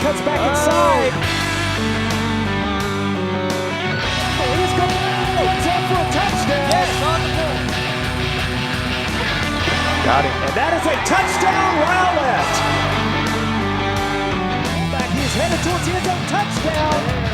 cuts back inside. Oh, he's going out. It's up for a touchdown. Yes, on the board. Got it. And that is a touchdown, Rowlett. Back, he's headed towards the end zone. Touchdown.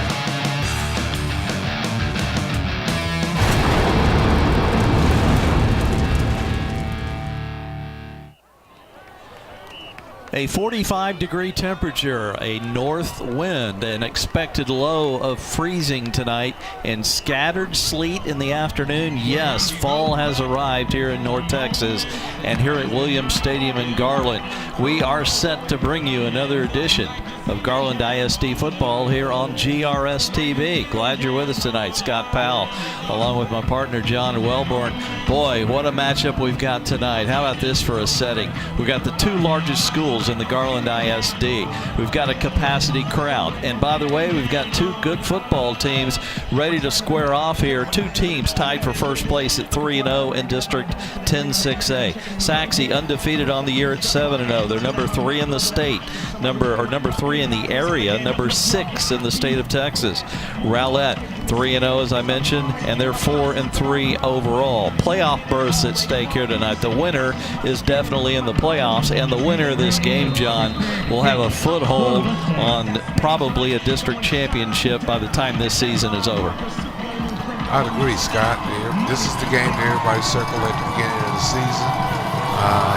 A 45-degree temperature, a north wind, an expected low of freezing tonight, and scattered sleet in the afternoon. Yes, fall has arrived here in North Texas and here at Williams Stadium in Garland. We are set to bring you another edition of Garland ISD football here on GRS TV. Glad you're with us tonight. Scott Powell, along with my partner John Wellborn. Boy, what a matchup we've got tonight. How about this for a setting? We've got the two largest schools in the Garland ISD. We've got a capacity crowd. And by the way, we've got two good football teams ready to square off here. Two teams tied for first place at 3-0 in District 10-6A. Sachse undefeated on the year at 7-0. They're number 3 in the state, number 3 in the area, number 6 in the state of Texas. Rowlett 3-0 as I mentioned, and they're 4-3 overall. Playoff berths at stake here tonight. The winner is definitely in the playoffs, and the winner of this game, John, will have a foothold on probably a district championship by the time this season is over. I'd agree, Scott. This is the game that everybody circled at the beginning of the season.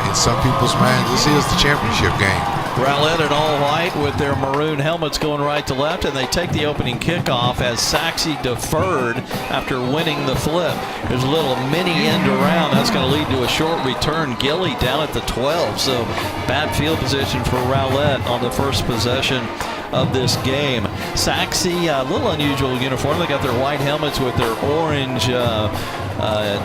In some people's minds, this is the championship game. Rowlett in all white with their maroon helmets going right to left, and they take the opening kickoff as Sachse deferred after winning the flip. There's a little mini end around. That's going to lead to a short return. Gilly down at the 12, so bad field position for Rowlett on the first possession of this game. Sachse, a little unusual uniform. They got their white helmets with their orange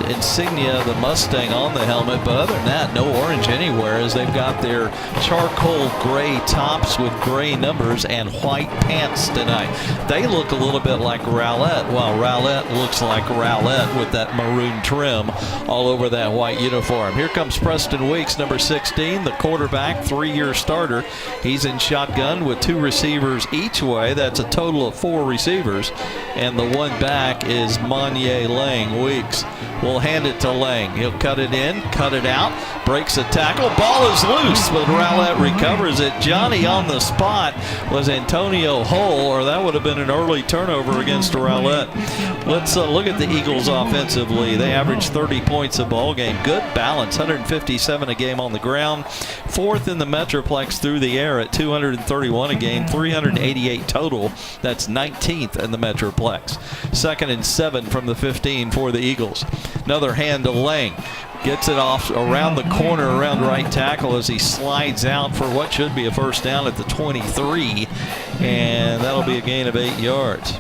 insignia, the Mustang, on the helmet, but other than that, no orange anywhere, as they've got their charcoal gray tops with gray numbers and white pants tonight. They look a little bit like Rowlett, while Rowlett looks like Rowlett with that maroon trim all over that white uniform. Here comes Preston Weeks, number 16, the quarterback, 3-year starter. He's in shotgun with 2 receivers each way. That's a total of 4 receivers, and the one back is Monye Lang. Weeks will hand it to Lang. He'll cut it in, cut it out, breaks a tackle. Ball is loose, but Rowlett recovers it. Johnny on the spot was Antonio Hull, or that would have been an early turnover against Rowlett. Let's look at the Eagles offensively. They averaged 30 points a ball game. Good balance, 157 a game on the ground. 4th in the Metroplex through the air at 231 a game, 388 total. That's 19th in the Metroplex. 2nd and 7 from the 15 for the Eagles. Another hand to Lang. Gets it off around the corner, around right tackle, as he slides out for what should be a first down at the 23, and that'll be a gain of 8 yards.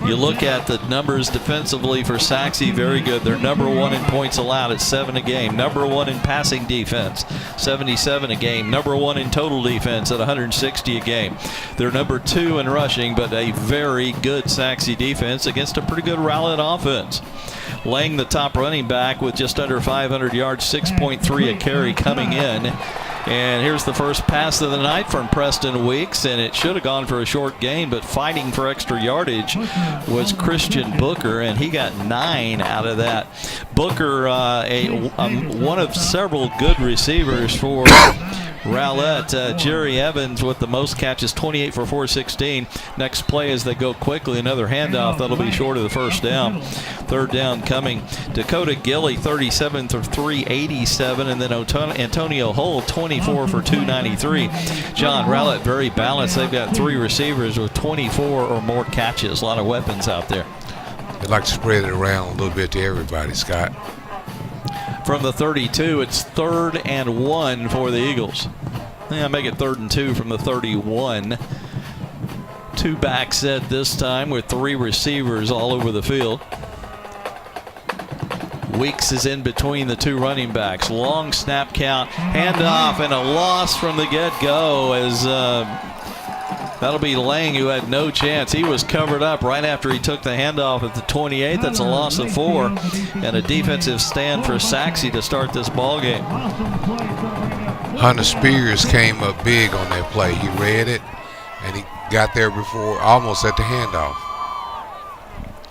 You look at the numbers defensively for Sachse, very good. They're number 1 in points allowed at 7 a game. Number 1 in passing defense, 77 a game. Number 1 in total defense at 160 a game. They're number 2 in rushing, but a very good Sachse defense against a pretty good Rowlett offense. Lang, the top running back, with just under 500 yards, 6.3 a carry coming in. And here's the first pass of the night from Preston Weeks, and it should have gone for a short gain, but fighting for extra yardage was Christian Booker, and he got 9 out of that. Booker, one of several good receivers for Rowlett. Jerry Evans with the most catches, 28 for 416. Next play as they go quickly, another handoff that'll be short of the first down. 3rd down coming. Dakota Gilly, 37 for 387, and then Antonio Hull, 24 for 293. John, Rowlett very balanced. They've got 3 receivers with 24 or more catches. A lot of weapons out there. They'd like to spread it around a little bit to everybody, Scott. From the 32, it's 3rd and 1 for the Eagles. Yeah, make it 3rd and 2 from the 31. 2 back set this time with 3 receivers all over the field. Weeks is in between the 2 running backs. Long snap count, handoff, and a loss from the get-go as That'll be Lang, who had no chance. He was covered up right after he took the handoff at the 28. That's a loss of 4 and a defensive stand for Sachse to start this ball game. Hunter Spears came up big on that play. He read it, and he got there before, almost at the handoff.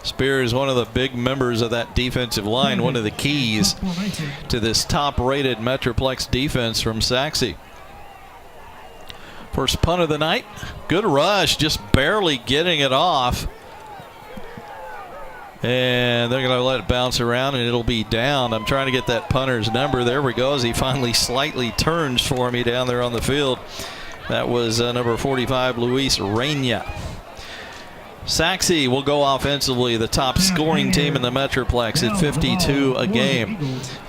Spears, one of the big members of that defensive line, one of the keys to this top-rated Metroplex defense from Sachse. First punt of the night. Good rush, just barely getting it off. And they're going to let it bounce around, and it'll be down. I'm trying to get that punter's number. There we go, as he finally slightly turns for me down there on the field. That was number 45, Luis Reina. Sachse will go offensively, the top scoring team in the Metroplex at 52 a game.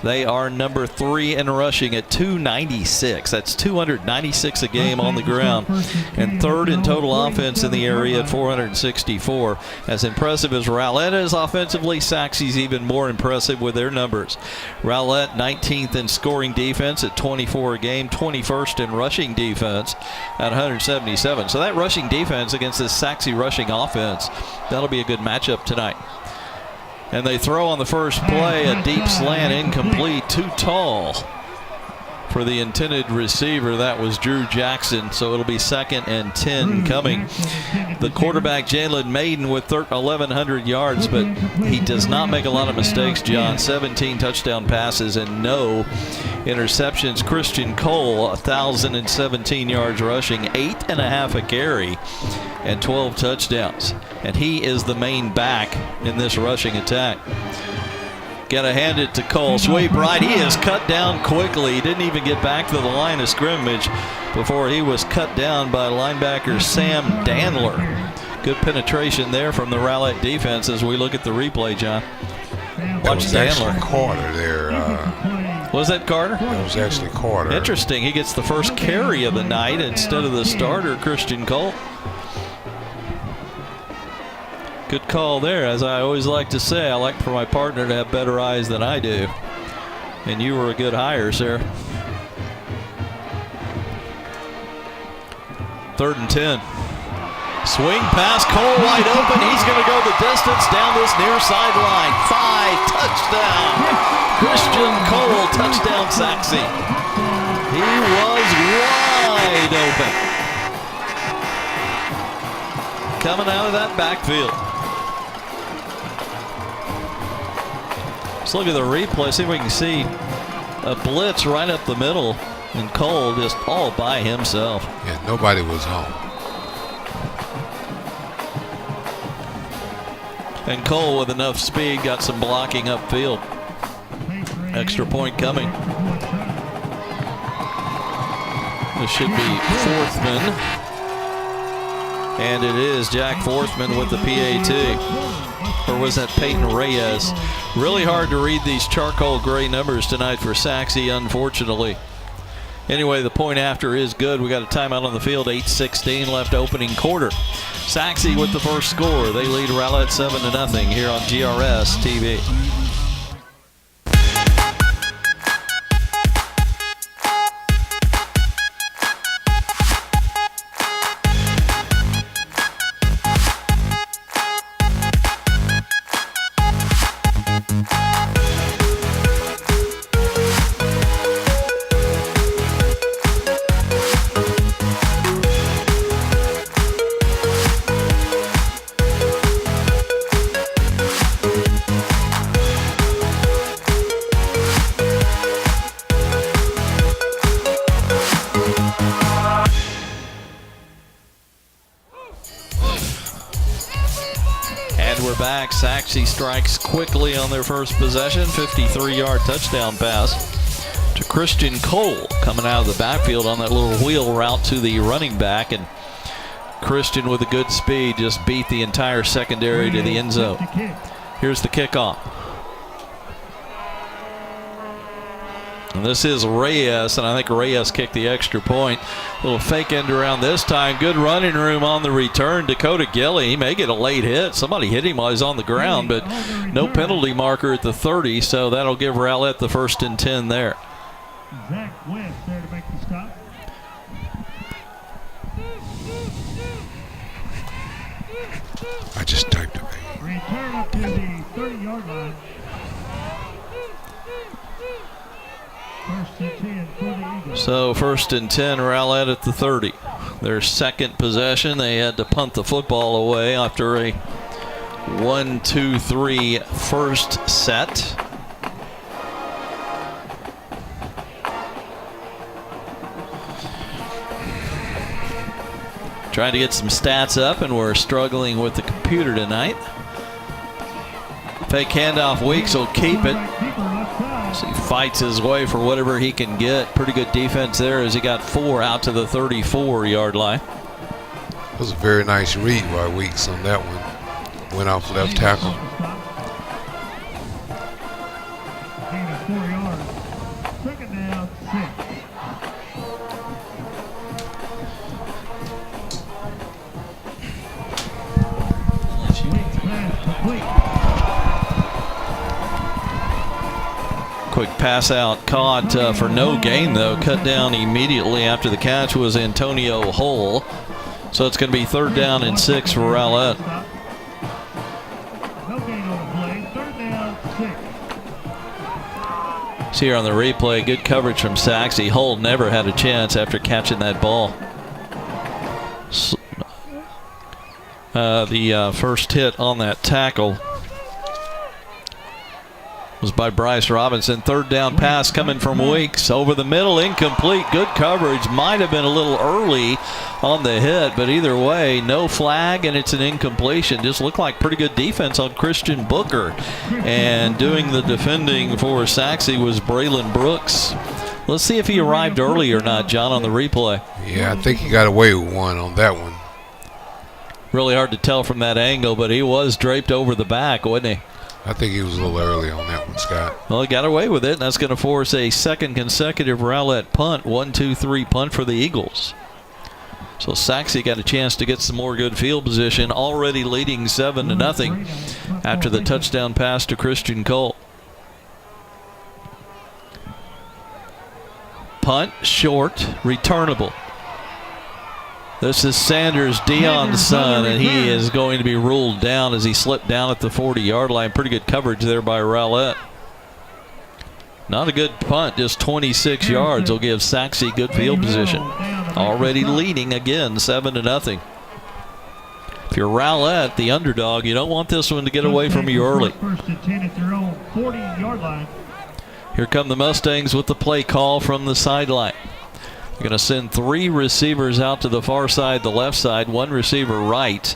They are number 3 in rushing at 296. That's 296 a game on the ground. And 3rd in total offense in the area at 464. As impressive as Rowlett is offensively, Sachse's even more impressive with their numbers. Rowlett 19th in scoring defense at 24 a game, 21st in rushing defense at 177. So that rushing defense against this Sachse rushing offense, that'll be a good matchup tonight. And they throw on the first play, a deep slant, incomplete, too tall for the intended receiver. That was Drew Jackson, so it'll be 2nd and 10 coming. The quarterback, Jalen Maiden, with 1,100 yards, but he does not make a lot of mistakes, John. 17 touchdown passes and no interceptions. Christian Cole, 1,017 yards rushing, 8.5 a carry, and 12 touchdowns. And he is the main back in this rushing attack. Got to hand it to Cole. Sweep right. He is cut down quickly. He didn't even get back to the line of scrimmage before he was cut down by linebacker Sam Dandler. Good penetration there from the Rowlett defense as we look at the replay, John. That was actually Carter there. Was that Carter? That was actually Carter. Interesting. He gets the first carry of the night instead of the starter, Christian Cole. Good call there. As I always like to say, I like for my partner to have better eyes than I do. And you were a good hire, sir. 3rd and 10. Swing pass, Cole wide open. He's going to go the distance down this near sideline. 5, touchdown. Christian Cole, touchdown Sachse. He was wide open. Coming out of that backfield. Let's look at the replay, see if we can see a blitz right up the middle, and Cole just all by himself. Yeah, nobody was home. And Cole, with enough speed, got some blocking upfield. Extra point coming. This should be Forthman. And it is Jack Forthman with the PAT. Or was that Peyton Reyes? Really hard to read these charcoal gray numbers tonight for Sachse, unfortunately. Anyway, the point after is good. We got a timeout on the field, 8:16 left opening quarter. Sachse with the first score. They lead Rowlett 7-0 here on GRS TV. Back. Sachse strikes quickly on their first possession. 53-yard touchdown pass to Christian Cole coming out of the backfield on that little wheel route to the running back. And Christian, with a good speed, just beat the entire secondary to the end zone. Here's the kickoff. And this is Reyes, and I think Reyes kicked the extra point. Little fake end around this time. Good running room on the return. Dakota Gilly, he may get a late hit. Somebody hit him while he's on the ground, but no penalty marker at the 30, so that'll give Rowlett the 1st and 10 there. Zach West there to make the stop. just typed it. Return up to the 30-yard line. First and 10 for the Eagles. So 1st and 10, Rowlett at the 30. Their second possession, they had to punt the football away after a 1-2-3 first set. Trying to get some stats up, and we're struggling with the computer tonight. Fake handoff, Weeks will keep it. So he fights his way for whatever he can get. Pretty good defense there as he got 4 out to the 34-yard line. It was a very nice read by Weeks on that one. Went off left tackle. Gain of 4 yards. Second down, 6. Quick pass out, caught for no gain though. Cut down immediately after the catch was Antonio Hull. So it's going to be 3rd down and 6 for Rowlett. No gain on the play. 3rd down, 6. See here on the replay, good coverage from Sachse. Hull never had a chance after catching that ball. The first hit on that tackle was by Bryce Robinson. 3rd down pass coming from Weeks. Over the middle, incomplete. Good coverage. Might have been a little early on the hit, but either way, no flag, and it's an incompletion. Just looked like pretty good defense on Christian Booker. And doing the defending for Sachse was Braylon Brooks. Let's see if he arrived early or not, John, on the replay. Yeah, I think he got away with one on that one. Really hard to tell from that angle, but he was draped over the back, wasn't he? I think he was a little early on that one, Scott. Well, he got away with it, and that's going to force a second consecutive Rowlett punt. 1-2-3 punt for the Eagles. So Sachse got a chance to get some more good field position, already leading 7-0 after the touchdown pass to Christian Cole. Punt, short, returnable. This is Sanders, Dion's son, and he is going to be ruled down as he slipped down at the 40-yard line. Pretty good coverage there by Rowlett. Not a good punt, just 26 yards will give Sachse good field position. Already leading again, 7-0. If you're Rowlett, the underdog, you don't want this one to get away from you early. First and 10 at their own 40-yard line. Here come the Mustangs with the play call from the sideline. They're going to send 3 receivers out to the far side, the left side, 1 receiver right.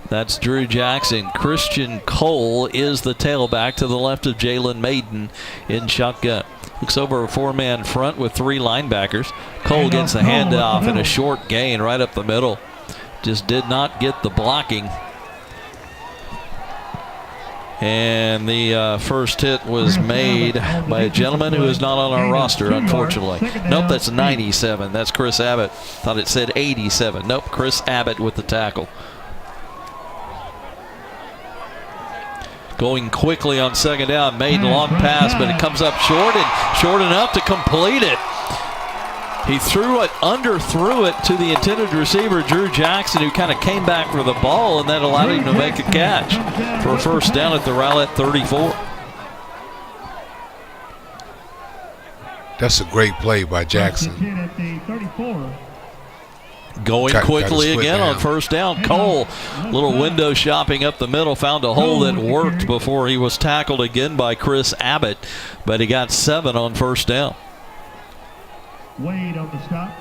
That's Drew Jackson. Christian Cole is the tailback to the left of Jalen Maiden in shotgun. Looks over a 4-man front with 3 linebackers. Cole gets the handoff and a short gain right up the middle. Just did not get the blocking. And the first hit was made by a gentleman who is not on our roster, unfortunately. Nope, that's 97. That's Chris Abbott. Thought it said 87. Nope, Chris Abbott with the tackle. Going quickly on second down. Made a long pass, but it comes up short, and short enough to complete it. He underthrew it to the intended receiver, Drew Jackson, who kind of came back for the ball, and that allowed him to make a catch for a first down at the Rowlett 34. That's a great play by Jackson. Going quickly again on first down. Cole, little window shopping up the middle, found a hole that worked before he was tackled again by Chris Abbott, but he got 7 on first down. Wade on the stop.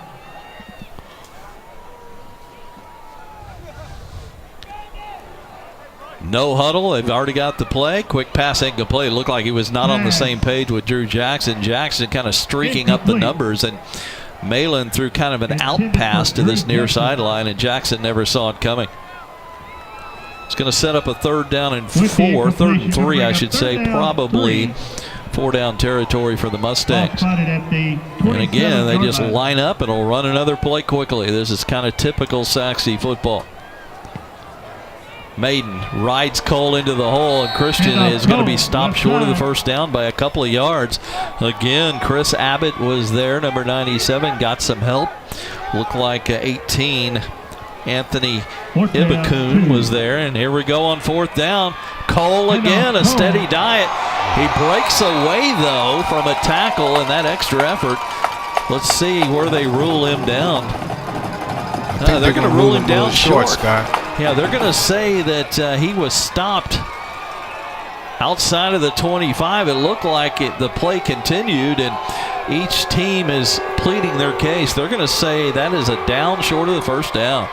No huddle. They've already got the play. Quick pass incomplete. It looked like he was not on the same page with Drew Jackson. Jackson kind of streaking up the numbers, and Malin threw kind of an out pass to this near sideline, and Jackson never saw it coming. It's going to set up a 3rd down and 3rd and 3, I should say, probably 4-down territory for the Mustangs. And again, they just line up and will run another play quickly. This is kind of typical Sachse football. Maiden rides Cole into the hole, and Christian is going to be stopped short of the first down by a couple of yards. Again, Chris Abbott was there, number 97, got some help. Looked like 18 Anthony Ibakun was there, and here we go on 4th down. Cole again, a steady diet. He breaks away, though, from a tackle and that extra effort. Let's see where they rule him down. They're going to rule him down short. Scott. Yeah, they're going to say that he was stopped outside of the 25. It looked like the play continued, and each team is pleading their case. They're going to say that is a down short of the 1st down.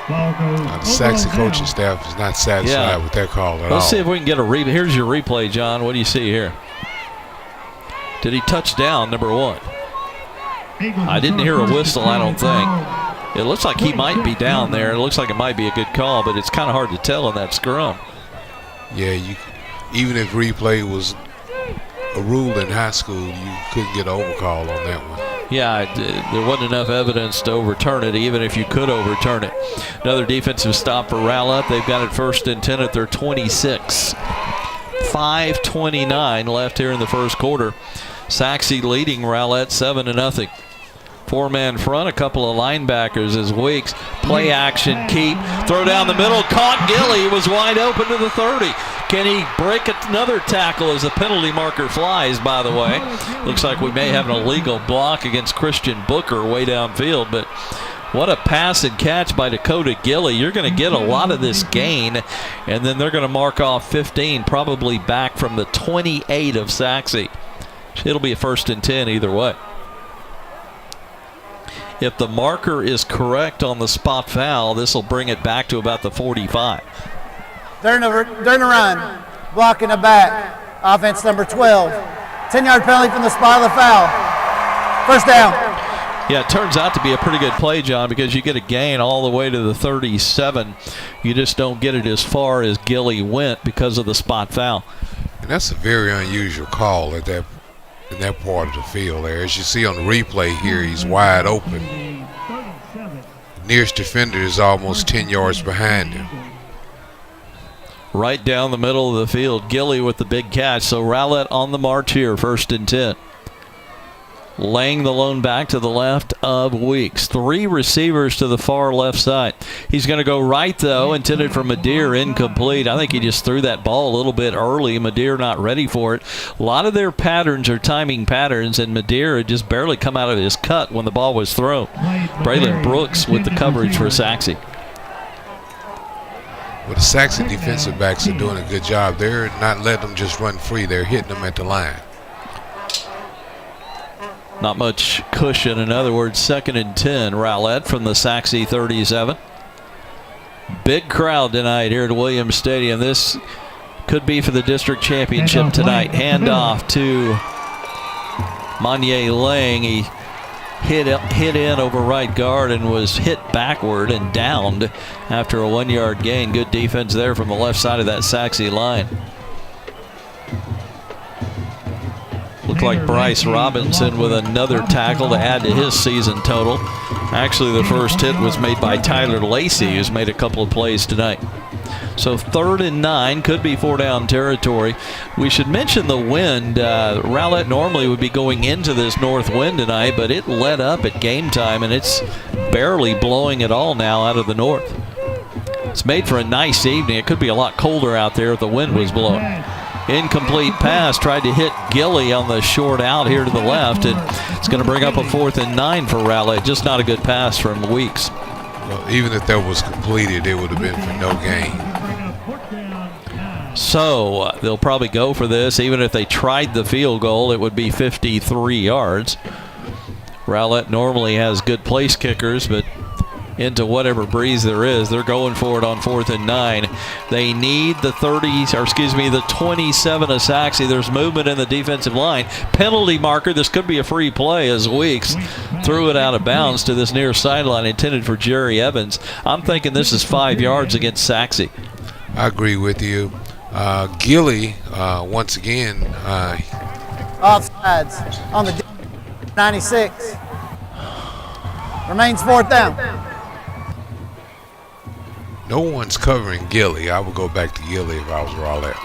The Sachse coaching staff is not satisfied with that call at all. Let's see if we can get a replay. Here's your replay, John. What do you see here? Did he touch down, number 1? I didn't hear a whistle, I don't think. It looks like he might be down there. It looks like it might be a good call, but it's kind of hard to tell in that scrum. Yeah, even if replay was a rule in high school, you couldn't get an overcall on that one. Yeah, there wasn't enough evidence to overturn it, even if you could overturn it. Another defensive stop for Rowlett. They've got it 1st and 10 at their 26. 5:29 left here in the 1st quarter. Sachse leading Rowlett 7-0. 4-man front, a couple of linebackers as Weeks. Play action, keep, throw down the middle, caught Gilly, was wide open to the 30. Can he break another tackle as the penalty marker flies, by the way? Looks like we may have an illegal block against Christian Booker way downfield, but what a pass and catch by Dakota Gilly. You're going to get a lot of this gain, and then they're going to mark off 15, probably back from the 28 of Sachse. It'll be a 1st and 10 either way. If the marker is correct on the spot foul, this will bring it back to about the 45. During the run, blocking the back, offense number 12. 10-yard penalty from the spot of the foul. 1st down. Yeah, it turns out to be a pretty good play, John, because you get a gain all the way to the 37. You just don't get it as far as Gilly went because of the spot foul. And that's a very unusual call in that part of the field there. As you see on the replay here, he's wide open. The nearest defender is almost 10 yards behind him. Right down the middle of the field, Gilly with the big catch. So Rowlett on the march here, 1st and 10. Laying the lone back to the left of Weeks. 3 receivers to the far left side. He's going to go right, though, intended for Madeir, incomplete. I think he just threw that ball a little bit early. Madeir not ready for it. A lot of their patterns are timing patterns, and Madeir had just barely come out of his cut when the ball was thrown. Braylon Brooks with the coverage for Sachse. Well, the Sachse defensive backs are doing a good job. They're not letting them just run free. They're hitting them at the line. Not much cushion. In other words, 2nd and 10. Rowlett from the Sachse 37. Big crowd tonight here at Williams Stadium. This could be for the district championship tonight. Handoff to Monye Lang. He hit in over right guard and was hit backward and downed after a 1-yard gain. Good defense there from the left side of that Sachse line. Looked like Bryce Robinson with another tackle to add to his season total. Actually, the first hit was made by Tyler Lacey, who's made a couple of plays tonight. So 3rd and 9, could be 4-down territory. We should mention the wind. Rowlett normally would be going into this north wind tonight, but it let up at game time, and it's barely blowing at all now out of the north. It's made for a nice evening. It could be a lot colder out there if the wind was blowing. Incomplete pass, tried to hit Gilly on the short out here to the left, and it's going to bring up a 4th and 9 for Rowlett. Just not a good pass from Weeks. Well, even if that was completed, it would have been for no gain. So they'll probably go for this. Even if they tried the field goal, it would be 53 yards. Rowlett normally has good place kickers, but into whatever breeze there is, they're going for it on 4th and 9. They need the 27 of Sachse. There's movement in the defensive line. Penalty marker. This could be a free play as Weeks threw it out of bounds to this near sideline intended for Jerry Evans. I'm thinking this is 5 yards against Sachse. I agree with you. Gilly, once again. Offsides on the 96. Remains 4th down. No one's covering Gilly. I would go back to Gilly if I was Rowlett.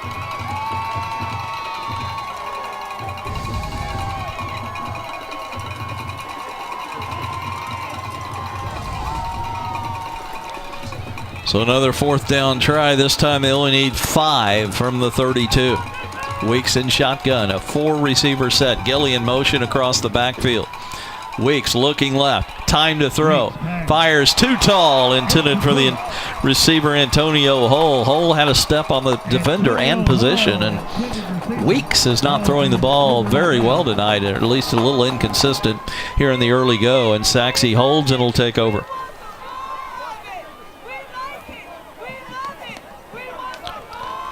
So another 4th down try. This time they only need 5 from the 32. Weeks in shotgun, a 4-receiver set. Gilly in motion across the backfield. Weeks looking left, time to throw. Fires too tall, intended for the receiver Antonio Hull. Hull had a step on the defender and position, and Weeks is not throwing the ball very well tonight, or at least a little inconsistent here in the early go, and Sachse holds and will take over.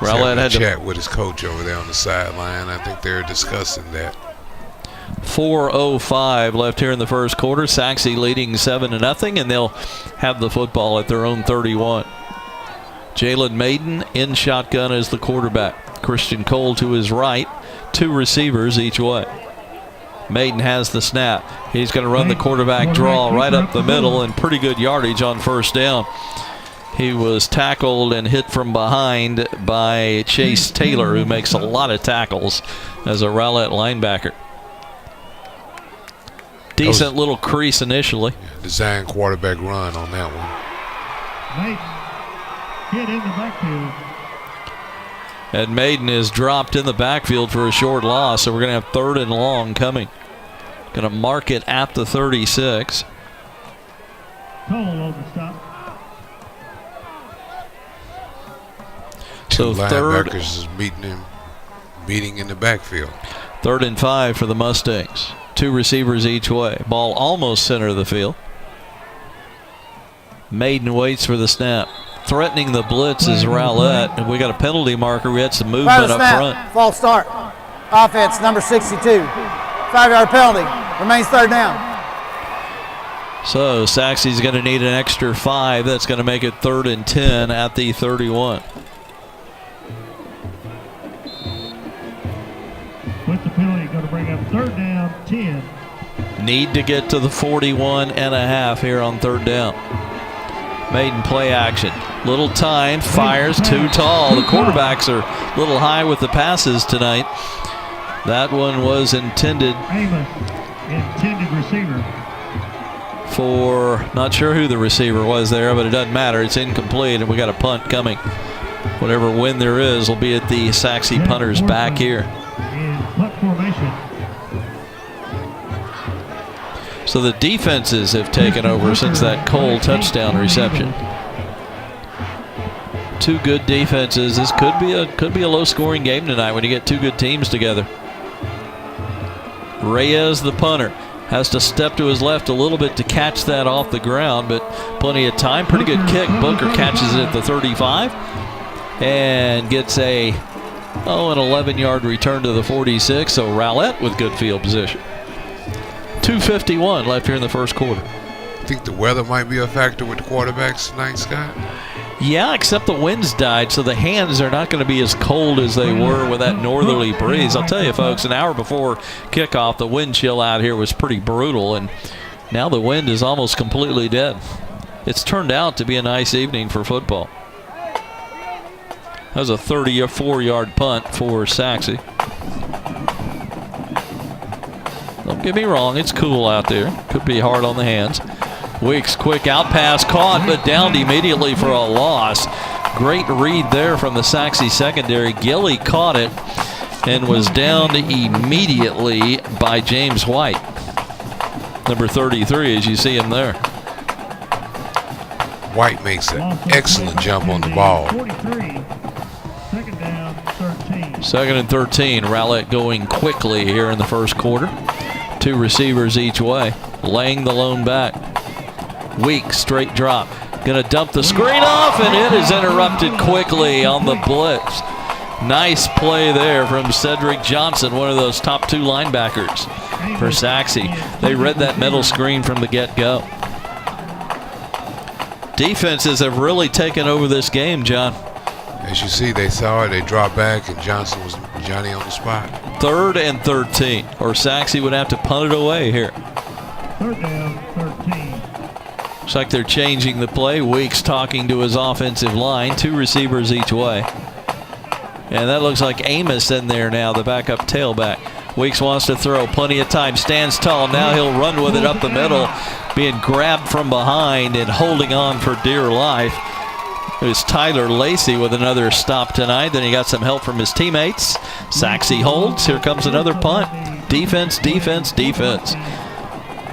Rowlett had to chat with his coach over there on the sideline. I think they're discussing that. 4:05 left here in the first quarter. Sachse leading 7-0, and they'll have the football at their own 31. Jalen Maiden in shotgun as the quarterback. Christian Cole to his right. 2 receivers each way. Maiden has the snap. He's going to run the quarterback draw right up the middle, and pretty good yardage on first down. He was tackled and hit from behind by Chase Taylor, who makes a lot of tackles as a Rowlett linebacker. Decent little crease initially. Yeah, design quarterback run on that one. Hit in the backfield. And Maiden is dropped in the backfield for a short loss, so we're going to have 3rd and long coming. Going to mark it at the 36. Cole on the stop. Two linebackers is meeting in the backfield. 3rd and 5 for the Mustangs. 2 receivers each way. Ball almost center of the field. Maiden waits for the snap. Threatening the blitz is Rowlett, and we got a penalty marker. We had some movement up front. False start. Offense number 62. 5-yard penalty. Remains 3rd down. So Sachse's going to need an extra 5. That's going to make it 3rd and 10 at the 31. With the penalty, going to bring up 3rd down, 10. Need to get to the 41.5 here on 3rd down. Maiden play action. Little time, fires too tall. The quarterbacks are a little high with the passes tonight. That one was intended receiver. For, not sure who the receiver was there, but it doesn't matter. It's incomplete, and we got a punt coming. Whatever win there is will be at the Sachse punters back here. Punt formation. So the defenses have taken over since that Cole touchdown reception. 2 good defenses. This could be a low-scoring game tonight when you get 2 good teams together. Reyes, the punter, has to step to his left a little bit to catch that off the ground, but plenty of time. Pretty good kick. Booker catches it at the 35 and gets an 11-yard return to the 46. So Rowlett with good field position. 2:51 left here in the first quarter. I think the weather might be a factor with the quarterbacks tonight, Scott. Yeah, except the winds died, so the hands are not going to be as cold as they were with that northerly breeze. I'll tell you, folks, an hour before kickoff, the wind chill out here was pretty brutal, and now the wind is almost completely dead. It's turned out to be a nice evening for football. That was a 34-yard punt for Sachse. Don't get me wrong, it's cool out there. Could be hard on the hands. Weeks, quick out pass, caught, but downed immediately for a loss. Great read there from the Sachse secondary. Gilly caught it and was downed immediately by James White. Number 33, as you see him there. White makes an excellent jump on the ball. 43. 2nd down, 13. 2nd and 13. Rowlett going quickly here in the first quarter. 2 receivers each way. Laying the lone back. Weak straight drop. Going to dump the screen off, and it is interrupted quickly on the blitz. Nice play there from Cedric Johnson, one of those top 2 linebackers for Sachse. They read that middle screen from the get-go. Defenses have really taken over this game, John. As you see, they saw it, they dropped back, and Johnson was Johnny on the spot. 3rd and 13, or Sachse would have to punt it away here. 3rd down, 13. Looks like they're changing the play. Weeks talking to his offensive line. 2 receivers each way. And that looks like Amos in there now, the backup tailback. Weeks wants to throw, plenty of time, stands tall. Now he'll run with it up the middle, being grabbed from behind and holding on for dear life It was Tyler Lacey with another stop tonight. Then he got some help from his teammates. Sachse holds. Here comes another punt. Defense, defense, defense.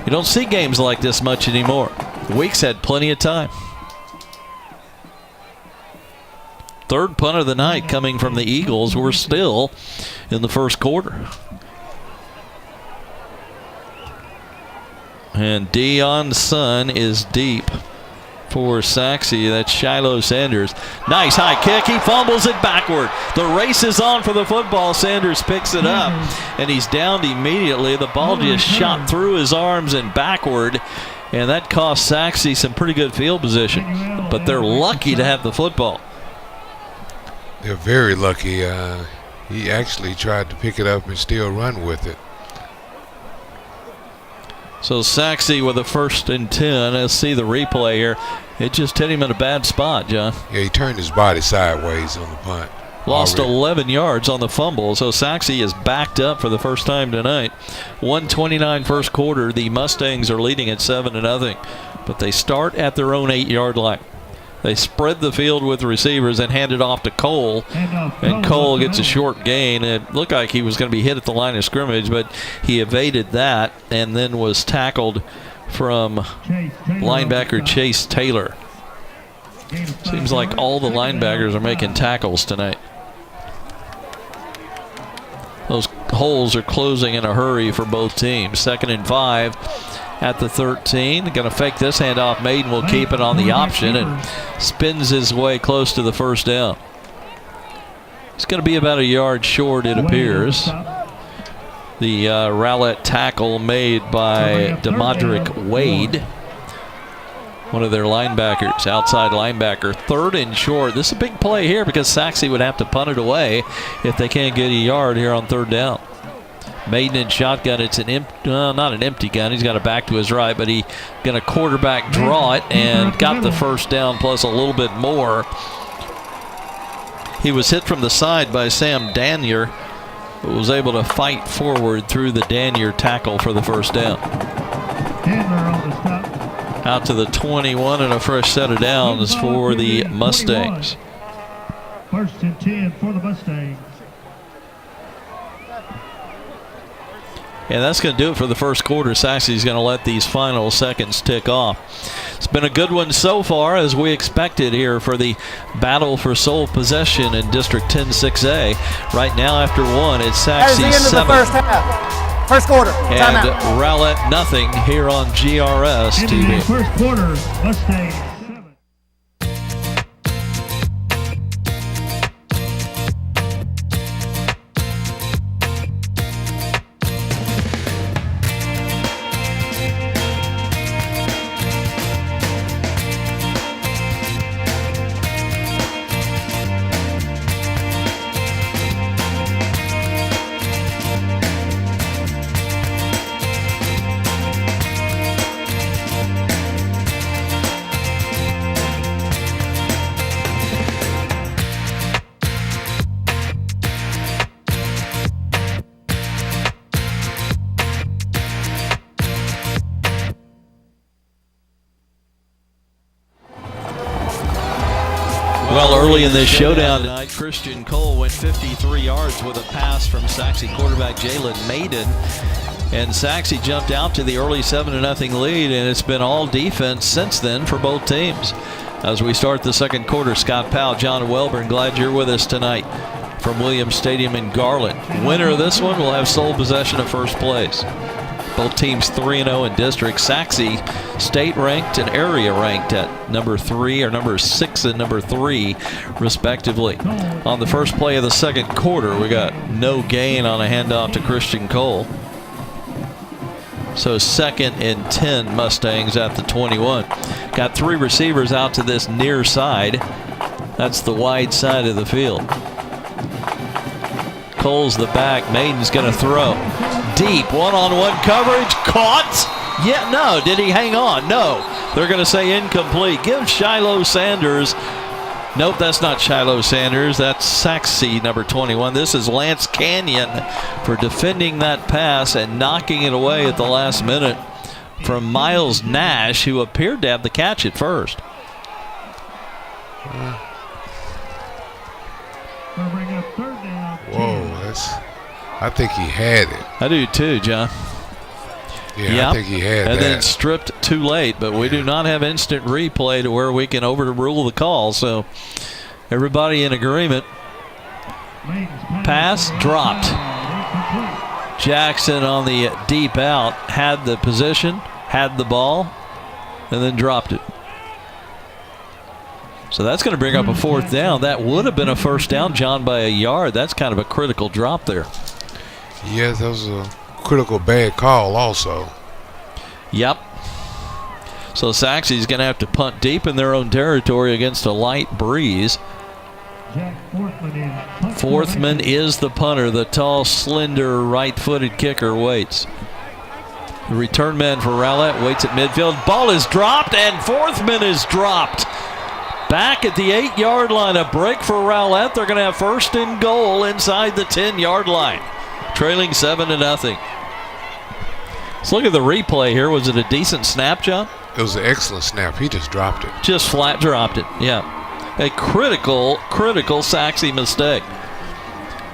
You don't see games like this much anymore. Weeks had plenty of time. Third punt of the night coming from the Eagles. We're still in the first quarter. And Dion's son is deep for Sachse. That's Shiloh Sanders. Nice high kick. He fumbles it backward. The race is on for the football. Sanders picks it up, and he's downed immediately. The ball just shot through his arms and backward, and that cost Sachse some pretty good field position. But they're lucky to have the football. They're very lucky. He actually tried to pick it up and still run with it. So Sachse with a 1st and 10. Let's see the replay here. It just hit him in a bad spot, John. Yeah, he turned his body sideways on the punt. Lost 11 yards on the fumble, so Sachse is backed up for the first time tonight. 1:29 first quarter. The Mustangs are leading at 7-0, but they start at their own 8-yard line. They spread the field with receivers and hand it off to Cole, and Cole gets a short gain. It looked like he was going to be hit at the line of scrimmage, but he evaded that and then was tackled from linebacker Chase Taylor. Seems like all the linebackers are making tackles tonight. Those holes are closing in a hurry for both teams. 2nd and 5 at the 13. Going to fake this handoff. Maiden will keep it on the option and spins his way close to the first down. It's going to be about a yard short, it appears. The Rowlett tackle made by DeModrick Wade, one of their linebackers, outside linebacker. 3rd and short. This is a big play here because Sachse would have to punt it away if they can't get a yard here on 3rd down. Maiden in shotgun. It's an not an empty gun. He's got it back to his right, but he going to quarterback draw it and got the first down plus a little bit more. He was hit from the side by Sam Danier, but was able to fight forward through the Danier tackle for the first down. Out to the 21 and a fresh set of downs for the Mustangs. 1st and 10 for the Mustangs. And that's going to do it for the first quarter. Sachse is going to let these final seconds tick off. It's been a good one so far, as we expected here for the battle for sole possession in District 10-6A. Right now, after 1, it's Sachse 7. That is the end of the first half. First quarter. And Rowlett nothing here on GRS In the TV. first quarter, Mustangs 7. Well, early in this showdown tonight, Christian Cole went 53 yards with a pass from Sachse quarterback Jalen Maiden. And Sachse jumped out to the early 7-0 lead, and it's been all defense since then for both teams. As we start the second quarter, Scott Powell, John Welburn, glad you're with us tonight from Williams Stadium in Garland. Winner of this one will have sole possession of first place. Both teams 3-0 in district. Sachse state ranked and area ranked at number 3 or number 6 and number 3 respectively. On the first play of the second quarter, we got no gain on a handoff to Christian Cole. So 2nd and 10 Mustangs at the 21. Got 3 receivers out to this near side. That's the wide side of the field. Cole's the back. Maiden's going to throw. Deep one-on-one coverage. Caught. Yeah, no. Did he hang on? No. They're going to say incomplete. Give Shiloh Sanders. Nope, that's not Shiloh Sanders. That's Sachse, number 21. This is Lance Canyon for defending that pass and knocking it away at the last minute from Miles Nash, who appeared to have the catch at first. Whoa, I think he had it. I do too, John. Yeah, yep. I think he had and that. then stripped too late, but we do not have instant replay to where we can overrule the call. So everybody in agreement. Pass dropped. Jackson on the deep out had the position, had the ball, and then dropped it. So that's going to bring up a 4th down. That would have been a 1st down, John, by a yard. That's kind of a critical drop there. Yes, that was a critical bad call also. Yep. So Sachse's going to have to punt deep in their own territory against a light breeze. Forthman is the punter. The tall, slender, right-footed kicker waits. The return man for Rowlett waits at midfield. Ball is dropped, and Forthman is dropped. Back at the 8-yard line, a break for Rowlett. They're going to have 1st and goal inside the 10-yard line, trailing 7-0. Let's look at the replay here. Was it a decent snap, John? It was an excellent snap. He just dropped it. Just flat dropped it, yeah. A critical Sachse mistake.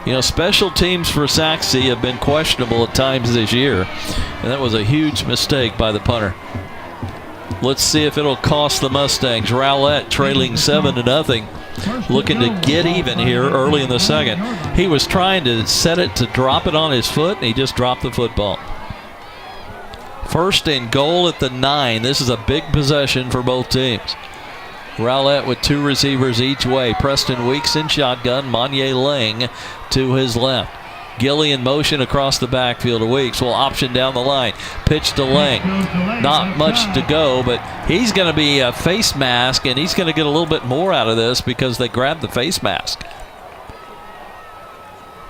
You know, special teams for Sachse have been questionable at times this year, and that was a huge mistake by the punter. Let's see if it'll cost the Mustangs. Rowlett trailing 7-0, looking to get even here early in the second. He was trying to set it to drop it on his foot, and he just dropped the football. 1st and goal at the 9. This is a big possession for both teams. Rowlett with 2 receivers each way. Preston Weeks in shotgun. Monye Lang to his left. Gilly in motion across the backfield. Weeks will option down the line. Pitch to Lang. Not much to go, but he's going to be a face mask, and he's going to get a little bit more out of this because they grabbed the face mask.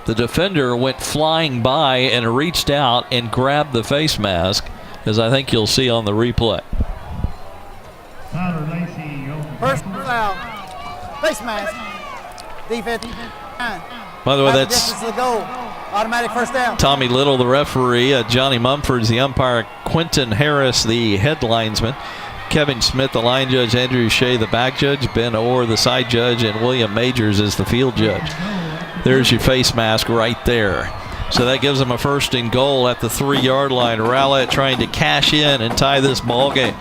The defender went flying by and reached out and grabbed the face mask, as I think you'll see on the replay. First foul. Face mask. Defense. By the way, that's the goal. Automatic 1st down. Tommy Little, the referee. Johnny Mumford's the umpire. Quentin Harris, the head linesman. Kevin Smith, the line judge. Andrew Shea, the back judge. Ben Orr, the side judge. And William Majors is the field judge. There's your face mask right there. So that gives them a 1st and goal at the 3-yard line. Rowlett trying to cash in and tie this ball game.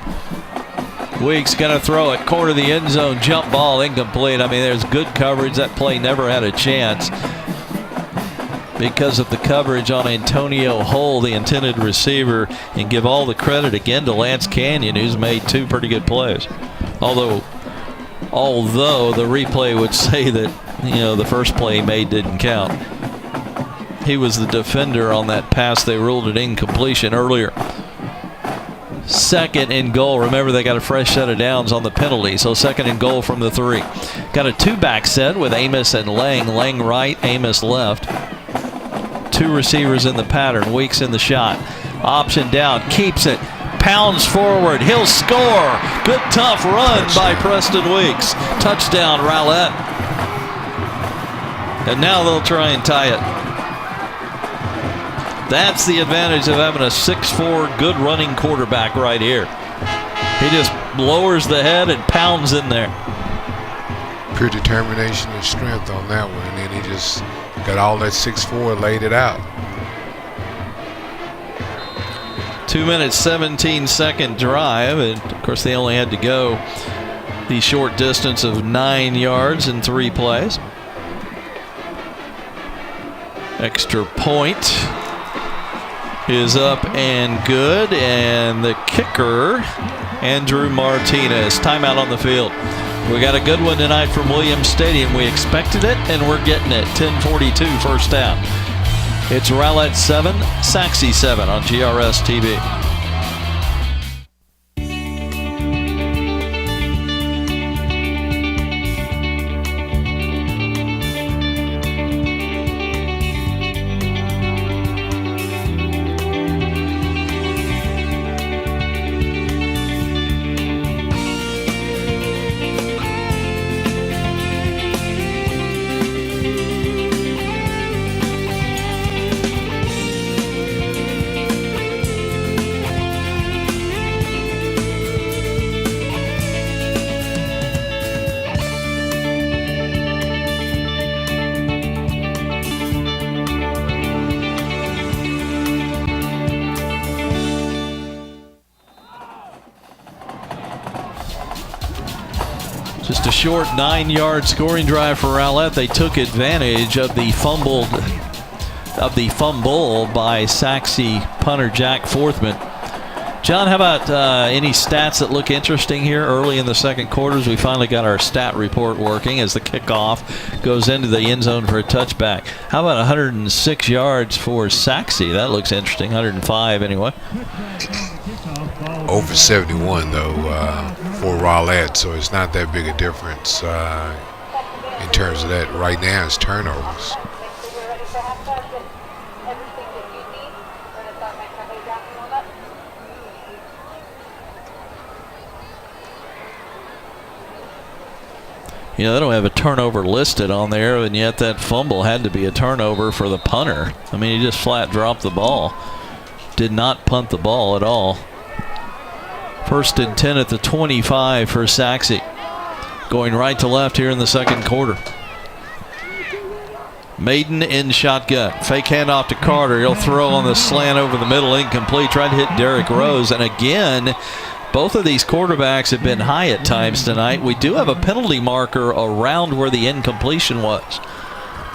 Weeks going to throw it, corner of the end zone, jump ball, incomplete. I mean, there's good coverage. That play never had a chance because of the coverage on Antonio Hull, the intended receiver, and give all the credit again to Lance Canyon, who's made 2 pretty good plays. Although the replay would say that, you know, the first play he made didn't count. He was the defender on that pass. They ruled it incompletion earlier. 2nd and goal. Remember, they got a fresh set of downs on the penalty, so 2nd and goal from the 3. Got a 2-back set with Amos and Lang. Lang right, Amos left. 2 receivers in the pattern. Weeks in the shot. Option down. Keeps it. Pounds forward. He'll score. Good tough run by Preston Weeks. Touchdown, Rowlett. And now they'll try and tie it. That's the advantage of having a 6'4", good running quarterback right here. He just lowers the head and pounds in there. Pure determination and strength on that one, and then he just got all that 6'4", laid it out. 2 minutes, 17-second drive, and of course they only had to go the short distance of 9 yards in 3 plays. Extra point is up and good, and the kicker, Andrew Martinez. Timeout on the field. We got a good one tonight from Williams Stadium. We expected it, and we're getting it. 10:42 1st down. It's Rowlett 7, Sachse 7 on GRS TV. Just a short 9-yard scoring drive for Rowlett. They took advantage of the fumble by Sachse punter Jack Forthman. John, how about any stats that look interesting here early in the second quarters? We finally got our stat report working as the kickoff goes into the end zone for a touchback. How about 106 yards for Sachse? That looks interesting. 105 anyway. Over 71 though for Rowlett, so it's not that big a difference in terms of that. Right now it's turnovers. You know, they don't have a turnover listed on there, and yet that fumble had to be a turnover for the punter. I mean, he just flat dropped the ball. Did not punt the ball at all. 1st and 10 at the 25 for Sachse. Going right to left here in the second quarter. Maiden in shotgun. Fake handoff to Carter. He'll throw on the slant over the middle, incomplete. Tried to hit Derek Rose, and again, both of these quarterbacks have been high at times tonight. We do have a penalty marker around where the incompletion was.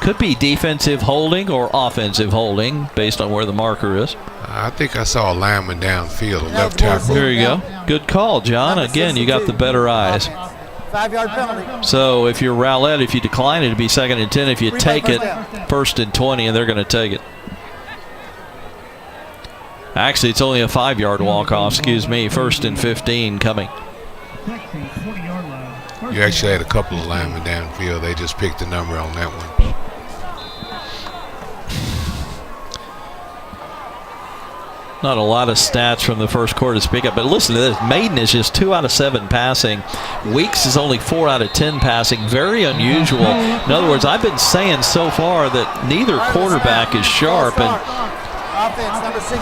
Could be defensive holding or offensive holding based on where the marker is. I think I saw a lineman downfield, a left tackle. There you go. Good call, John. Again, you got the better eyes. 5-yard penalty. So if you're Rowlett, if you decline it, it'd be 2nd and 10. If you take it, 1st and 20, and they're going to take it. Actually, it's only a 5-yard walk-off. Excuse me. 1st and 15 coming. You actually had a couple of linemen downfield. They just picked the number on that one. Not a lot of stats from the first quarter to speak of, but listen to this. Maiden is just 2 out of 7 passing. Weeks is only 4 out of 10 passing. Very unusual. In other words, I've been saying so far that neither quarterback is sharp. And offense, number 62.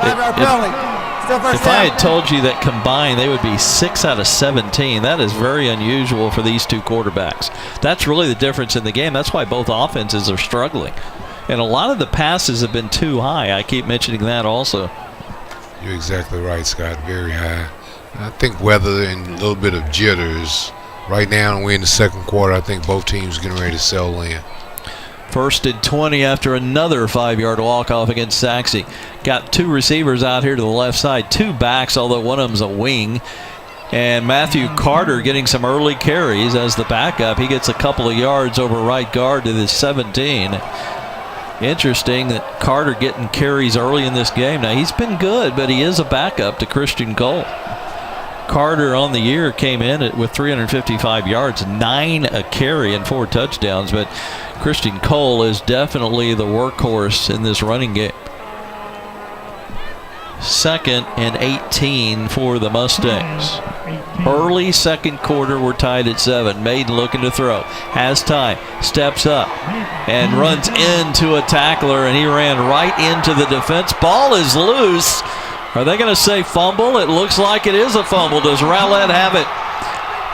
5-yard penalty. Still first if down. I had told you that combined they would be 6 out of 17, that is very unusual for these two quarterbacks. That's really the difference in the game. That's why both offenses are struggling. And a lot of the passes have been too high. I keep mentioning that also. You're exactly right, Scott. Very high. I think weather and a little bit of jitters. Right now, we're in the second quarter. I think both teams getting ready to settle in. 1st and 20 after another 5-yard walk-off against Sachse. Got 2 receivers out here to the left side. 2 backs, although one of them's a wing. And Matthew Carter getting some early carries as the backup. He gets a couple of yards over right guard to the 17. Interesting that Carter getting carries early in this game. Now, he's been good, but he is a backup to Christian Cole. Carter on the year came in with 355 yards, 9 a carry and 4 touchdowns, but Christian Cole is definitely the workhorse in this running game. 2nd and 18 for the Mustangs. Early second quarter, we're tied at 7. Maiden looking to throw. Has time. Steps up and runs into a tackler, and he ran right into the defense. Ball is loose. Are they going to say fumble? It looks like it is a fumble. Does Rowlett have it?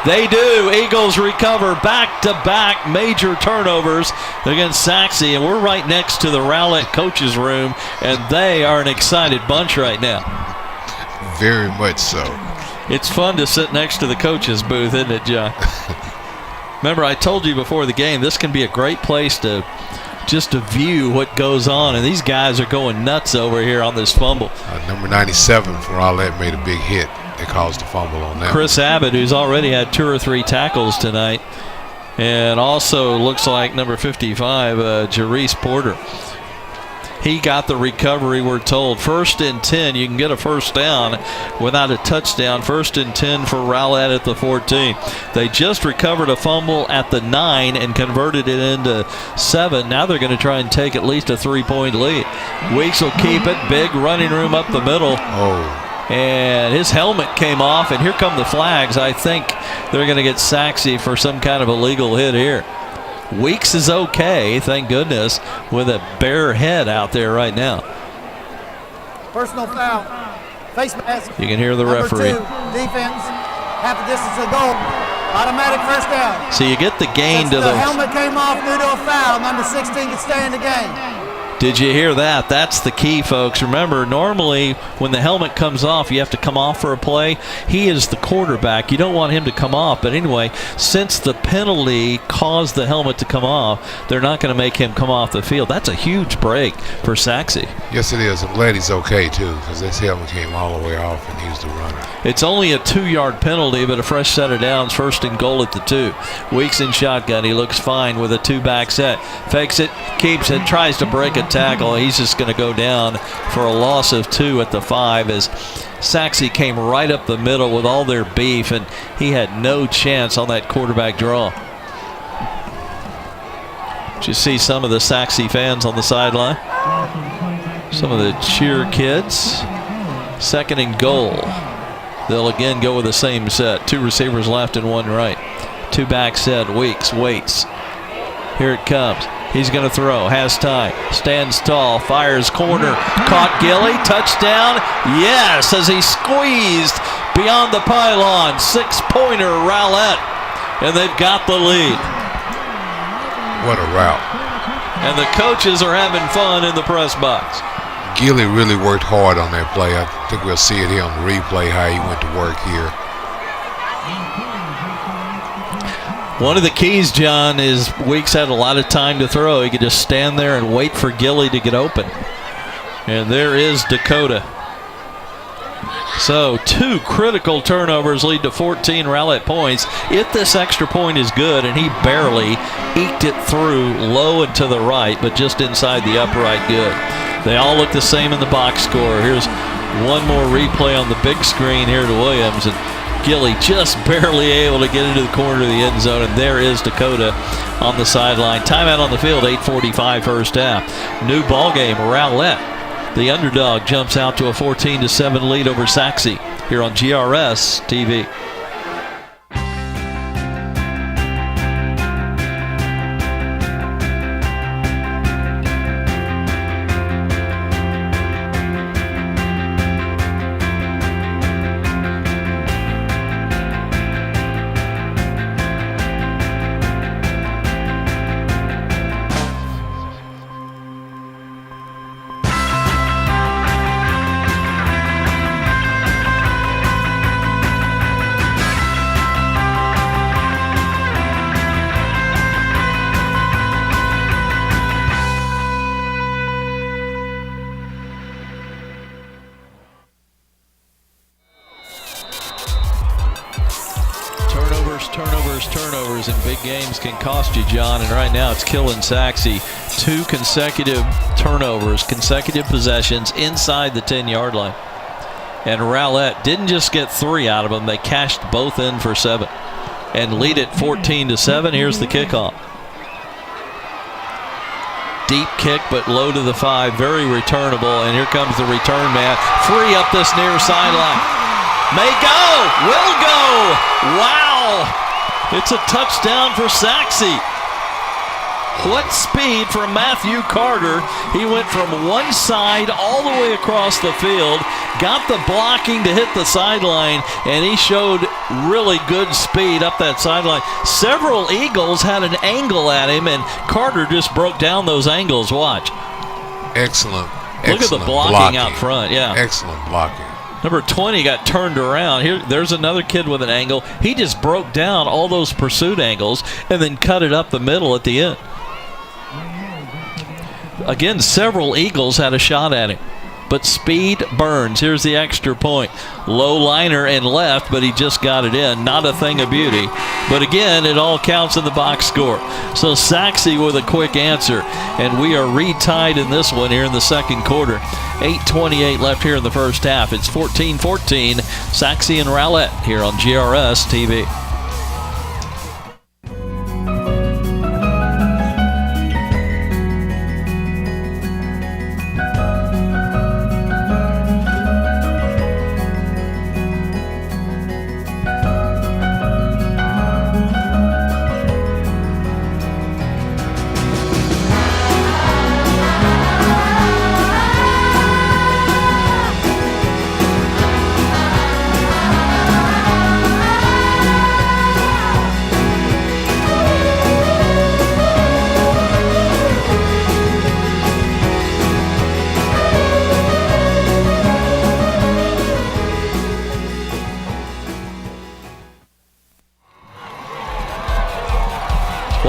They do. Eagles recover back-to-back major turnovers against Sachse, and we're right next to the Rowlett coaches' room, and they are an excited bunch right now. Very much so. It's fun to sit next to the coaches' booth, isn't it, John? Remember, I told you before the game, this can be a great place to just to view what goes on, and these guys are going nuts over here on this fumble. Number 97 from Rowlett made a big hit. They caused a fumble on that. Chris Abbott, who's already had 2 or 3 tackles tonight, and also looks like number 55, Jerice Porter. He got the recovery, we're told. 1st and 10. You can get a first down without a touchdown. 1st and 10 for Rowlett at the 14. They just recovered a fumble at the 9 and converted it into 7. Now they're going to try and take at least a 3-point lead. Weeks will keep it. Big running room up the middle. Oh. And his helmet came off, and here come the flags. I think they're going to get Sachse for some kind of illegal hit here. Weeks is okay, thank goodness, with a bare head out there right now. Personal foul. Face mask. You can hear the referee. Number 2, defense. Half a distance to goal. Automatic first down. So you get the gain Since to the helmet came off due to a foul, number 16 can stay in the game. Did you hear that? That's the key, folks. Remember, normally when the helmet comes off, you have to come off for a play. He is the quarterback. You don't want him to come off. But anyway, since the penalty caused the helmet to come off, they're not going to make him come off the field. That's a huge break for Sachse. Yes, it is. I'm glad he's okay, too, because this helmet came all the way off, and he was the runner. It's only a 2-yard penalty, but a fresh set of downs, 1st and goal at the 2. Weeks in shotgun. He looks fine with a 2-back set. Fakes it, keeps it, tries to break a tackle. He's just going to go down for a loss of 2 at the 5 as Sachse came right up the middle with all their beef, and he had no chance on that quarterback draw. Did you see some of the Sachse fans on the sideline? Some of the cheer kids. 2nd and goal. They'll again go with the same set. 2 receivers left and 1 right. 2-back set. Weeks waits. Here it comes. He's going to throw. Has time. Stands tall. Fires corner. Caught Gilly. Touchdown. Yes, as he squeezed beyond the pylon. 6-pointer Rowlett. And they've got the lead. What a route. And the coaches are having fun in the press box. Gilly really worked hard on that play. I think we'll see it here on the replay, how he went to work here. One of the keys, John, is Weeks had a lot of time to throw. He could just stand there and wait for Gilly to get open. And there is Dakota. So 2 critical turnovers lead to 14 Rowlett points. If this extra point is good, and he barely eked it through low and to the right, but just inside the upright, good. They all look the same in the box score. Here's one more replay on the big screen here to Williams, and Gilly just barely able to get into the corner of the end zone, and there is Dakota on the sideline. Timeout on the field, 8:45 first half. New ball game. Rowlett, the underdog, jumps out to a 14-7 lead over Sachse here on GRS TV. Turnovers in big games can cost you, John, and right now it's killing Sachse. 2 consecutive turnovers, consecutive possessions inside the 10-yard line. And Rowlett didn't just get 3 out of them, they cashed both in for 7 and lead it 14-7. Here's the kickoff. Deep kick, but low to the 5, very returnable, and here comes the return man. Free up this near sideline. May go, will go. Wow. It's a touchdown for Sachse. What speed from Matthew Carter. He went from one side all the way across the field, got the blocking to hit the sideline, and he showed really good speed up that sideline. Several Eagles had an angle at him, and Carter just broke down those angles. Watch. Excellent. Look at the blocking out front. Yeah. Excellent blocking. Number 20 got turned around. There's another kid with an angle. He just broke down all those pursuit angles and then cut it up the middle at the end. Again, several Eagles had a shot at him, but speed burns. Here's the extra point. Low liner and left, but he just got it in. Not a thing of beauty. But again, it all counts in the box score. So Sachse with a quick answer, and we are retied in this one here in the second quarter. 8:28 left here in the first half. It's 14-14, Sachse and Rowlett here on GRS TV.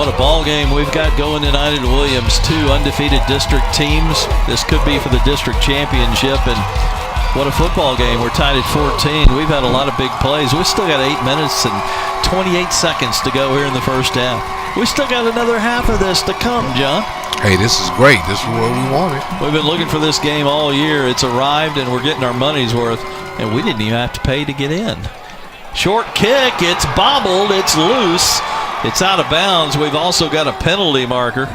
What a ball game we've got going tonight at Williams. 2 undefeated district teams. This could be for the district championship, and what a football game. We're tied at 14. We've had a lot of big plays. We've still got 8 minutes and 28 seconds to go here in the first half. We still got another half of this to come, John. Hey, this is great. This is what we wanted. We've been looking for this game all year. It's arrived, and we're getting our money's worth, and we didn't even have to pay to get in. Short kick. It's bobbled. It's loose. It's out of bounds. We've also got a penalty marker.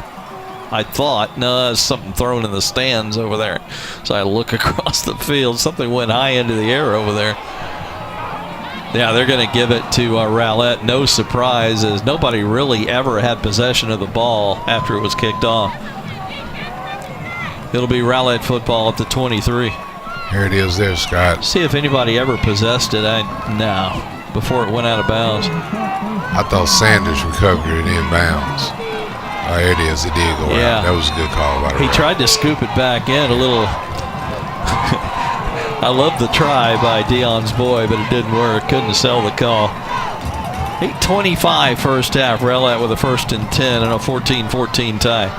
I thought, no, there's something thrown in the stands over there. So I look across the field. Something went high into the air over there. Yeah, they're going to give it to Rowlett. No surprise, as nobody really ever had possession of the ball after it was kicked off. It'll be Rowlett football at the 23. Here it is there, Scott. See if anybody ever possessed it. No, before it went out of bounds. I thought Sanders recovered it inbounds. Oh, here it is. It did go out. That was a good call by the He tried to scoop it back in a little. I love the try by Dion's boy, but it didn't work. Couldn't sell the call. 8:25 first half. Rowlett with a 1st and 10 and a 14-14 tie.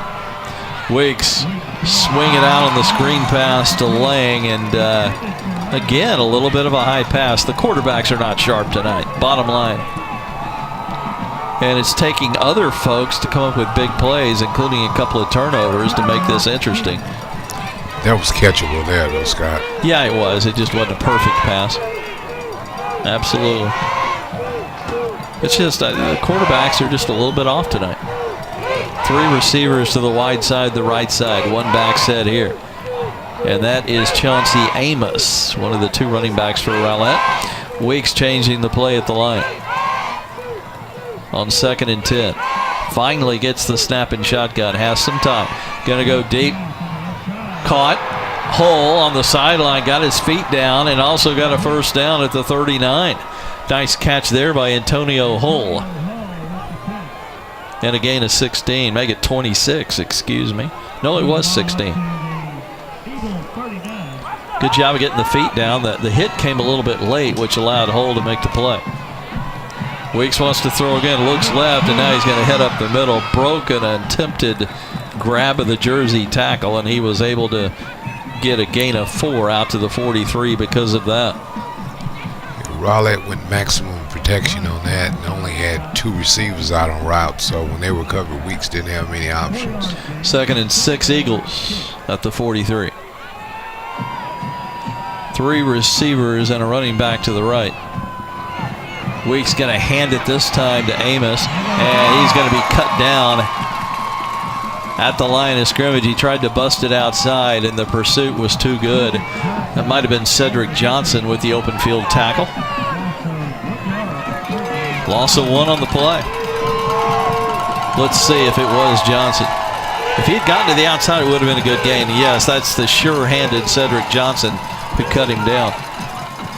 Weeks swing it out on the screen pass to Lang, and again, a little bit of a high pass. The quarterbacks are not sharp tonight, bottom line. And it's taking other folks to come up with big plays, including a couple of turnovers, to make this interesting. That was catchable there, though, Scott. Yeah, it was. It just wasn't a perfect pass. Absolutely. It's just the quarterbacks are just a little bit off tonight. 3 receivers to the wide side, the right side. 1 back set here. And that is Chauncey Amos, one of the 2 running backs for Rowlett. Weeks changing the play at the line. On 2nd and 10. Finally gets the snap and shotgun. Has some time. Going to go deep. Caught. Hull on the sideline. Got his feet down and also got a first down at the 39. Nice catch there by Antonio Hull. And a gain of 16. Make it 26, excuse me. No, it was 16. Good job of getting the feet down. The hit came a little bit late, which allowed Hull to make the play. Weeks wants to throw again, looks left, and now he's going to head up the middle. Broke an attempted grab of the jersey tackle, and he was able to get a gain of 4 out to the 43 because of that. Rowlett went maximum protection on that and only had 2 receivers out on route, so when they recovered, Weeks didn't have many options. 2nd and 6 Eagles at the 43. 3 receivers and a running back to the right. Weeks going to hand it this time to Amos, and he's going to be cut down at the line of scrimmage. He tried to bust it outside, and the pursuit was too good. That might have been Cedric Johnson with the open field tackle. Loss of 1 on the play. Let's see if it was Johnson. If he had gotten to the outside, it would have been a good gain. Yes, that's the sure-handed Cedric Johnson who cut him down.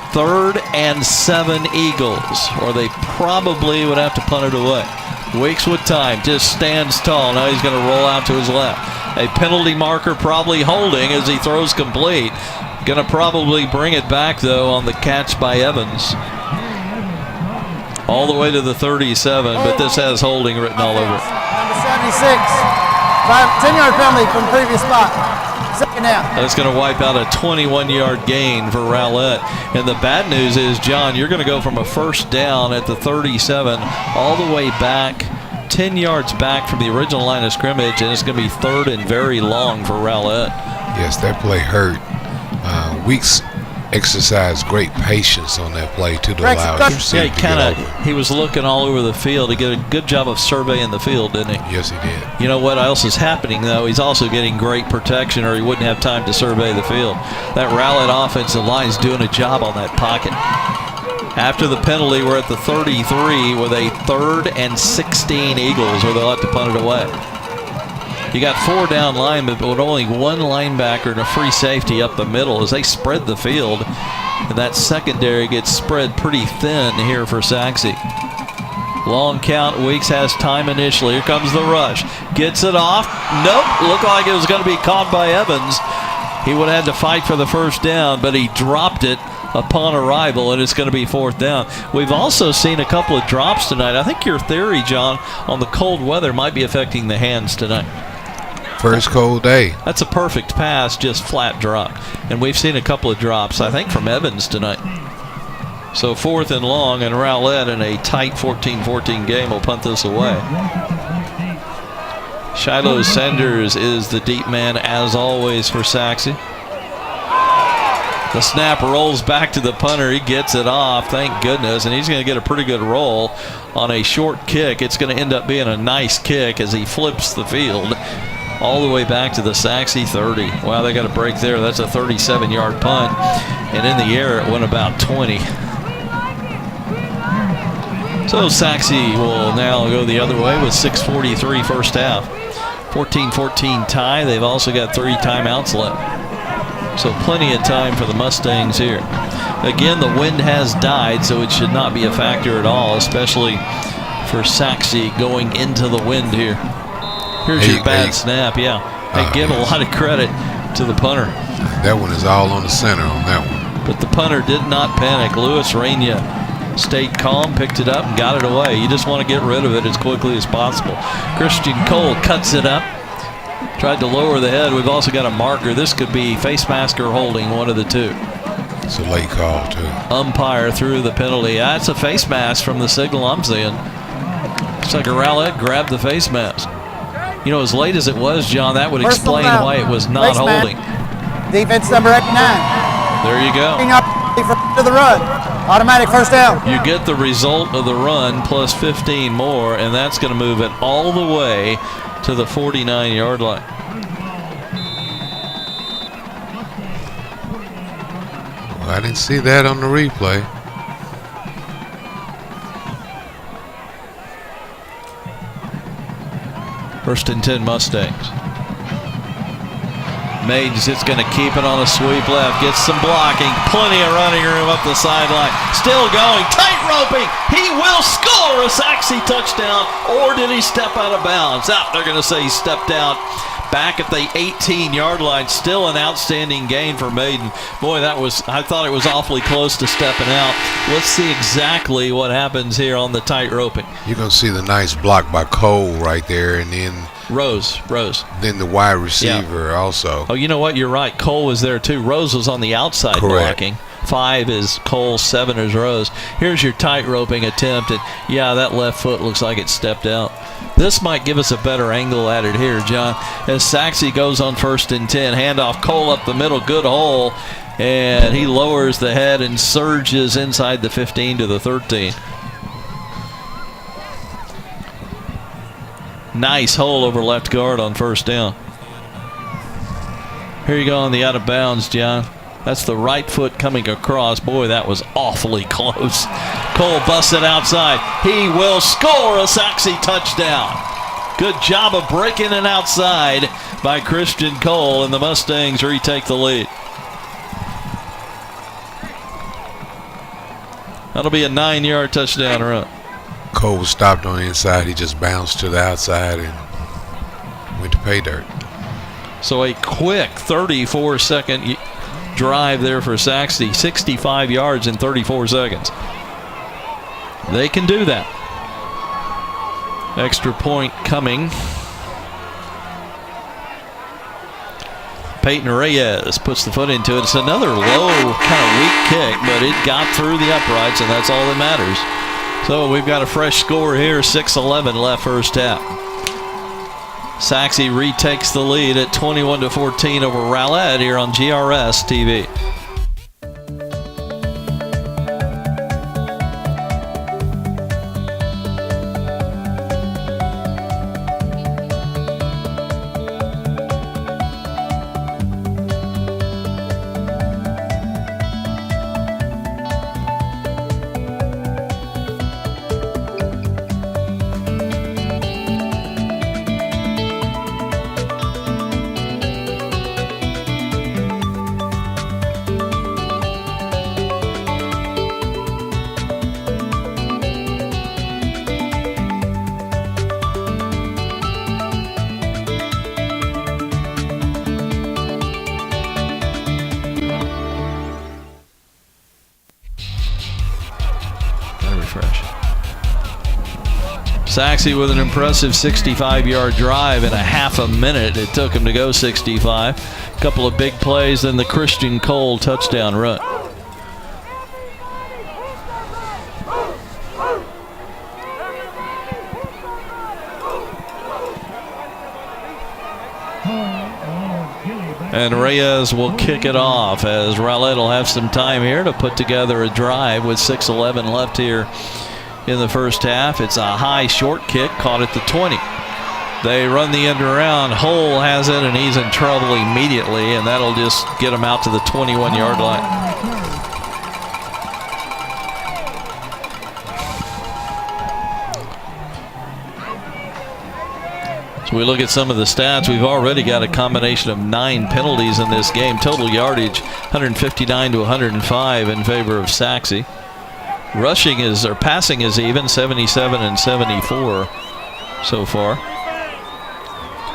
3rd and 7 Eagles, or they probably would have to punt it away. Weeks with time, just stands tall. Now he's going to roll out to his left. A penalty marker probably holding as he throws complete. Going to probably bring it back, though, on the catch by Evans. All the way to the 37, but this has holding written all over it. Number 76. 10-yard penalty from the previous spot. 2nd down. That's going to wipe out a 21-yard gain for Rowlett. And the bad news is, John, you're going to go from a first down at the 37 all the way back, 10 yards back from the original line of scrimmage, and it's going to be 3rd and very long for Rowlett. Yes, that play hurt. Weeks exercised great patience on that play to allow his receiver to get open. He was looking all over the field to get a good job of surveying the field, didn't he? Yes, he did. You know what else is happening, though? He's also getting great protection, or he wouldn't have time to survey the field. That Rowlett offensive line is doing a job on that pocket. After the penalty, we're at the 33 with a 3rd and 16 Eagles, where they'll have to punt it away. You got 4 down linemen, but with only 1 linebacker and a free safety up the middle as they spread the field. And that secondary gets spread pretty thin here for Sachse. Long count. Weeks has time initially. Here comes the rush. Gets it off. Nope. Looked like it was going to be caught by Evans. He would have had to fight for the first down, but he dropped it upon arrival, and it's going to be 4th down. We've also seen a couple of drops tonight. I think your theory, John, on the cold weather might be affecting the hands tonight. First cold day. That's a perfect pass, just flat drop. And we've seen a couple of drops, I think, from Evans tonight. So 4th and long, and Rowlett in a tight 14-14 game will punt this away. Shiloh Sanders is the deep man, as always, for Sachse. The snap rolls back to the punter. He gets it off, thank goodness, and he's going to get a pretty good roll on a short kick. It's going to end up being a nice kick as he flips the field all the way back to the Sachse 30. Wow, they got a break there. That's a 37-yard punt, and in the air it went about 20. So Sachse will now go the other way with 6:43 first half. 14-14 tie. They've also got 3 timeouts left. So plenty of time for the Mustangs here. Again, the wind has died, so it should not be a factor at all, especially for Sachse going into the wind here. Here's your bad snap, yeah. Hey, give a lot of credit to the punter. That one is all on the center on that one. But the punter did not panic. Louis Reyna stayed calm, picked it up, and got it away. You just want to get rid of it as quickly as possible. Christian Cole cuts it up. Tried to lower the head. We've also got a marker. This could be face mask or holding, one of the two. It's a late call, too. Umpire threw the penalty. That's a face mask from the signal I'm seeing. Looks like a Rowlett grabbed the face mask. You know, as late as it was, John, that would explain why it was not holding. Defense number 89. There you go. To the run. Automatic first down. You get the result of the run plus 15 more, and that's going to move it all the way to the 49-yard line. Well, I didn't see that on the replay. First and 10 Mustangs. Mays is going to keep it on a sweep left. Gets some blocking. Plenty of running room up the sideline. Still going. Tight roping. He will score a Sachse touchdown. Or did he step out of bounds? They're going to say he stepped out. Back at the 18-yard line. Still an outstanding gain for Maiden. Boy, I thought it was awfully close to stepping out. Let's see exactly what happens here on the tight roping. You're going to see the nice block by Cole right there, and then Rose. Then the wide receiver also. Oh, you know what? You're right. Cole was there too. Rose was on the outside blocking. 5 is Cole, 7 is Rose. Here's your tight roping attempt. And yeah, that left foot looks like it stepped out. This might give us a better angle at it here, John. As Sachse goes on 1st and 10. Handoff, Cole up the middle, good hole. And he lowers the head and surges inside the 15 to the 13. Nice hole over left guard on 1st down. Here you go on the out of bounds, John. That's the right foot coming across. Boy, that was awfully close. Cole busts it outside. He will score a Sachse touchdown. Good job of breaking it outside by Christian Cole, and the Mustangs retake the lead. That'll be a 9-yard touchdown run. Cole was stopped on the inside. He just bounced to the outside and went to pay dirt. So a quick 34-second drive there for Sachse. 65 yards in 34 seconds. They can do that. Extra point coming. Peyton Reyes puts the foot into it. It's another low, kind of weak kick, but it got through the uprights, and that's all that matters. So we've got a fresh score here, 6:11 left first half. Sachse retakes the lead at 21-14 over Rowlett here on GRS TV. Sachse with an impressive 65-yard drive in a half a minute. It took him to go 65. A couple of big plays, then the Christian Cole touchdown run. And Reyes will kick it off as Rowlett will have some time here to put together a drive with 6:11 left here in the first half. It's a high short kick caught at the 20. They run the end around. Hull has it, and he's in trouble immediately, and that'll just get him out to the 21-yard line. So we look at some of the stats. We've already got a combination of 9 penalties in this game. Total yardage 159 to 105 in favor of Sachse. Rushing is, or passing is even, 77 and 74 so far.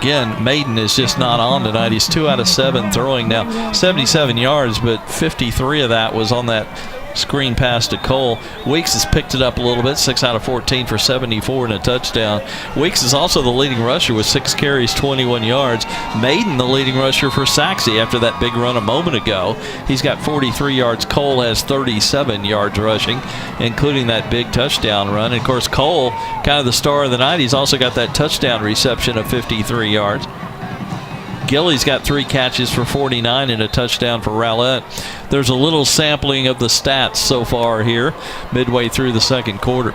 Again, Maiden is just not on tonight. He's 2 out of 7 throwing now. 77 yards, but 53 of that was on that screen pass to Cole. Weeks has picked it up a little bit, 6 out of 14 for 74 and a touchdown. Weeks is also the leading rusher with 6 carries, 21 yards. Maiden, the leading rusher for Sachse after that big run a moment ago. He's got 43 yards. Cole has 37 yards rushing, including that big touchdown run. And of course, Cole, kind of the star of the night, he's also got that touchdown reception of 53 yards. Gilly's got 3 catches for 49 and a touchdown for Rowlett. There's a little sampling of the stats so far here, midway through the second quarter.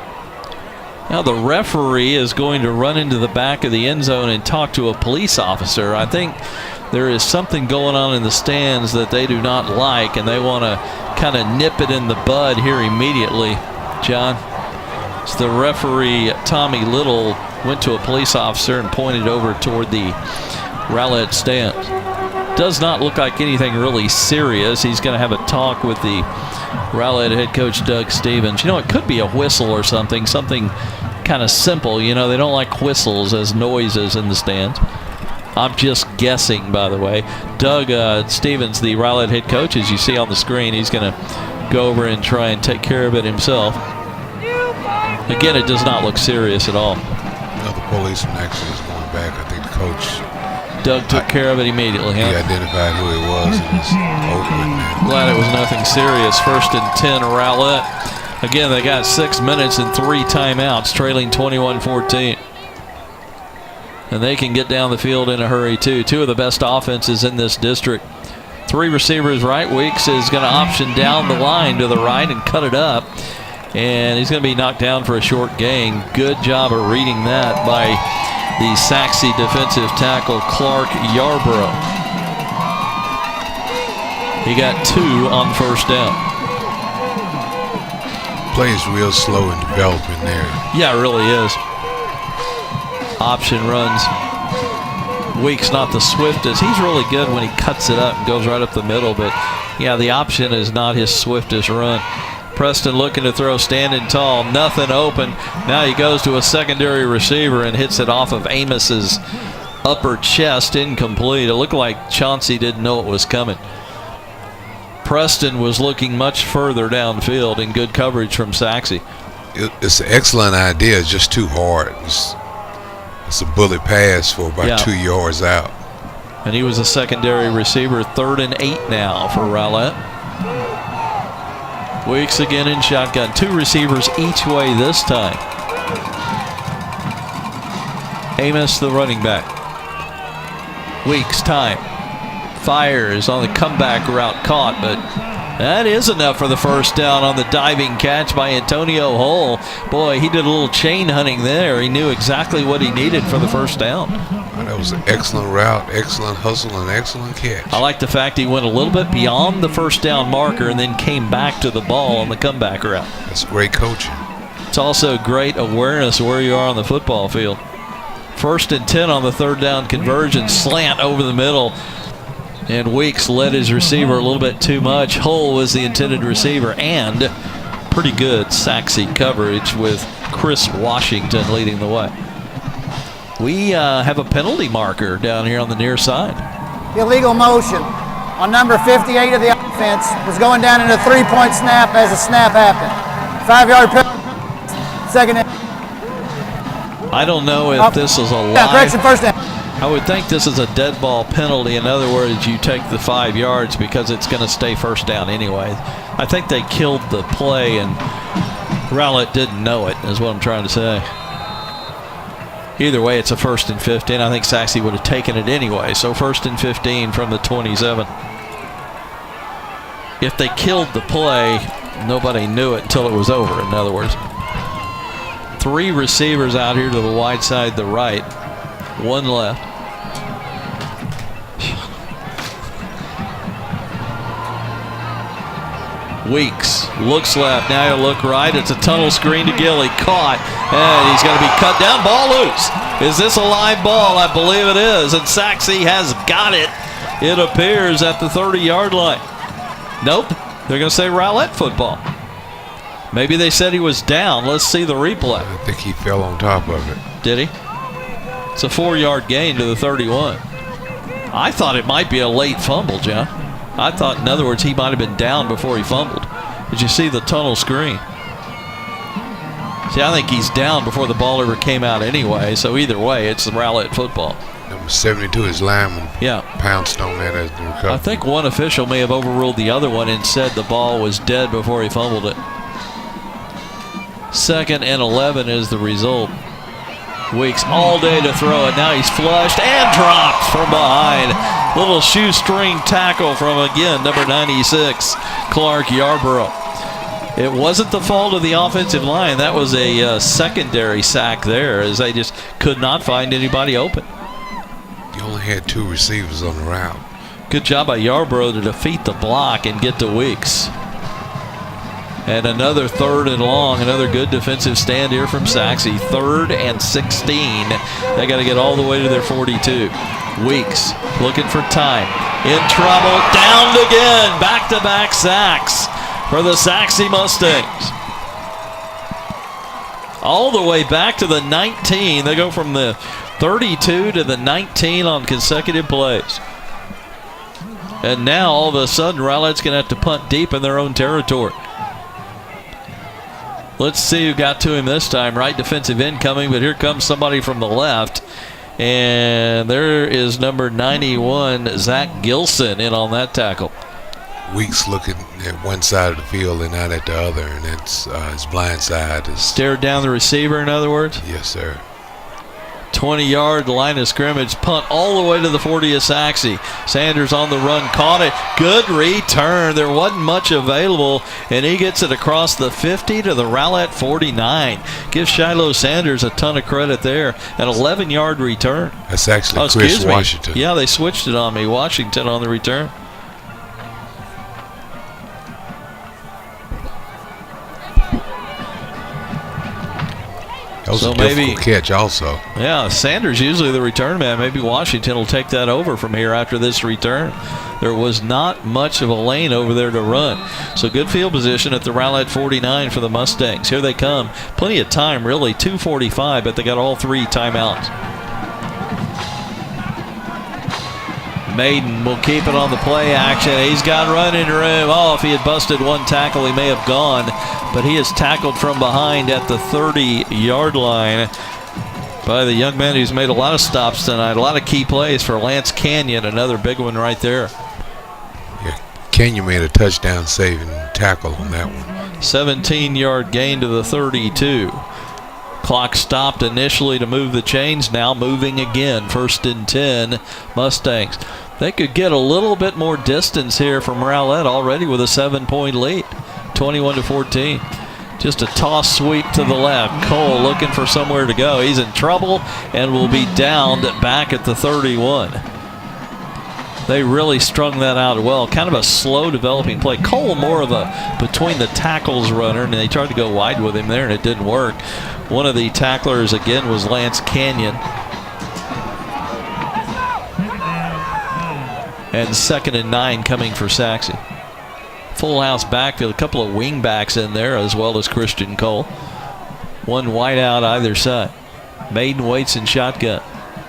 Now the referee is going to run into the back of the end zone and talk to a police officer. I think there is something going on in the stands that they do not like, and they want to kind of nip it in the bud here immediately, John. So the referee, Tommy Little, went to a police officer and pointed over toward the Rowlett stands. Does not look like anything really serious. He's going to have a talk with the Rowlett head coach, Doug Stevens. You know, it could be a whistle or something kind of simple. You know, they don't like whistles as noises in the stands. I'm just guessing, by the way. Doug Stevens, the Rowlett head coach, as you see on the screen, he's going to go over and try and take care of it himself. Again, it does not look serious at all. Another policeman actually is going back. I think the coach, Doug, took care of it immediately. He identified who it was and it's over now. Glad it was nothing serious. 1st and 10, Rowlett. Again, they got 6 minutes and 3 timeouts, trailing 21-14. And they can get down the field in a hurry, too. 2 of the best offenses in this district. 3 receivers right. Weeks is going to option down the line to the right and cut it up. And he's going to be knocked down for a short gain. Good job of reading that by the Sachse defensive tackle, Clark Yarborough. He got 2 on first down. Plays real slow in development there. Yeah, it really is. Option runs. Weeks not the swiftest. He's really good when he cuts it up and goes right up the middle, but yeah, the option is not his swiftest run. Preston looking to throw, standing tall, nothing open. Now he goes to a secondary receiver and hits it off of Amos's upper chest, incomplete. It looked like Chauncey didn't know it was coming. Preston was looking much further downfield in good coverage from Sachse. It's an excellent idea, it's just too hard. It's a bullet pass for about 2 yards out. And he was a secondary receiver. 3rd and 8 now for Rowlett. Weeks again in shotgun. 2 receivers each way this time. Amos, the running back. Weeks time. Fires on the comeback route, caught, but that is enough for the first down on the diving catch by Antonio Hull. Boy, he did a little chain hunting there. He knew exactly what he needed for the first down. That was an excellent route, excellent hustle, and excellent catch. I like the fact he went a little bit beyond the first down marker and then came back to the ball on the comeback route. That's great coaching. It's also great awareness where you are on the football field. 1st and 10 on the 3rd down conversion, slant over the middle. And Weeks led his receiver a little bit too much. Hull was the intended receiver, and pretty good Sachse coverage with Chris Washington leading the way. We have a penalty marker down here on the near side. Illegal motion on number 58 of the offense was going down in a 3-point snap as the snap happened. 5-yard penalty. 2nd and I don't know if this is a live. Correction, first down. I would think this is a dead ball penalty. In other words, you take the 5 yards because it's going to stay first down anyway. I think they killed the play and Rowlett didn't know it, is what I'm trying to say. Either way, it's a 1st and 15. I think Sachse would have taken it anyway. So 1st and 15 from the 27. If they killed the play, nobody knew it until it was over, in other words. 3 receivers out here to the wide side, the right. 1 left. Weeks looks left. Now he'll look right. It's a tunnel screen to Gilly. Caught. And he's going to be cut down. Ball loose. Is this a live ball? I believe it is. And Sachse has got it. It appears at the 30-yard line. Nope. They're going to say Rowlett football. Maybe they said he was down. Let's see the replay. I think he fell on top of it. Did he? It's a 4-yard gain to the 31. I thought it might be a late fumble, John. I thought, in other words, he might have been down before he fumbled. Did you see the tunnel screen? See, I think he's down before the ball ever came out anyway, so either way, it's the Rowlett football. Number 72 is Lyman. Yeah. Pounced on that as the recovery. I think one official may have overruled the other one and said the ball was dead before he fumbled it. 2nd and 11 is the result. Weeks all day to throw it. Now he's flushed and dropped from behind. Little shoestring tackle from, again, number 96, Clark Yarborough. It wasn't the fault of the offensive line. That was a secondary sack there, as they just could not find anybody open. You only had 2 receivers on the route. Good job by Yarborough to defeat the block and get to Weeks. And another 3rd and long, another good defensive stand here from Sachse. 3rd and 16. They got to get all the way to their 42. Weeks looking for time. In trouble. Downed again. Back-to-back sacks for the Sachse Mustangs. All the way back to the 19. They go from the 32 to the 19 on consecutive plays. And now all of a sudden Rowlett's going to have to punt deep in their own territory. Let's see who got to him this time. Right defensive end coming, but here comes somebody from the left. And there is number 91, Zach Gilson, in on that tackle. Weeks looking at one side of the field and not at the other, and that's his blind side. Stared down the receiver, in other words? Yes, sir. 20-yard line of scrimmage, punt all the way to the 40 of Sachse. Sanders on the run, caught it. Good return. There wasn't much available, and he gets it across the 50 to the Rowlett 49. Give Shiloh Sanders a ton of credit there. An 11-yard return. That's actually Chris Washington. Yeah, they switched it on me. Washington on the return. That was a difficult catch also. Yeah, Sanders usually the return man. Maybe Washington will take that over from here after this return. There was not much of a lane over there to run. So good field position at the Rowlett 49 for the Mustangs. Here they come. Plenty of time, really. 2:45, but they got all 3 timeouts. Maiden will keep it on the play action. He's got running room. Oh, if he had busted one tackle, he may have gone. But he is tackled from behind at the 30-yard line by the young man who's made a lot of stops tonight. A lot of key plays for Lance Canyon. Another big one right there. Yeah, Canyon made a touchdown saving tackle on that one. 17-yard gain to the 32. Clock stopped initially to move the chains. Now moving again. 1st and 10, Mustangs. They could get a little bit more distance here from Rowlett already with a 7-point lead. 21-14. Just a toss sweep to the left. Cole looking for somewhere to go. He's in trouble and will be downed back at the 31. They really strung that out well. Kind of a slow developing play. Cole more of a between the tackles runner, and they tried to go wide with him there, and it didn't work. One of the tacklers again was Lance Canyon. And 2nd and 9 coming for Sachse. Full house backfield, a couple of wing backs in there as well as Christian Cole. One wide out either side. Maiden waits in shotgun.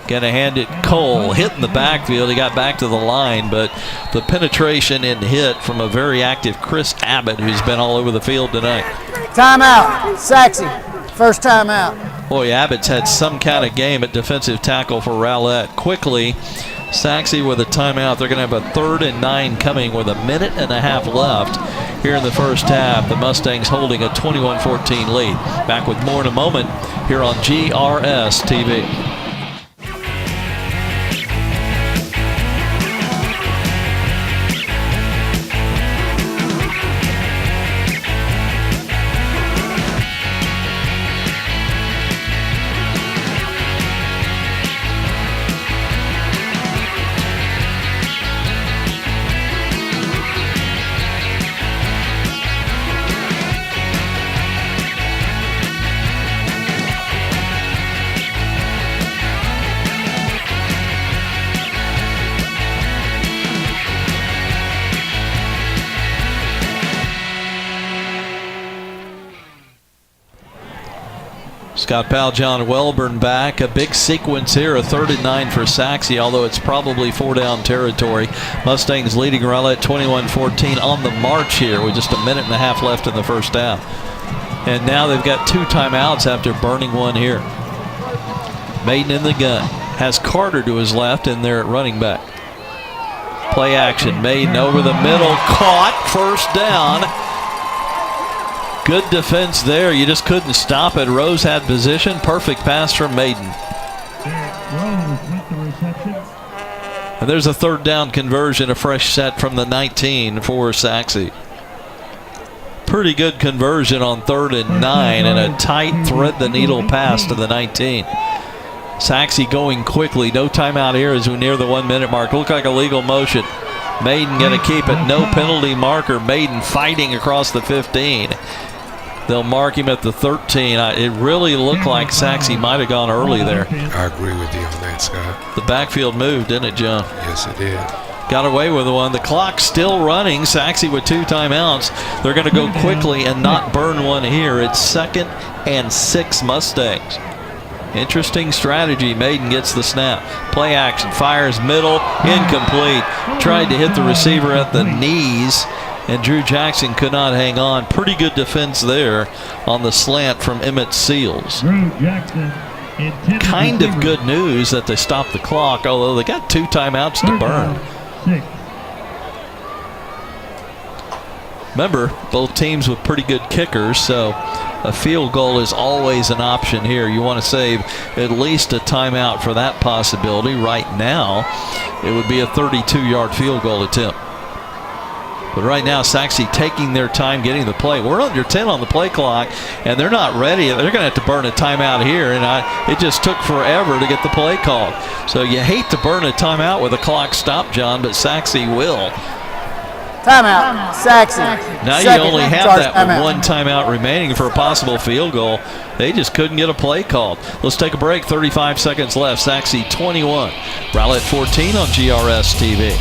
Gonna hand it Cole, hit in the backfield. He got back to the line, but the penetration and hit from a very active Chris Abbott, who's been all over the field tonight. Timeout, Sachse. First timeout. Boy, Abbott's had some kind of game at defensive tackle for Rowlett. Quickly, Sachse with a timeout. They're going to have a 3rd and 9 coming with a minute and a half left here in the first half. The Mustangs holding a 21-14 lead. Back with more in a moment here on GRS TV. Scott Powell, John Welburn back. A big sequence here, a 3rd and 9 for Sachse, although it's probably 4-down territory. Mustangs leading Rowlett 21-14 on the march here with just a minute and a half left in the first half. And now they've got 2 timeouts after burning one here. Maiden in the gun. Has Carter to his left, and they're at running back. Play action. Maiden over the middle. Caught. First down. Good defense there. You just couldn't stop it. Rose had position. Perfect pass from Maiden. And there's a 3rd down conversion, a fresh set from the 19 for Sachse. Pretty good conversion on 3rd and 9 and a tight thread-the-needle pass to the 19. Sachse going quickly. No timeout here as we near the 1-minute mark. Look like a legal motion. Maiden going to keep it. No penalty marker. Maiden fighting across the 15. They'll mark him at the 13. It really looked like Sachse might have gone early there. I agree with you on that, Scott. The backfield moved, didn't it, John? Yes, it did. Got away with one. The clock's still running. Sachse with 2 timeouts. They're going to go quickly and not burn one here. It's 2nd and 6 Mustangs. Interesting strategy. Maiden gets the snap. Play action. Fires middle. Incomplete. Tried to hit the receiver at the knees, and Drew Jackson could not hang on. Pretty good defense there on the slant from Emmett Seals. Kind of good news that they stopped the clock, although they got 2 timeouts to burn. Remember, both teams with pretty good kickers, so a field goal is always an option here. You want to save at least a timeout for that possibility. Right now, it would be a 32-yard field goal attempt. But right now, Sachse taking their time getting the play. We're under 10 on the play clock, and they're not ready. They're going to have to burn a timeout here, and it just took forever to get the play called. So you hate to burn a timeout with a clock stop, John, but Sachse will. Timeout, Sachse. Now you only have that with 1 timeout remaining for a possible field goal. They just couldn't get a play called. Let's take a break. 35 seconds left. Sachse 21. Rowlett 14 on GRS TV.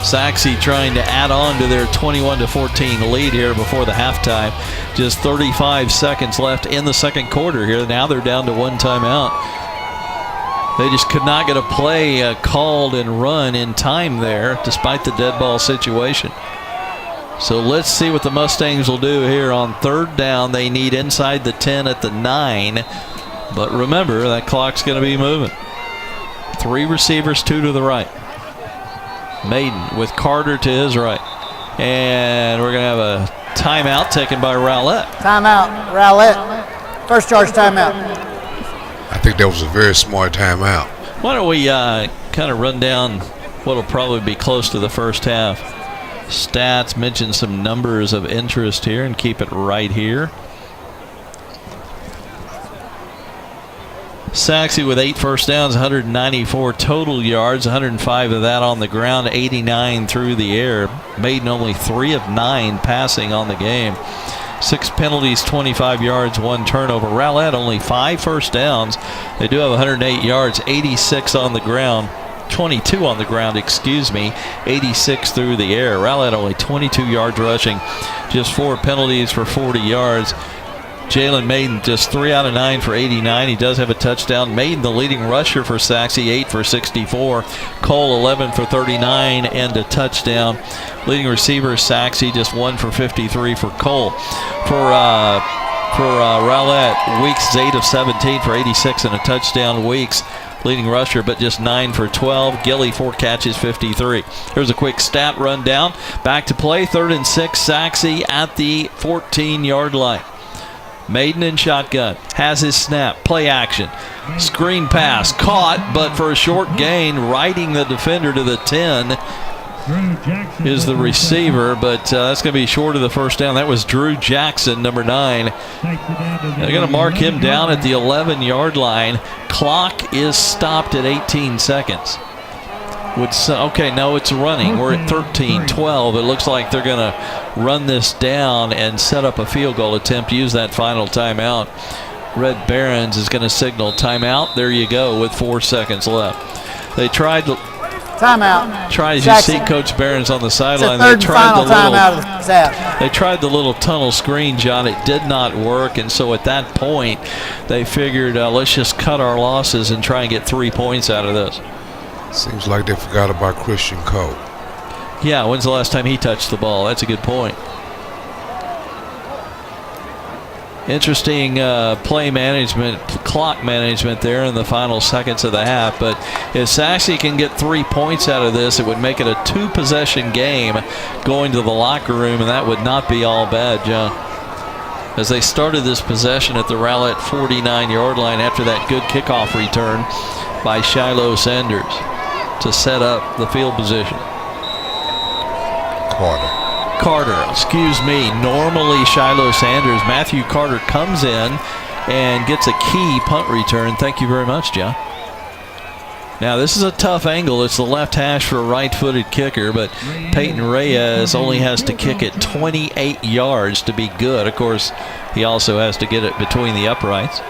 Sachse trying to add on to their 21-14 lead here before the halftime. Just 35 seconds left in the second quarter here. Now they're down to 1 timeout. They just could not get a play called and run in time there, despite the dead ball situation. So let's see what the Mustangs will do here on 3rd down. They need inside the 10 at the 9. But remember, that clock's going to be moving. 3 receivers, 2 to the right. Maiden with Carter to his right. And we're going to have a timeout taken by Rowlett. Timeout, Rowlett. First charge timeout. I think that was a very smart timeout. Why don't we kind of run down what will probably be close to the first half stats, mention some numbers of interest here, and keep it right here. Sachse with 8 first downs, 194 total yards, 105 of that on the ground, 89 through the air. Maiden only 3 of 9 passing on the game. 6 penalties, 25 yards, 1 turnover. Rowlett only 5 first downs. They do have 108 yards, 86 on the ground. 22 on the ground, 86 through the air. Rowlett only 22 yards rushing, just 4 penalties for 40 yards. Jalen Maiden just 3 out of 9 for 89. He does have a touchdown. Maiden, the leading rusher for Sachse, 8 for 64. Cole, 11 for 39 and a touchdown. Leading receiver Sachse, just 1 for 53 for Cole. For Rowlett, Weeks is 8 of 17 for 86 and a touchdown. Weeks, leading rusher, but just 9 for 12. Gilly, 4 catches, 53. Here's a quick stat rundown. Back to play, 3rd and 6, Sachse at the 14-yard line. Maiden in shotgun, has his snap, play action, screen pass, caught, but for a short gain, riding the defender to the 10 is the receiver, but that's going to be short of the first down. That was Drew Jackson, number 9. They're going to mark him down at the 11-yard line. Clock is stopped at 18 seconds. Okay, no, it's running. We're at 13-12. It looks like they're going to run this down and set up a field goal attempt, use that final timeout. Red Barons is going to signal timeout. There you go with 4 seconds left. They tried to... Timeout. As you see Coach Barons on the sideline. They tried the little tunnel screen, John. It did not work, and so at that point, they figured, let's just cut our losses and try and get 3 points out of this. Seems like they forgot about Christian Cole. Yeah, when's the last time he touched the ball? That's a good point. Interesting play management, clock management there in the final seconds of the half. But if Sachse can get 3 points out of this, it would make it a 2-possession game going to the locker room, and that would not be all bad, John. As they started this possession at the Rowlett 49-yard line after that good kickoff return by Shiloh Sanders to set up the field position. Carter, excuse me. Normally Shiloh Sanders. Matthew Carter comes in and gets a key punt return. Thank you very much, John. Now this is a tough angle. It's the left hash for a right-footed kicker, but Peyton Reyes only has to kick it 28 yards to be good. Of course, he also has to get it between the uprights.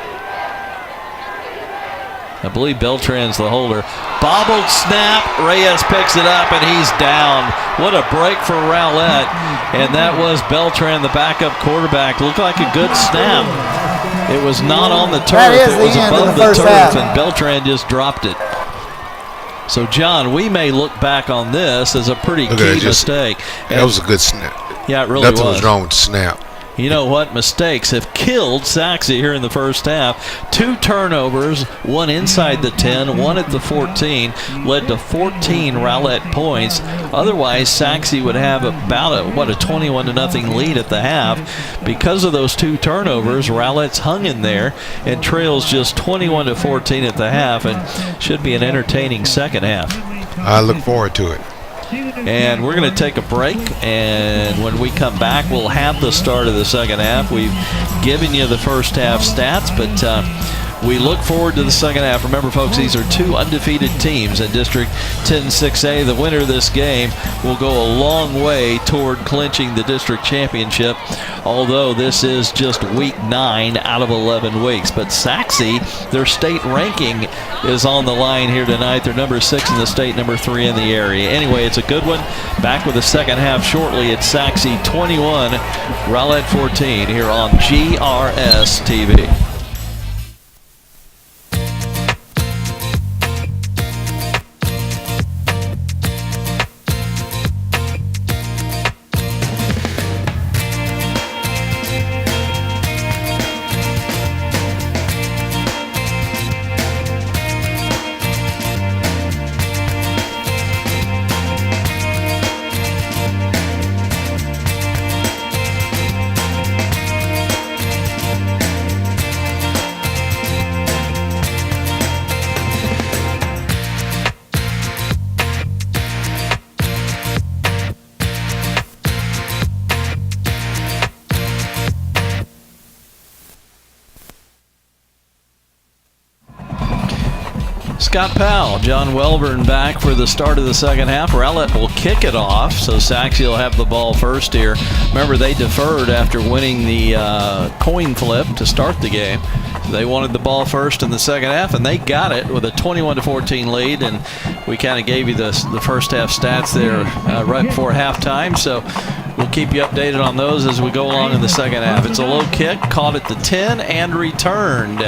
I believe Beltran's the holder. Bobbled snap. Reyes picks it up, and he's down. What a break for Rowlett. And that was Beltran, the backup quarterback. Looked like a good snap. It was not on the turf. It was above the turf, and Beltran just dropped it. So, John, we may look back on this as a pretty key mistake. That was a good snap. Yeah, it really was. Nothing was wrong with the snap. You know what? Mistakes have killed Sachse here in the first half. 2 turnovers, 1 inside the 10, 1 at the 14, led to 14 Rowlett points. Otherwise, Sachse would have about a 21-0 lead at the half. Because of those 2 turnovers, Rowlett's hung in there and trails just 21-14 at the half, and should be an entertaining second half. I look forward to it. And we're going to take a break, and when we come back, we'll have the start of the second half. We've given you the first half stats, but we look forward to the second half. Remember, folks, these are 2 undefeated teams in District 10-6A. The winner of this game will go a long way toward clinching the district championship, although this is just week 9 out of 11 weeks. But Sachse, their state ranking is on the line here tonight. They're number 6 in the state, number 3 in the area. Anyway, it's a good one. Back with the second half shortly. It's Sachse 21, Rowlett 14 here on GRS TV. Scott Powell. John Welburn back for the start of the second half. Rowlett will kick it off, so Sachse will have the ball first here. Remember, they deferred after winning the coin flip to start the game. They wanted the ball first in the second half, and they got it with a 21-14 lead. And we kind of gave you the first half stats there right before halftime, so we'll keep you updated on those as we go along in the second half. It's a low kick, caught at the 10 and returned.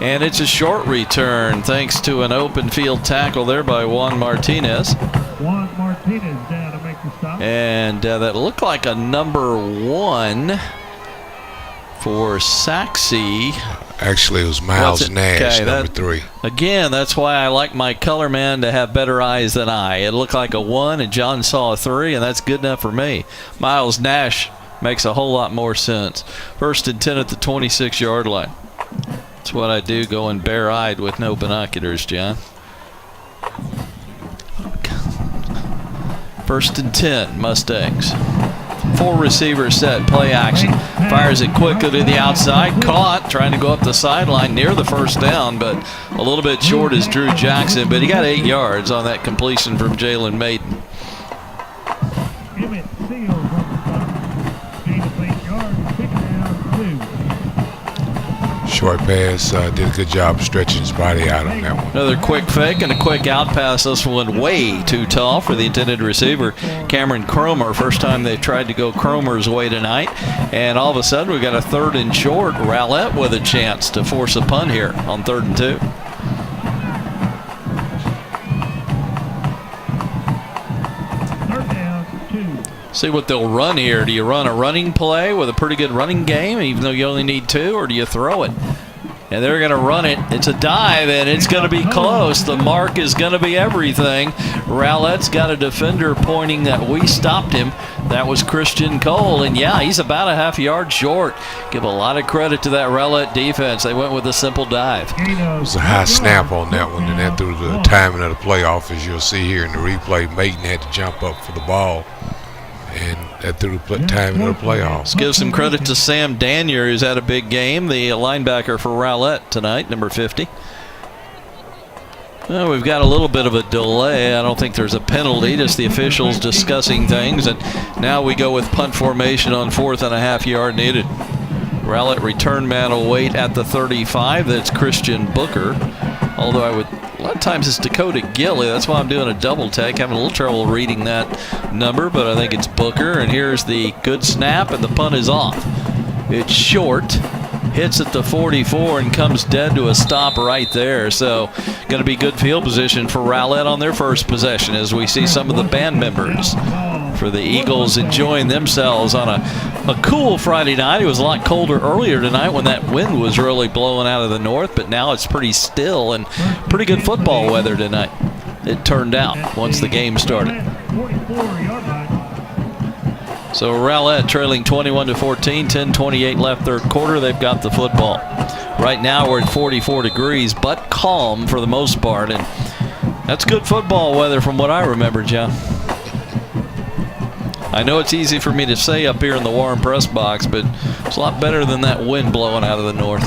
And it's a short return thanks to an open field tackle there by Juan Martinez. Juan Martinez down to make the stop. And that looked like a number 1 for Sachse. Actually, it was Miles Nash, okay, number 3. Again, that's why I like my color man to have better eyes than I. It looked like a 1, and John saw a 3, and that's good enough for me. Miles Nash makes a whole lot more sense. 1st and 10 at the 26-yard line. That's what I do going bare-eyed with no binoculars, John. 1st and 10, Mustangs. 4 receivers set, play action. Fires it quickly to the outside, caught, trying to go up the sideline near the first down, but a little bit short is Drew Jackson, but he got 8 yards on that completion from Jalen Maiden. Emmett Seals on the stop. Gain of 8 yards, pick down 2. Short pass, did a good job stretching his body out on that one. Another quick fake and a quick out pass. This one way too tall for the intended receiver, Cameron Cromer. First time they've tried to go Cromer's way tonight. And all of a sudden, we got a 3rd and short. Rowlett with a chance to force a punt here on 3rd and 2. Third down, 2. See what they'll run here. Do you run a running play with a pretty good running game, even though you only need 2, or do you throw it? And they're going to run it. It's a dive, and it's going to be close. The mark is going to be everything. Rowlett's got a defender pointing that we stopped him. That was Christian Cole, and yeah, he's about a half yard short. Give a lot of credit to that Rowlett defense. They went with a simple dive. It was a high snap on that one, and then through the timing of the playoff, as you'll see here in the replay, Maiden had to jump up for the ball. And that through the timing of the playoffs. Let's give some credit to Sam Danier, who's had a big game, the linebacker for Rowlett tonight, number 50. Well, we've got a little bit of a delay. I don't think there's a penalty, just the officials discussing things. And now we go with punt formation on 4th and a half yard needed. Rowlett return man will wait at the 35. That's Christian Booker. Although a lot of times it's Dakota Gilly. That's why I'm doing a double take. Having a little trouble reading that number, but I think it's Booker. And here's the good snap, and the punt is off. It's short, hits at the 44, and comes dead to a stop right there. So going to be good field position for Rowlett on their first possession as we see some of the band members for the Eagles enjoying themselves on a cool Friday night. It was a lot colder earlier tonight when that wind was really blowing out of the north, but now it's pretty still and pretty good football weather tonight. It turned out once the game started. So Rowlett trailing 21-14, 10:28 left third quarter. They've got the football. Right now we're at 44 degrees, but calm for the most part, and that's good football weather from what I remember, John. I know it's easy for me to say up here in the Warren press box, but it's a lot better than that wind blowing out of the north.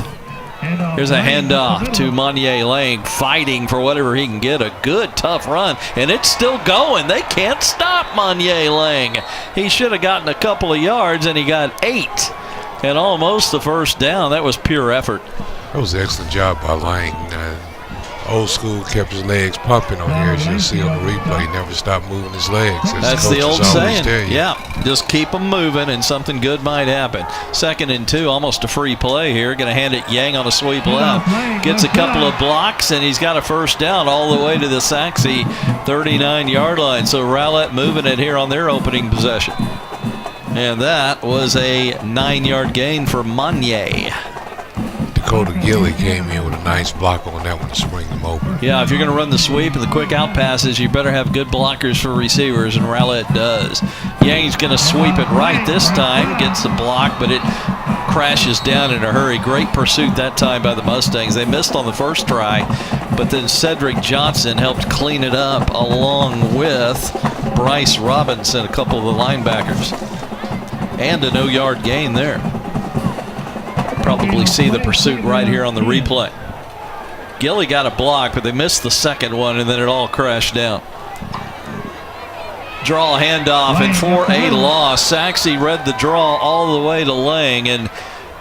Here's a handoff to Monnier Lang, fighting for whatever he can get. A good, tough run, and it's still going. They can't stop Monnier Lang. He should have gotten a couple of yards, and he got 8. And almost the first down. That was pure effort. That was an excellent job by Lang. Old school kept his legs pumping on here, as you'll see on the replay. He never stopped moving his legs. That's the old saying. Yeah, just keep them moving and something good might happen. 2nd and 2, almost a free play here. Going to hand it Yang on a sweep left. Gets a couple of blocks, and he's got a first down all the way to the Sachse 39-yard line. So Rowlett moving it here on their opening possession. And that was a 9-yard gain for Monnier. Dakota Gilly came in with a nice block on that one to spring them open. Yeah, if you're going to run the sweep and the quick out passes, you better have good blockers for receivers, and Rowlett does. Yang's going to sweep it right this time, gets the block, but it crashes down in a hurry. Great pursuit that time by the Mustangs. They missed on the first try, but then Cedric Johnson helped clean it up along with Bryce Robinson, a couple of the linebackers. And a no-yard gain there. Probably see the pursuit right here on the replay. Gilly got a block, but they missed the second one, and then it all crashed down. Draw handoff, and for a loss. Sachse read the draw all the way to Lang, and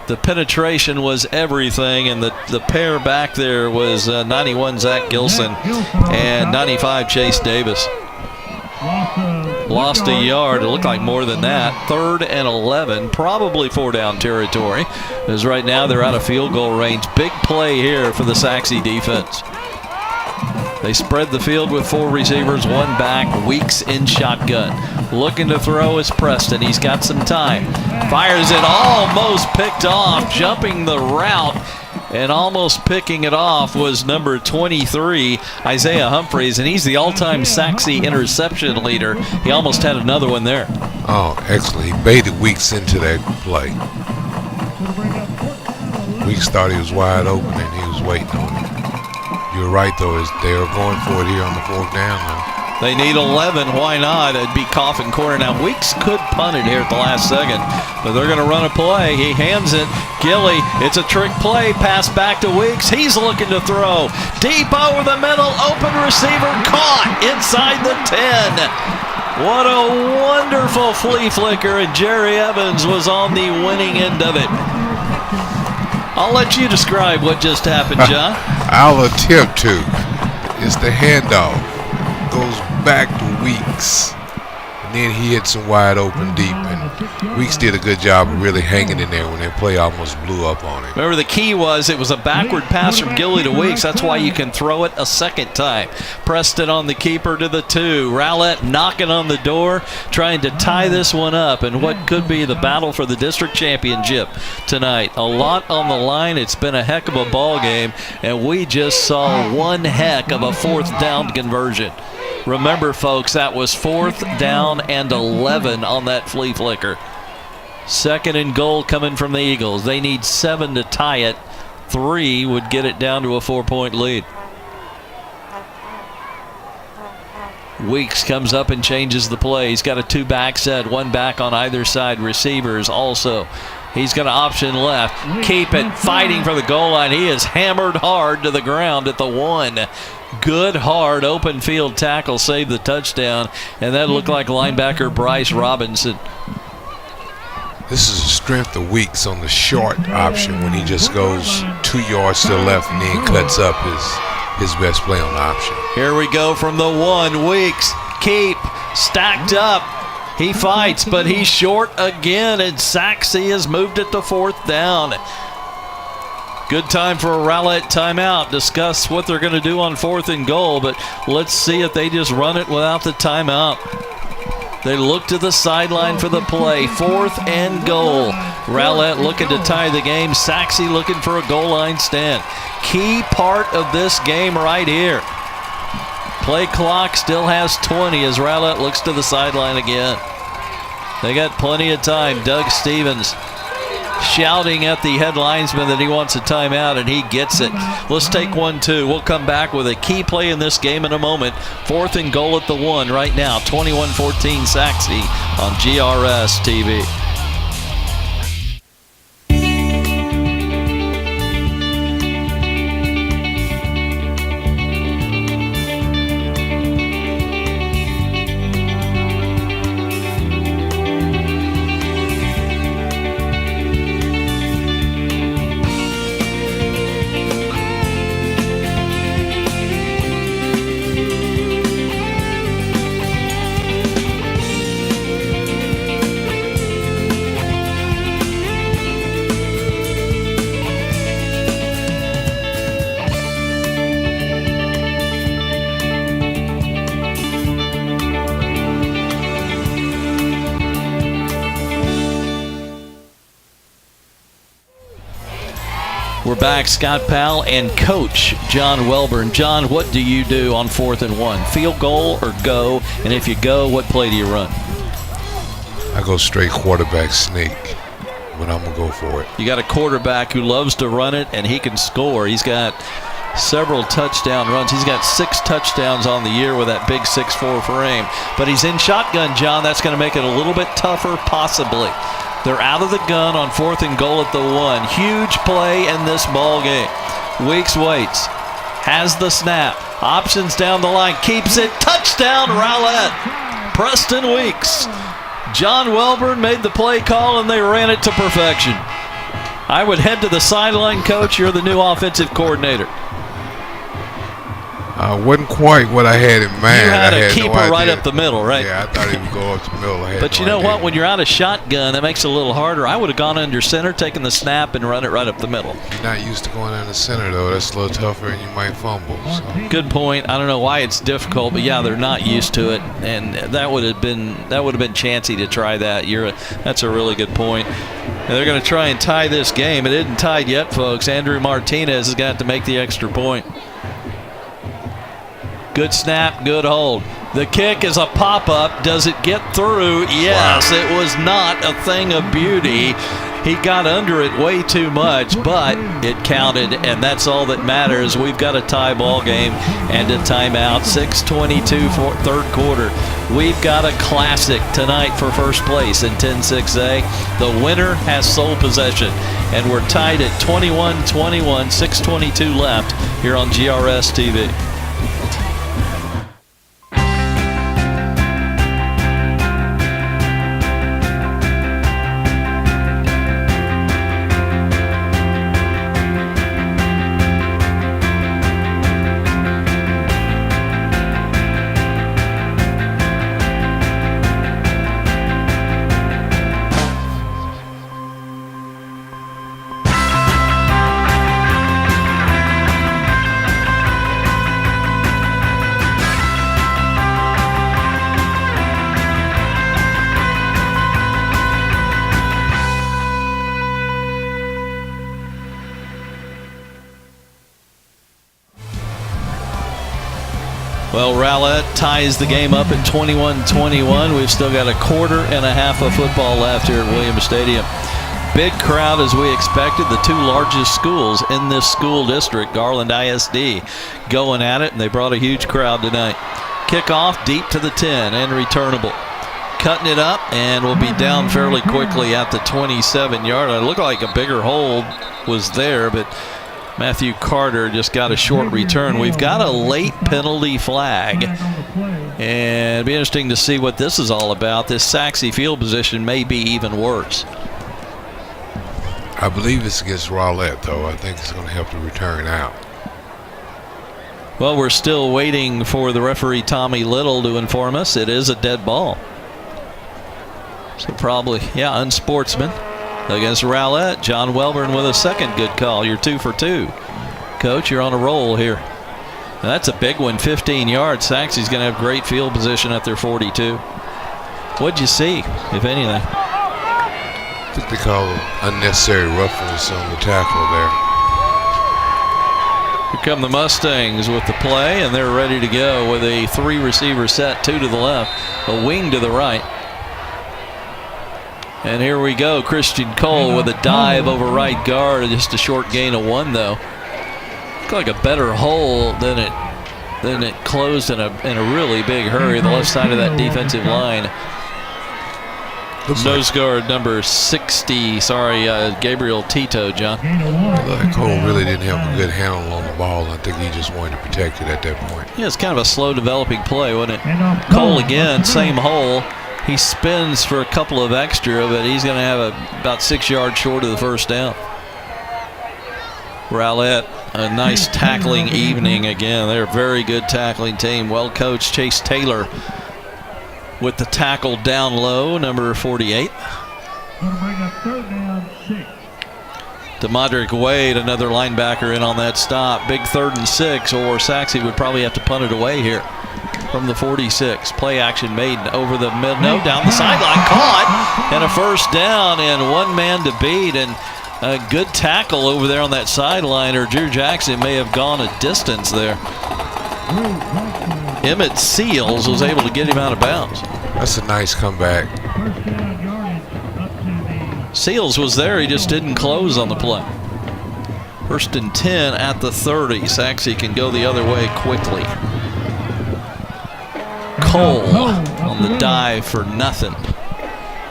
the penetration was everything, and the pair back there was 91 Zach Gilson and 95 Chase Davis. Lost a yard. It looked like more than that. 3rd and 11, probably 4-down territory, as right now they're out of field goal range. Big play here for the Sachse defense. They spread the field with 4 receivers, 1 back. Weeks in shotgun. Looking to throw is Preston. He's got some time. Fires it, almost picked off. Jumping the route and almost picking it off was number 23, Isaiah Humphreys, and he's the all-time Sachse interception leader. He almost had another one there. Oh, excellent. He baited Weeks into that play. Weeks thought he was wide open, and he was waiting on it. You're right, though. They are going for it here on the 4th down now. They need 11. Why not? It'd be Coffin corner. Now, Weeks could punt it here at the last second, but they're going to run a play. He hands it. Gilly, it's a trick play. Pass back to Weeks. He's looking to throw. Deep over the middle. Open receiver caught inside the 10. What a wonderful flea flicker, and Jerry Evans was on the winning end of it. I'll let you describe what just happened, John. I'll attempt to. It's the handoff. Goes back to Weeks, and then he hits him wide open deep, and Weeks did a good job of really hanging in there when that play almost blew up on him. Remember, the key was it was a backward pass from Gilly to Weeks. That's why you can throw it a second time. Preston on the keeper to the 2. Rowlett knocking on the door, trying to tie this one up in what could be the battle for the district championship tonight. A lot on the line. It's been a heck of a ball game, and we just saw one heck of a 4th down conversion. Remember, folks, that was 4th down and 11 on that flea flicker. 2nd and goal coming from the Eagles. They need 7 to tie it. 3 would get it down to a 4-point lead. Weeks comes up and changes the play. He's got a 2-back set, 1 back on either side. Receivers also. He's got an option left. Keep it, fighting for the goal line. He is hammered hard to the ground at the 1. Good, hard, open field tackle saved the touchdown, and that looked like linebacker Bryce Robinson. This is the strength of Weeks on the short option when he just goes 2 yards to the left and then cuts up his best play on the option. Here we go from the 1. Weeks, keep, stacked up. He fights, but he's short again, and Sachse has moved it to 4th down. Good time for a Rowlett timeout. Discuss what they're going to do on 4th and goal, but let's see if they just run it without the timeout. They look to the sideline for the play. 4th and goal. Rowlett looking to tie the game. Sachse looking for a goal line stand. Key part of this game right here. Play clock still has 20 as Rowlett looks to the sideline again. They got plenty of time. Doug Stevens shouting at the head linesman that he wants a timeout, and he gets it. Let's take 1-2. We'll come back with a key play in this game in a moment. 4th and goal at the 1 right now. 21-14 Sachse on GRS TV. We're back. Scott Powell and Coach John Welburn. John, what do you do on 4th and 1? Field goal or go? And if you go, what play do you run? I go straight quarterback sneak, but I'm going to go for it. You got a quarterback who loves to run it, and he can score. He's got several touchdown runs. He's got 6 touchdowns on the year with that big 6'4" frame. But he's in shotgun, John. That's going to make it a little bit tougher, possibly. They're out of the gun on 4th and goal at the 1. Huge play in this ball game. Weeks waits. has the snap. Options down the line. Keeps it. Touchdown, Rowlett. Preston Weeks. John Welborn made the play call, and they ran it to perfection. I would head to the sideline, Coach. You're the new offensive coordinator. Wasn't quite what I had in mind. You had I a had keeper no right idea. up the middle, right? Yeah, I thought he would go up the middle. But you know what? When you're out of shotgun, that makes it a little harder. I would have gone under center, taken the snap, and run it right up the middle. You're not used to going in the center, though. That's a little tougher, and you might fumble. So. Good point. I don't know why it's difficult, but yeah, they're not used to it, and that would have been chancy to try that. That's a really good point. And they're going to try and tie this game. It isn't tied yet, folks. Andrew Martinez is going to have to make the extra point. Good snap, good hold. The kick is a pop-up. Does it get through? Yes, wow. It was not a thing of beauty. He got under it way too much, but it counted, and that's all that matters. We've got a tie ball game and a timeout. 6:22 for third quarter. We've got a classic tonight for first place in 10-6A. The winner has sole possession, and we're tied at 21-21, 6:22 left here on GRS TV. Well, Rowlett ties the game up at 21-21. We've still got a quarter and a half of football left here at Williams Stadium. Big crowd as we expected. The two largest schools in this school district, Garland ISD, going at it, and they brought a huge crowd tonight. Kickoff deep to the 10 and returnable. Cutting it up, and will be down fairly quickly at the 27-yard line. It looked like a bigger hold was there, but Matthew Carter just got a short return. We've got a late penalty flag, and it'll be interesting to see what this is all about. This Sachse field position may be even worse. I believe it's against Rowlett, though. I think it's going to help the return out. Well, we're still waiting for the referee, Tommy Little, to inform us. It is a dead ball. So probably, yeah, unsportsman. Against Rowlett, John Welborn with a second good call. You're 2 for 2. Coach, you're on a roll here. And that's a big one, 15 yards. Sachse's going to have great field position at their 42. What'd you see, if anything? I think they call unnecessary roughness on the tackle there. Here come the Mustangs with the play, and they're ready to go with a 3-receiver set, 2 to the left, a wing to the right. And here we go, Christian Cole with a dive over right guard, just a short gain of 1 though. Looked like a better hole than it closed in a really big hurry. The left side of that defensive line. Nose guard number 60, Gabriel Tito, John. Cole really didn't have a good handle on the ball. I think he just wanted to protect it at that point. Yeah, it's kind of a slow developing play, wasn't it? Cole again, same hole. He spins for a couple of extra, but he's going to have about 6 yards short of the first down. Rowlett, a nice tackling evening again. They're a very good tackling team. Well coached. Chase Taylor with the tackle down low, number 48. DeModrick Wade, another linebacker in on that stop. Big 3rd and 6, or Sachse would probably have to punt it away here. From the 46, play action made over the mid, no, down the sideline, caught, and a first down, and 1 man to beat, and a good tackle over there on that sideline, or Drew Jackson may have gone a distance there. Emmett Seals was able to get him out of bounds. That's a nice comeback. Seals was there, he just didn't close on the play. 1st and 10 at the 30. Sachse can go the other way quickly. Cole on the dive for nothing.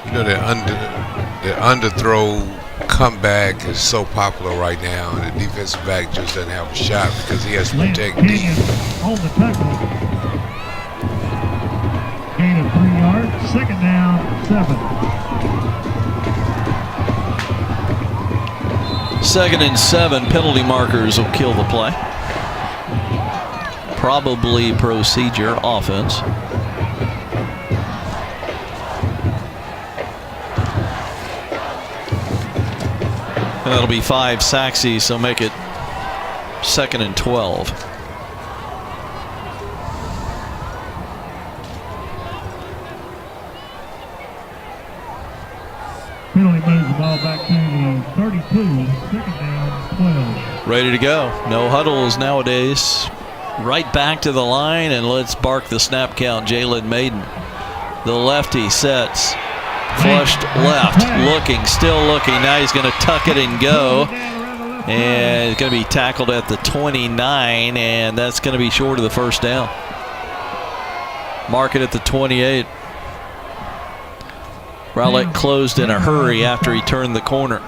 You know, the underthrow comeback is so popular right now, and the defensive back just doesn't have a shot because he has to protect deep. On the tackle. Gain of 3 yards. Second down, 7. 2nd and 7. Penalty markers will kill the play. Probably procedure offense. That'll be 5 Sachse, so make it 2nd and 12. Penalty moves the ball back to the 32, 2nd down, 12. Ready to go. No huddles nowadays. Right back to the line, and let's bark the snap count. Jalen Maiden, the lefty, sets. Flushed left, looking, still looking. Now he's going to tuck it and go. And it's going to be tackled at the 29, and that's going to be short of the first down. Mark it at the 28. Rowlett closed in a hurry after he turned the corner.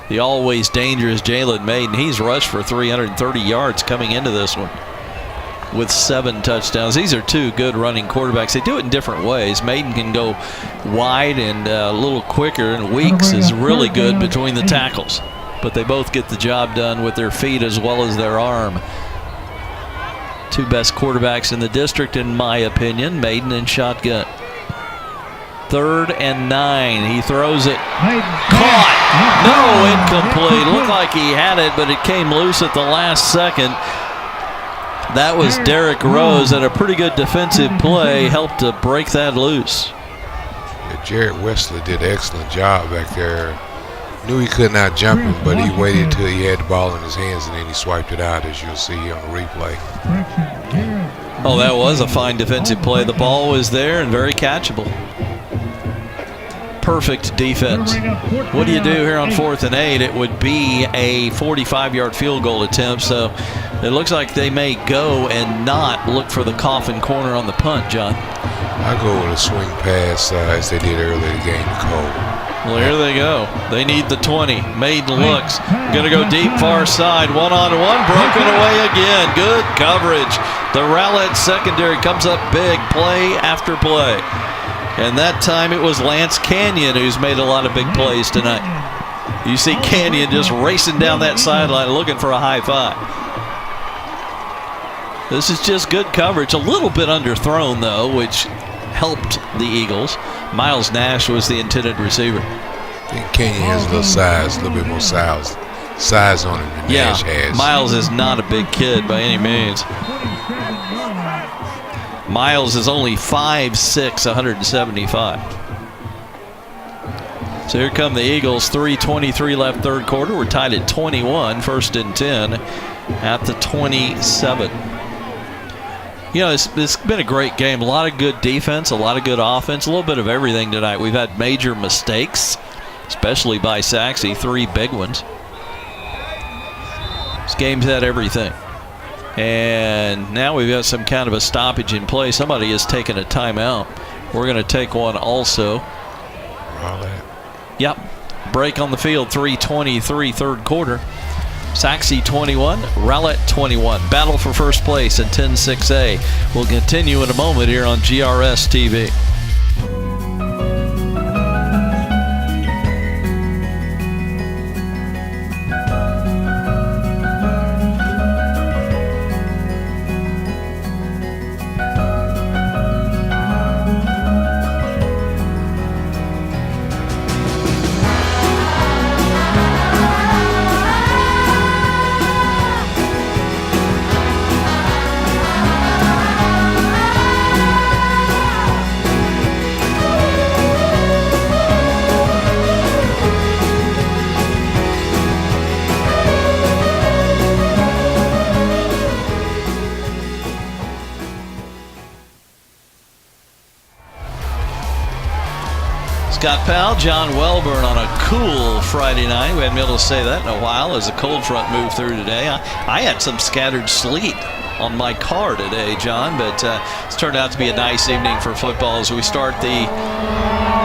The always dangerous Jalen Maiden. He's rushed for 330 yards coming into this one with 7 touchdowns. These are 2 good running quarterbacks. They do it in different ways. Maiden can go wide and a little quicker, and Weeks is really good between the tackles. But they both get the job done with their feet as well as their arm. 2 best quarterbacks in the district, in my opinion, Maiden and shotgun. 3rd and 9. He throws it. Caught. No, incomplete. Looked like he had it, but it came loose at the last second. That was Derek Rose, at a pretty good defensive play, helped to break that loose. Yeah, Jared Wesley did an excellent job back there. Knew he could not jump him, but he waited till he had the ball in his hands, and then he swiped it out, as you'll see on the replay. Oh, that was a fine defensive play. The ball was there and very catchable. Perfect defense. What do you do here on 4th and 8? It would be a 45-yard field goal attempt, so it looks like they may go and not look for the coffin corner on the punt, John. I go with a swing pass as they did earlier in the game to Cole. Well, here they go. They need the 20. Maiden looks. Going to go deep far side. 1-on-1. Broken away again. Good coverage. The Rowlett secondary comes up big, play after play. And that time it was Lance Canyon who's made a lot of big plays tonight. You see Canyon just racing down that sideline looking for a high five. This is just good coverage. A little bit underthrown, though, which helped the Eagles. Miles Nash was the intended receiver. I think Canyon has a little size, a little bit more size on him than Nash has. Miles is not a big kid by any means. Miles is only 5'6", 175. So here come the Eagles. 3:23 left, 3rd quarter. We're tied at 21, 1st and 10 at the 27. You know, it's been a great game. A lot of good defense, a lot of good offense, a little bit of everything tonight. We've had major mistakes, especially by Sachse, 3 big ones. This game's had everything. And now we've got some kind of a stoppage in play. Somebody has taken a timeout. We're going to take one also. Yep. Break on the field, 3:23, 3rd quarter. Sachse 21, Rowlett 21. Battle for first place in 10-6A. We'll continue in a moment here on GRS TV. Scott Powell, John Welburn on a cool Friday night. We hadn't been able to say that in a while as a cold front moved through today. I had some scattered sleet on my car today, John, but it's turned out to be a nice evening for football as we start the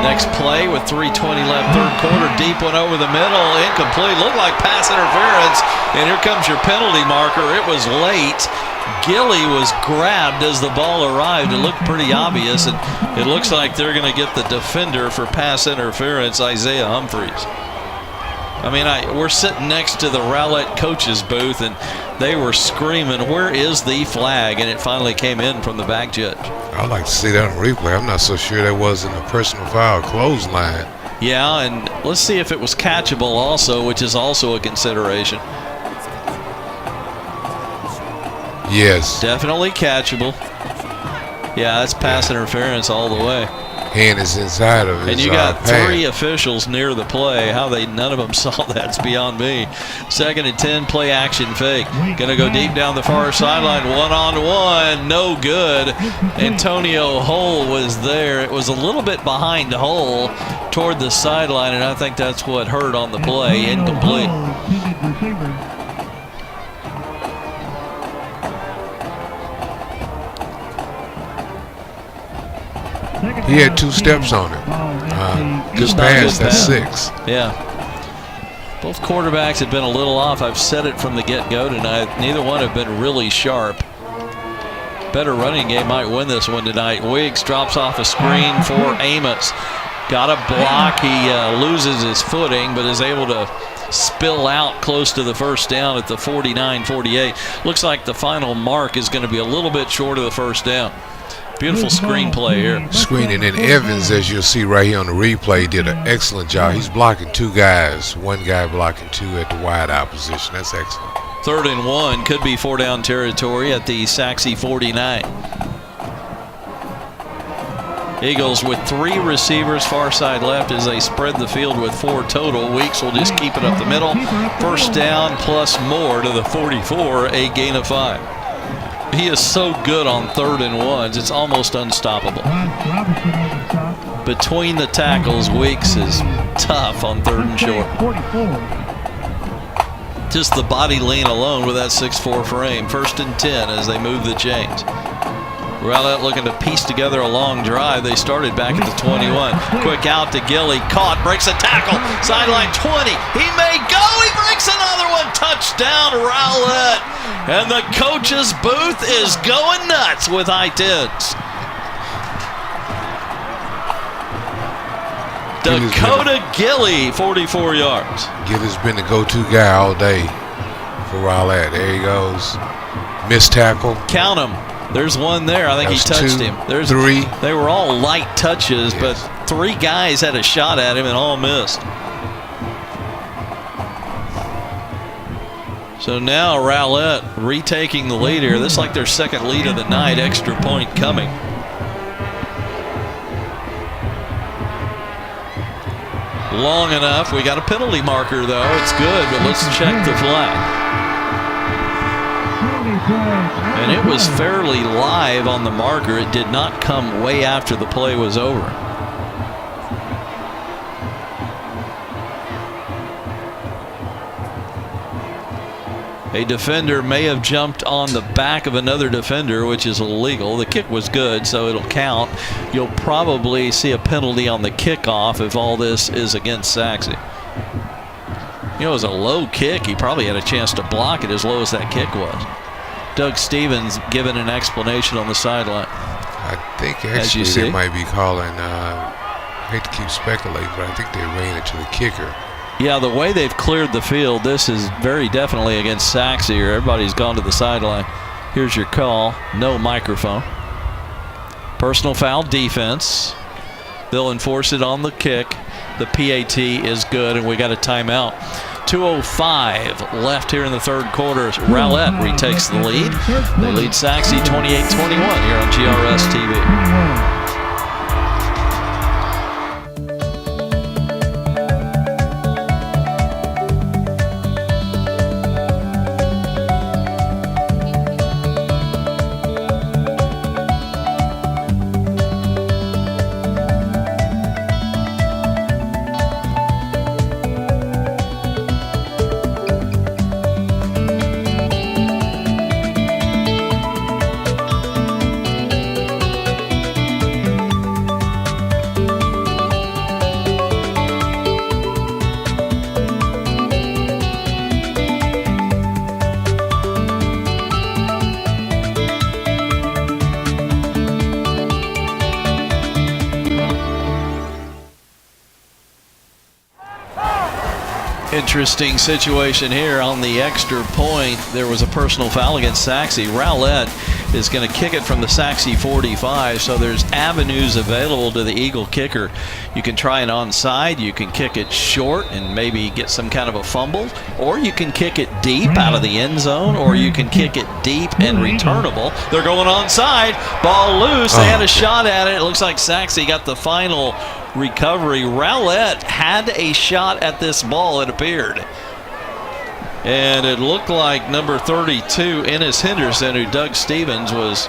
next play with 3:20 left, third quarter. Deep one over the middle, incomplete. Looked like pass interference, and here comes your penalty marker. It was late. Gilly was grabbed as the ball arrived. It looked pretty obvious, and it looks like they're going to get the defender for pass interference, Isaiah Humphreys. I mean, we're sitting next to the Rowlett coaches booth, and they were screaming, "Where is the flag?" And it finally came in from the back judge. I'd like to see that on replay. I'm not so sure that wasn't a personal foul clothesline. Yeah, and let's see if it was catchable also, which is also a consideration. Yes. Definitely catchable. Yeah, that's pass interference all the way. Hand is inside of his And you got pad. 3 officials near the play. How none of them saw that's beyond me. 2nd and 10, play action fake. Gonna go deep down the far sideline, 1-on-1, no good. Antonio Hull was there. It was a little bit behind Hull toward the sideline, and I think that's what hurt on the play. Incomplete. He had 2 steps on it. Good pass, that's 6. Yeah. Both quarterbacks had been a little off. I've said it from the get-go tonight. Neither one have been really sharp. Better running game might win this one tonight. Wiggs drops off a screen for Amos. Got a block. He loses his footing, but is able to spill out close to the first down at the 49-48. Looks like the final mark is going to be a little bit short of the first down. Beautiful screenplay here. Screening in Evans, as you'll see right here on the replay, did an excellent job. He's blocking 2 guys. 1 guy blocking 2 at the wide out position. That's excellent. 3rd and 1, could be 4-down territory at the Sachse 49. Eagles with 3 receivers far side left as they spread the field with 4 total. Weeks will just keep it up the middle. First down plus more to the 44, a gain of 5. He is so good on 3rd and 1s, it's almost unstoppable. Between the tackles, Weeks is tough on 3rd and short. Just the body lean alone with that 6'4" frame. 1st and 10 as they move the chains. Rowlett looking to piece together a long drive. They started back at the 21. Quick out to Gilly. Caught, breaks a tackle. Sideline 20. He may go. He breaks another one. Touchdown, Rowlett. And the coach's booth is going nuts with I-10s. Dakota Gilly, 44 yards. Gilly's been the go-to guy all day for Rowlett. There he goes. Missed tackle. Count him. There's one there. I think he touched 2, him. There's 3. They were all light touches, Yes. but 3 guys had a shot at him and all missed. So now Rowlett retaking the lead here. This is like their 2nd lead of the night. Extra point coming. Long enough. We got a penalty marker, though. It's good, but let's check the flag. And it was fairly live on the marker. It did not come way after the play was over. A defender may have jumped on the back of another defender, which is illegal. The kick was good, so it'll count. You'll probably see a penalty on the kickoff if all this is against Sachse. You know, it was a low kick. He probably had a chance to block it as low as that kick was. Doug Stevens giving an explanation on the sideline. I think actually they might be calling, I hate to keep speculating, but I think they ran it to the kicker. Yeah, the way they've cleared the field, this is very definitely against Sachse here. Everybody's gone to the sideline. Here's your call. No microphone. Personal foul defense. They'll enforce it on the kick. The PAT is good, and we got a timeout. 2:05 left here in the 3rd quarter. Rowlett retakes the lead. They lead Sachse 28-21 here on GRS TV. Interesting situation here on the extra point. There was a personal foul against Sachse. Rowlett is going to kick it from the Sachse 45, so there's avenues available to the Eagle kicker. You can try an onside, you can kick it short and maybe get some kind of a fumble, or you can kick it deep out of the end zone, or you can kick it deep and returnable. They're going onside, ball loose. They had a shot at it. It looks like Sachse got the final recovery. Rowlett had a shot at this ball, it appeared. And it looked like number 32, Ennis Henderson, who Doug Stevens was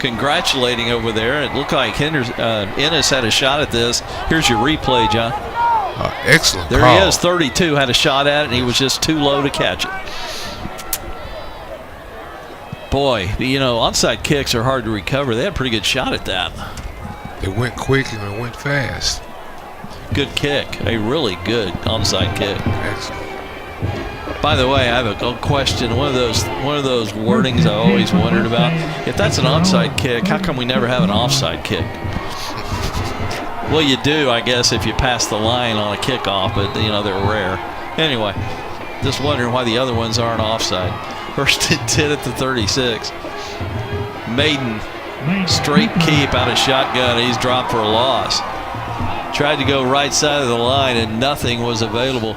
congratulating over there. It looked like Ennis had a shot at this. Here's your replay, John. Excellent there call. He is, 32, had a shot at it, and he was just too low to catch it. Boy, you know, onside kicks are hard to recover. They had a pretty good shot at that. It went quick and it went fast. Good kick, a really good onside kick. Excellent. By the way, I have a question. One of those wordings I always wondered about. If that's an onside kick, how come we never have an offside kick? Well, you do, I guess, if you pass the line on a kickoff, but you know they're rare. Anyway, just wondering why the other ones aren't offside. First and 10 at the 36. Maiden. Straight keep out of shotgun. He's dropped for a loss. Tried to go right side of the line and nothing was available.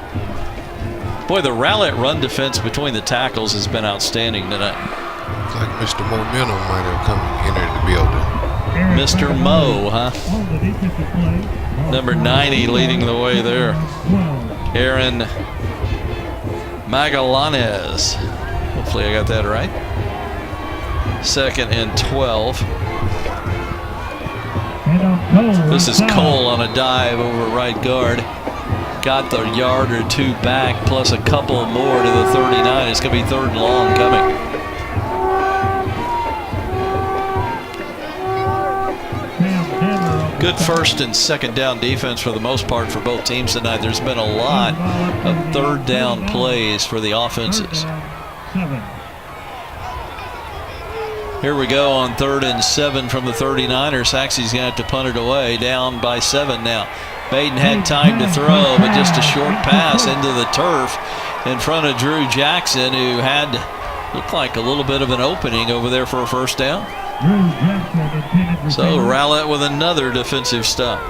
Boy, the Rowlett run defense between the tackles has been outstanding tonight. Looks like Mr. Momentum might have come entered the building. Mr. Mo, huh? Number 90 leading the way there. Aaron Magallanes. Hopefully I got that right. 2nd and 12. This is Cole on a dive over right guard. Got the yard or two back, plus a couple more to the 39. It's going to be 3rd and long coming. Good 1st and 2nd down defense for the most part for both teams tonight. There's been a lot of 3rd down plays for the offenses. Here we go on 3rd and 7 from the 39ers. Sachse's going to have to punt it away, down by 7 now. Maiden had time to throw, but just a short pass into the turf in front of Drew Jackson, who had looked like a little bit of an opening over there for a 1st down. So Rowlett with another defensive stop.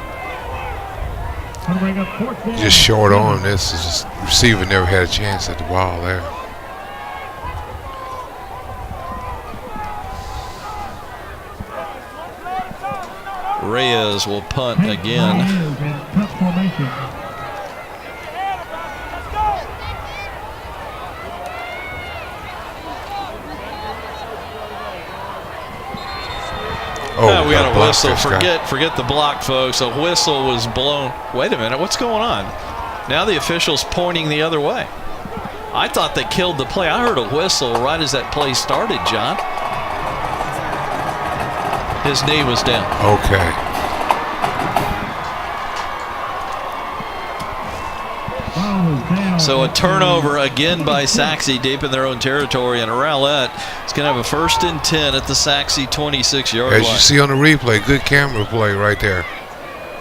Just short arm. This is just, receiver never had a chance at the ball there. Reyes will punt again. We got a whistle. Forget the block, folks. A whistle was blown. Wait a minute, what's going on? Now the official's pointing the other way. I thought they killed the play. I heard a whistle right as that play started, John. His knee was down. Okay. So a turnover again by Sachse deep in their own territory, and Rowlett is going to have a 1st and 10 at the Sachse 26-yard line. As you see on the replay, good camera play right there.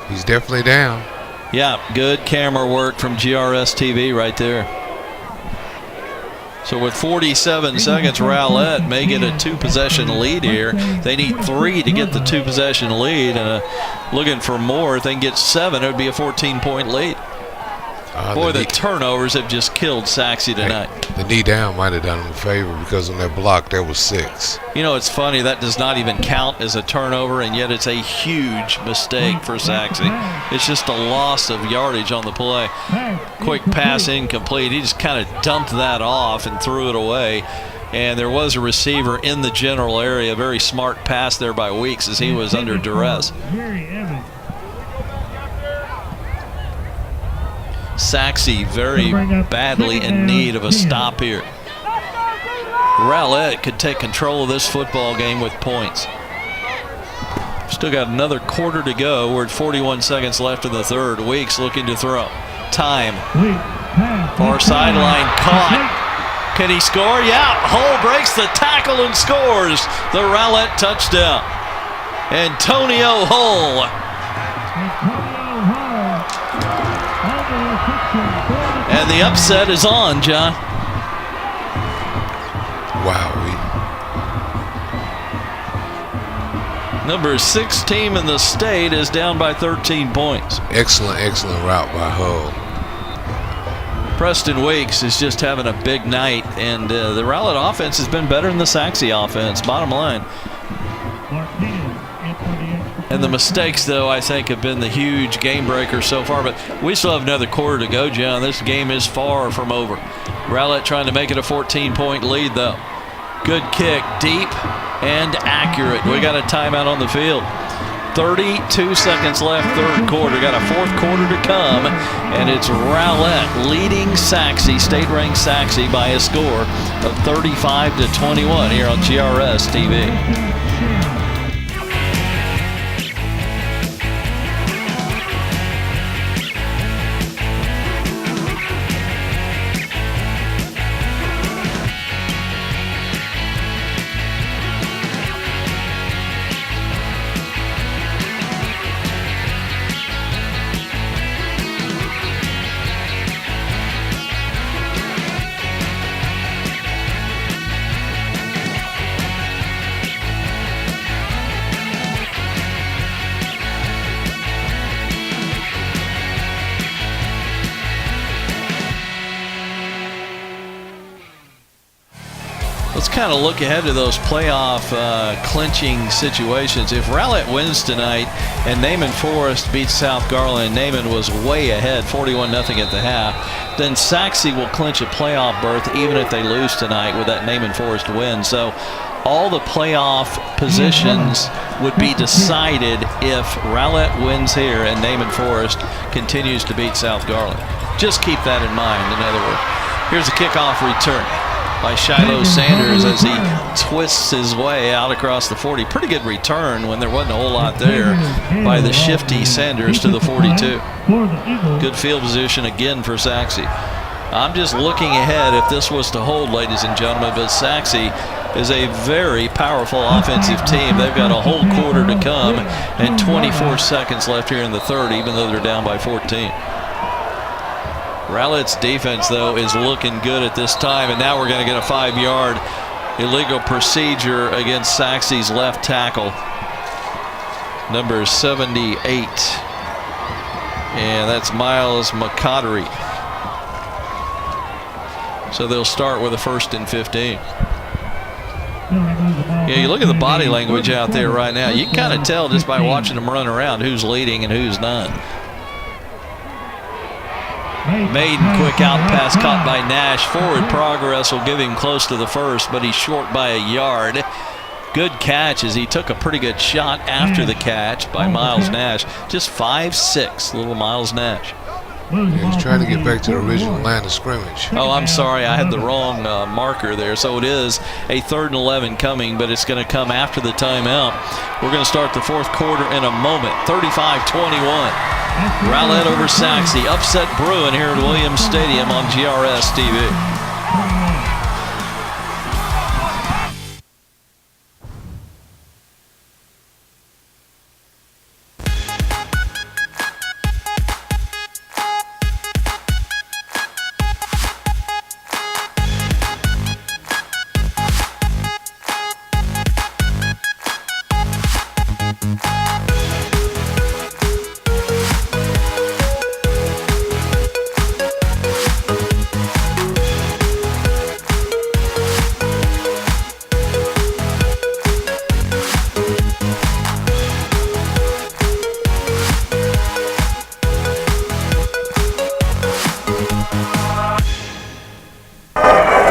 He's definitely down. Yeah, good camera work from GRS TV right there. So with 47 seconds, Rowlett may get a 2-possession lead here. They need 3 to get the 2-possession lead, and looking for more. If they can get 7, it would be a 14-point lead. Boy, the turnovers have just killed Sachse tonight. The knee down might have done him a favor, because on that block there was 6. You know, it's funny, that does not even count as a turnover, and yet it's a huge mistake for Sachse. It's just a loss of yardage on the play. Quick pass incomplete. He just kind of dumped that off and threw it away. And there was a receiver in the general area. Very smart pass there by Weeks as he was under duress. Sachse very badly in need of a stop here. Rowlett could take control of this football game with points. Still got another quarter to go. We're at 41 seconds left in the 3rd. Weeks looking to throw. Time. Far sideline caught. Can he score? Yeah. Hull breaks the tackle and scores the Rowlett touchdown. Antonio Hull. And the upset is on, John. Wow. Number 6 team in the state is down by 13 points. Excellent route by Hull. Preston Weeks is just having a big night, and the Rowlett offense has been better than the Sachse offense, bottom line. And the mistakes, though, I think have been the huge game breaker so far. But we still have another quarter to go, John. This game is far from over. Rowlett trying to make it a 14-point lead, though. Good kick, deep and accurate. We got a timeout on the field. 32 seconds left, third quarter. Got a fourth quarter to come, and it's Rowlett leading Sachse, state-ranked Sachse, by a score of 35-21 here on GRS TV. Let's kind of look ahead to those playoff clinching situations. If Rowlett wins tonight and Naaman Forest beats South Garland, Naaman was way ahead, 41-0 at the half, then Sachse will clinch a playoff berth even if they lose tonight with that Naaman Forest win. So all the playoff positions would be decided if Rowlett wins here and Naaman Forest continues to beat South Garland. Just keep that in mind, in other words. Here's a kickoff return by Shiloh Sanders as he twists his way out across the 40. Pretty good return when there wasn't a whole lot there by the shifty Sanders to the 42. Good field position again for Sachse. I'm just looking ahead if this was to hold, ladies and gentlemen, but Sachse is a very powerful offensive team. They've got a whole quarter to come and 24 seconds left here in the third, even though they're down by 14. Rowlett's defense, though, is looking good at this time, and now we're going to get a 5-yard illegal procedure against Sachse's left tackle, number 78, and that's Miles McCottery. So they'll start with a 1st and 15. Yeah, you look at the body language out there right now. You can kind of tell just by watching them run around who's leading and who's not. Maiden, quick out pass caught by Nash. Forward progress will give him close to the first, but he's short by a yard. Good catch as he took a pretty good shot after the catch by Miles Nash. Just 5'6", little Miles Nash. Yeah, he's trying to get back to the original line of scrimmage. Oh, I'm sorry. I had the wrong marker there. So it is a 3rd and 11 coming, but it's going to come after the timeout. We're going to start the fourth quarter in a moment. 35-21. Rowlett over Sachse. Upset brewing here at Williams Stadium on GRS TV.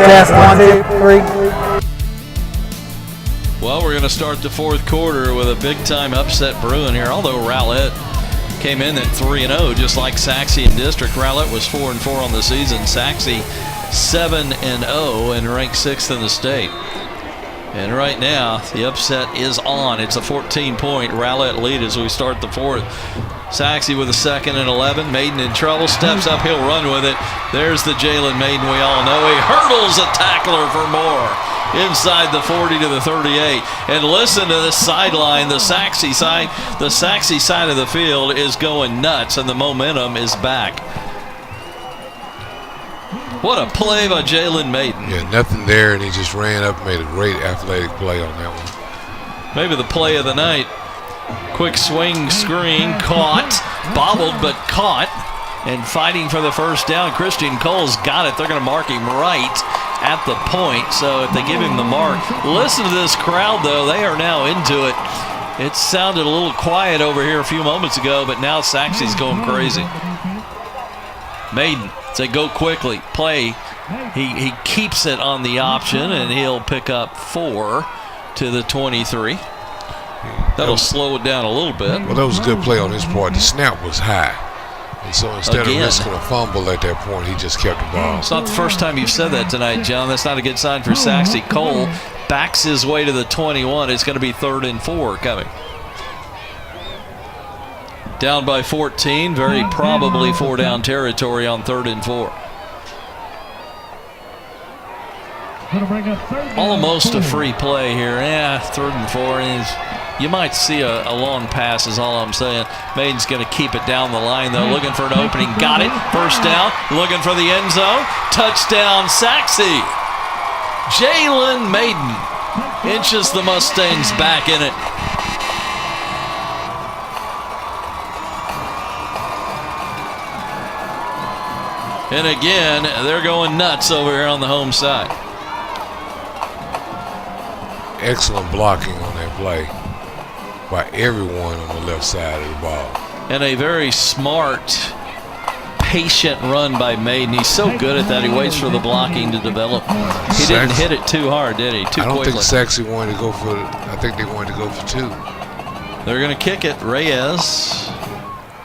Test 1, 2, 3. Well, we're going to start the fourth quarter with a big-time upset brewing here. Although Rowlett came in at 3-0, just like Sachse in district. Rowlett was 4-4 on the season. Sachse 7-0 and ranked 6th in the state. And right now, the upset is on. It's a 14-point Rowlett lead as we start the fourth. Sachse with a 2nd and 11. Maiden in trouble. Steps up. He'll run with it. There's the Jalen Maiden we all know. He hurdles a tackler for more. Inside the 40 to the 38. And listen to this sideline. The Sachse side of the field is going nuts, and the momentum is back. What a play by Jalen Maiden. Yeah, nothing there, and he just ran up and made a great athletic play on that one. Maybe the play of the night. Quick swing screen, caught, bobbled, but caught. And fighting for the first down, Christian Cole's got it. They're going to mark him right at the point. So if they give him the mark, listen to this crowd, though. They are now into it. It sounded a little quiet over here a few moments ago, but now Sachse's going crazy. Maiden, say go quickly, play. He keeps it on the option, and he'll pick up 4 to the 23. That'll slow it down a little bit. Well, that was a good play on his part. The snap was high. And so instead of risking a fumble at that point, he just kept the ball. It's not the first time you've said that tonight, John. That's not a good sign for Sachse. Cole backs his way to the 21. It's going to be 3rd and 4 coming. Down by 14. Very probably 4-down territory on 3rd and 4. Almost a free play here. Yeah, 3rd and 4 is. You might see a long pass is all I'm saying. Maiden's going to keep it down the line, though. Looking for an opening. Got it. First down. Looking for the end zone. Touchdown, Sachse. Jalen Maiden inches the Mustangs back in it. And again, they're going nuts over here on the home side. Excellent blocking on that play by everyone on the left side of the ball. And a very smart, patient run by Maiden. He's so good at that. He waits for the blocking to develop. He didn't hit it too hard, did he? I don't think Sachse wanted to go for it. I think they wanted to go for 2. They're going to kick it. Reyes,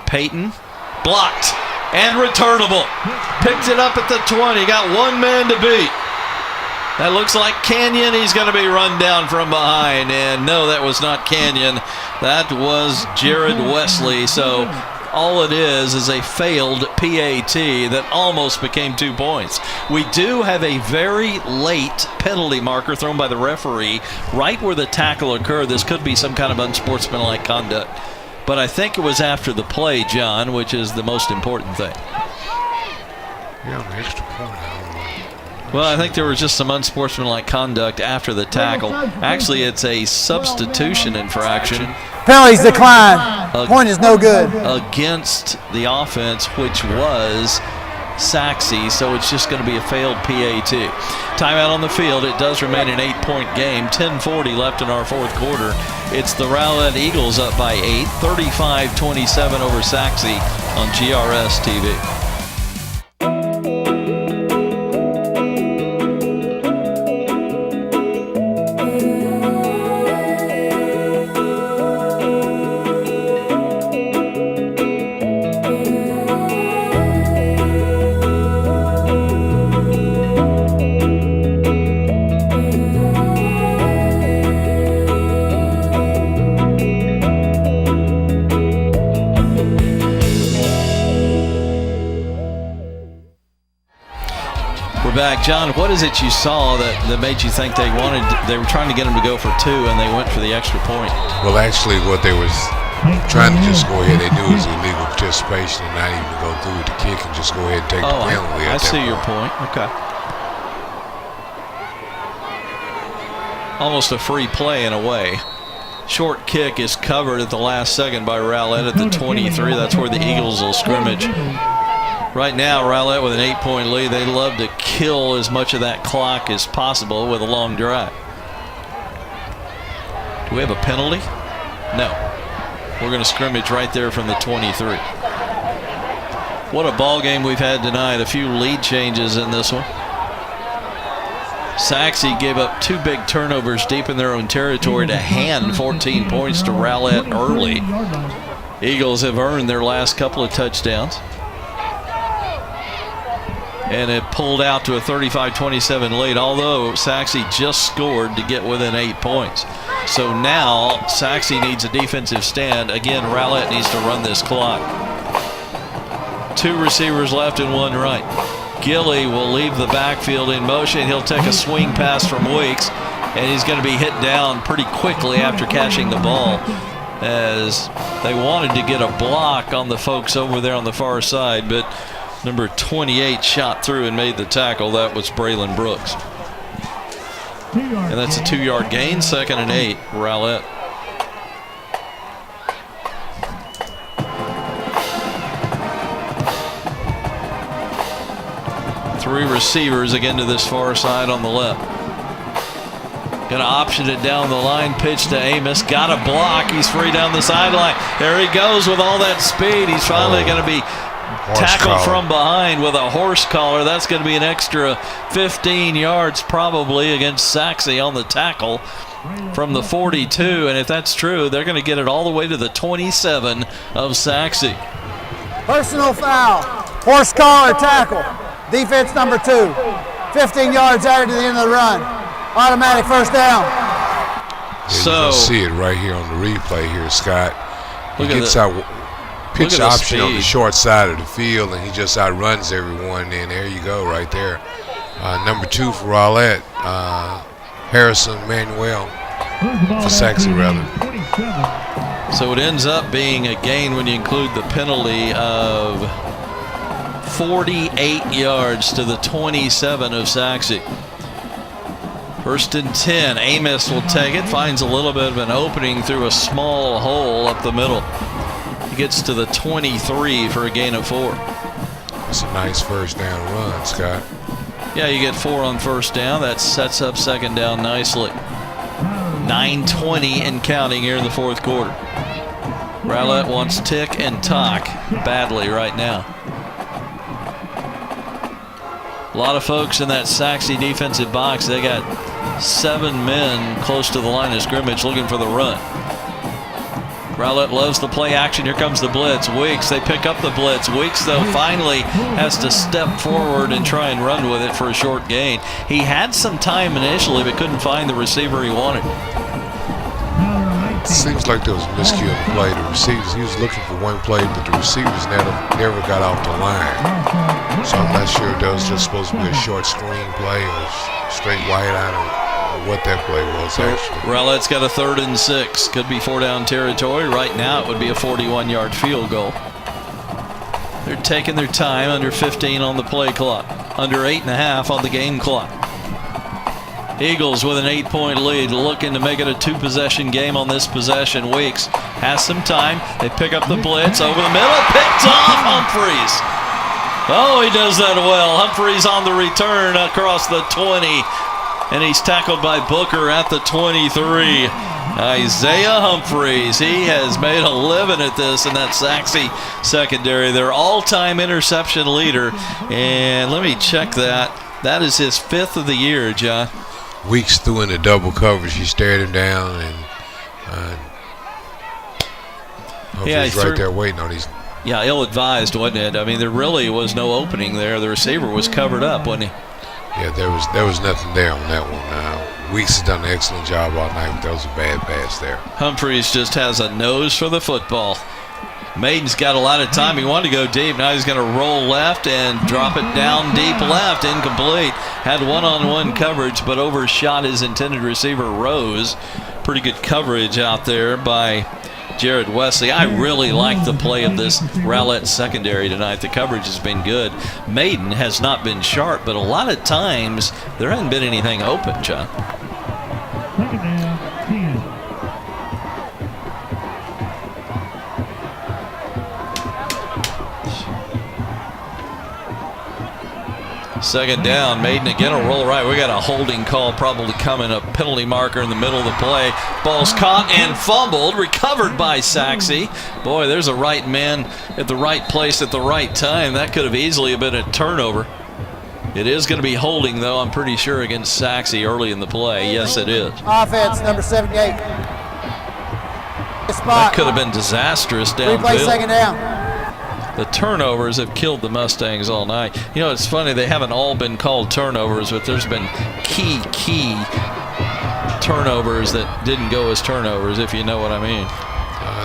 Peyton, blocked and returnable. Picked it up at the 20. Got one man to beat. That looks like Canyon. He's going to be run down from behind. And no, that was not Canyon. That was Jared Wesley. So all it is a failed PAT that almost became 2 points. We do have a very late penalty marker thrown by the referee right where the tackle occurred. This could be some kind of unsportsmanlike conduct. But I think it was after the play, John, which is the most important thing. Yeah, an extra point. Well, I think there was just some unsportsmanlike conduct after the tackle. Actually, it's a substitution infraction. Penalties decline. Point is no good. Against the offense, which was Sachse, so it's just going to be a failed PAT. Timeout on the field. It does remain an 8-point game. 10:40 left in our 4th quarter. It's the Rowlett Eagles up by 8, 35-27 over Sachse on GRS TV. Back, John, what is it you saw that made you think they were trying to get them to go for 2 and they went for the extra point? Well, actually, what they was trying to just go ahead, they knew it was illegal participation and not even go through with the kick and just go ahead and take the penalty. I see your point. Okay. Almost a free play in a way. Short kick is covered at the last second by Rowlett at the 23. That's where the Eagles will scrimmage. Right now, Rowlett with an 8-point lead. They'd love to kill as much of that clock as possible with a long drive. Do we have a penalty? No. We're going to scrimmage right there from the 23. What a ball game we've had tonight. A few lead changes in this one. Sachse gave up 2 big turnovers deep in their own territory to hand 14 points to Rowlett early. Eagles have earned their last couple of touchdowns. And it pulled out to a 35-27 lead, although Sachse just scored to get within 8 points. So now Sachse needs a defensive stand. Again, Rowlett needs to run this clock. 2 receivers left and 1 right. Gilly will leave the backfield in motion. He'll take a swing pass from Weeks, and he's going to be hit down pretty quickly after catching the ball, as they wanted to get a block on the folks over there on the far side, but Number 28 shot through and made the tackle. That was Braylon Brooks. And that's a 2-yard gain, 2nd and 8, Rowlett. Three receivers again to this far side on the left. Gonna option it down the line, pitch to Amos, got a block, he's free down the sideline. There he goes with all that speed. He's finally gonna be tackled from behind with a horse collar. That's gonna be an extra 15 yards probably against Sachse on the tackle from the 42. And if that's true, they're gonna get it all the way to the 27 of Sachse. Personal foul, horse collar tackle. Defense number 2. 15 yards added to the end of the run. Automatic first down. Yeah, so you can see it right here on the replay here, Scott. He gets out pitch option on the short side of the field, and he just outruns everyone. And there you go, right there. Number 2 for Rowlett, Harrison Manuel for Sachse, rather. So it ends up being a gain when you include the penalty of 48 yards to the 27 of Sachse. 1st and 10. Amos will take it. Finds a little bit of an opening through a small hole up the middle. He gets to the 23 for a gain of 4. That's a nice first down run, Scott. Yeah, you get 4 on first down. That sets up 2nd down nicely. 9:20 and counting here in the 4th quarter. Rowlett wants tick and tock badly right now. A lot of folks in that Sachse defensive box. They got 7 men close to the line of scrimmage looking for the run. Rowlett loves the play action. Here comes the blitz. Weeks, they pick up the blitz. Weeks, though, finally has to step forward and try and run with it for a short gain. He had some time initially, but couldn't find the receiver he wanted. Seems like there was a miscue in the play. The receivers, he was looking for one play, but the receivers never got off the line. So I'm not sure if that was just supposed to be a short screen play or straight wide out or what that play was actually. Rowlett's got a 3rd and 6. Could be 4-down territory. Right now it would be a 41-yard field goal. They're taking their time. Under 15 on the play clock. Under 8.5 on the game clock. Eagles with an 8-point lead, looking to make it a 2-possession game on this possession. Weeks has some time. They pick up the blitz over the middle. Picked off Humphreys. Oh, he does that well. Humphreys on the return across the 20. And he's tackled by Booker at the 23. Isaiah Humphreys, he has made a living at this in that Sachse secondary. Their all-time interception leader. And let me check that. That is his 5th of the year, John. Weeks threw in the double coverage. He stared him down, and Humphreys right there waiting on these. Yeah, ill-advised, wasn't it? I mean, there really was no opening there. The receiver was covered up, wasn't he? Yeah, there was nothing there on that one. Weeks has done an excellent job all night, but that was a bad pass there. Humphreys just has a nose for the football. Maiden's got a lot of time. He wanted to go deep. Now he's going to roll left and drop it down deep left. Incomplete. Had one-on-one coverage, but overshot his intended receiver, Rose. Pretty good coverage out there by Jared Wesley. I really like the play of this Rowlett secondary tonight. The coverage has been good. Maiden has not been sharp, but a lot of times there hasn't been anything open, John. 2nd down, 10. Second down, Maiden again will roll right. We got a holding call probably coming, a penalty marker in the middle of the play. Ball's caught and fumbled, recovered by Sachse. Boy, there's a right man at the right place at the right time. That could have easily been a turnover. It is going to be holding, though, I'm pretty sure, against Sachse early in the play. Yes, it is. Offense, number 78. That could have been disastrous downfield. Replay 2nd down. The turnovers have killed the Mustangs all night. You know, it's funny, they haven't all been called turnovers, but there's been key turnovers that didn't go as turnovers, if you know what I mean.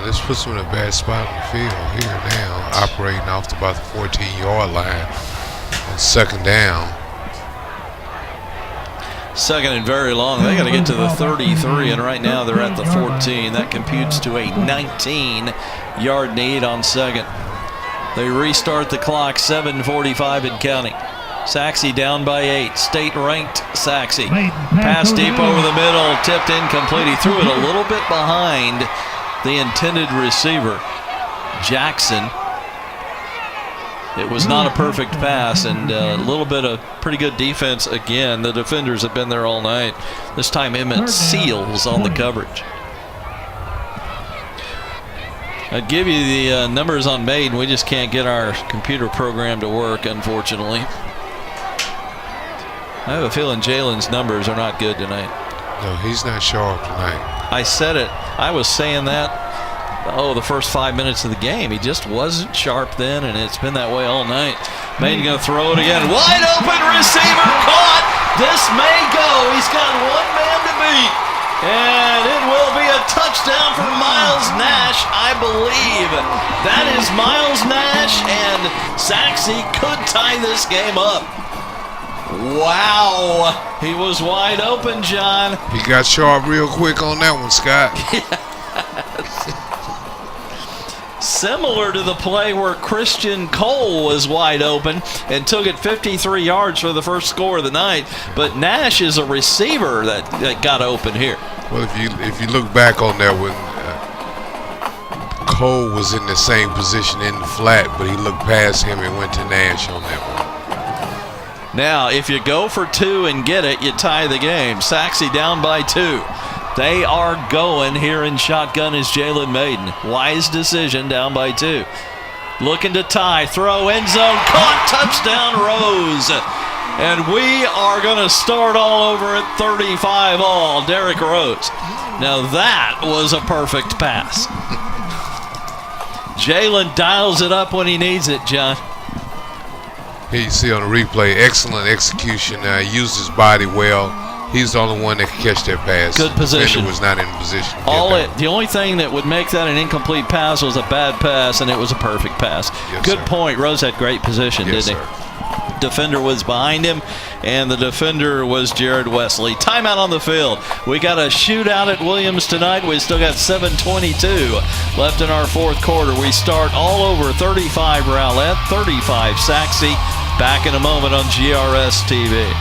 This puts them in a bad spot on the field here now, operating off to about the 14-yard line. And 2nd down. 2nd and very long. They got to get to the 33, and right now they're at the 14. That computes to a 19-yard need on 2nd. They restart the clock, 7:45 and counting. Sachse down by 8. State-ranked Sachse. Pass deep over the middle, tipped incomplete. He threw it a little bit behind the intended receiver, Jackson. It was not a perfect pass, and a little bit of pretty good defense again. The defenders have been there all night. This time Emmett Seals on the coverage. I'd give you the numbers on Maiden. We just can't get our computer program to work, unfortunately. I have a feeling Jalen's numbers are not good tonight. No, he's not sharp tonight. I said it. I was saying that, the first 5 minutes of the game. He just wasn't sharp then, and it's been that way all night. Maiden going to throw it again. Wide open receiver caught. This may go. He's got one man to beat. And it will be a touchdown for Miles Nash, I believe. That is Miles Nash, and Sachse could tie this game up. Wow. He was wide open, John. He got sharp real quick on that one, Scott. Similar to the play where Christian Cole was wide open and took it 53 yards for the first score of the night. But Nash is a receiver that got open here. Well, if you look back on that one, Cole was in the same position in the flat, but he looked past him and went to Nash on that one. Now, if you go for 2 and get it, you tie the game. Sachse down by 2. They are going here in shotgun is Jalen Maiden. Wise decision, down by 2. Looking to tie, throw, end zone, caught, touchdown, Rose. And we are going to start all over at 35 all, Derrick Rose. Now that was a perfect pass. Jalen dials it up when he needs it, John. Here you see on the replay, excellent execution. Used his body well. He's the only one that could catch that pass. Good position. The defender was not in position. The only thing that would make that an incomplete pass was a bad pass, and it was a perfect pass. Yes, good sir. point. Rose had great position, Yes, didn't he? sir. Defender was behind him, and the defender was Jared Wesley. Timeout on the field. We got a shootout at Williams tonight. We still got 7:22 left in our fourth quarter. We start all over 35 Rowlett, 35 Sachse. Back in a moment on GRS TV.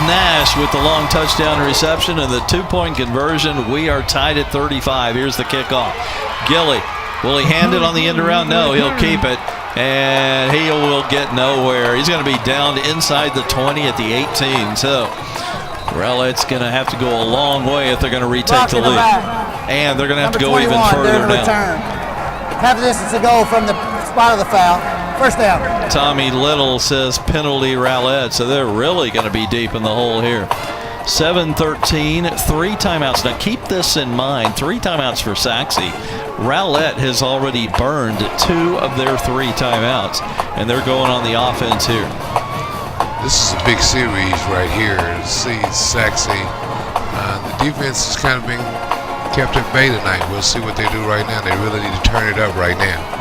Nash with the long touchdown reception and the 2-point conversion. We are tied at 35. Here's the kickoff. Gilly, will he hand it on the end around? No, he'll keep it, and he will get nowhere. He's going to be down inside the 20 at the 18. So Rowlett's going to have to go a long way if they're going to retake the lead. And they're going to have to go even further down. Half a distance to go from the spot of the foul. First down. Tommy Little says penalty Rowlett, so they're really going to be deep in the hole here. 7-13, 3 timeouts. Now keep this in mind, 3 timeouts for Sachse. Rowlett has already burned 2 of their 3 timeouts, and they're going on the offense here. This is a big series right here. See Sachse. The defense has kind of been kept at bay tonight. We'll see what they do right now. They really need to turn it up right now.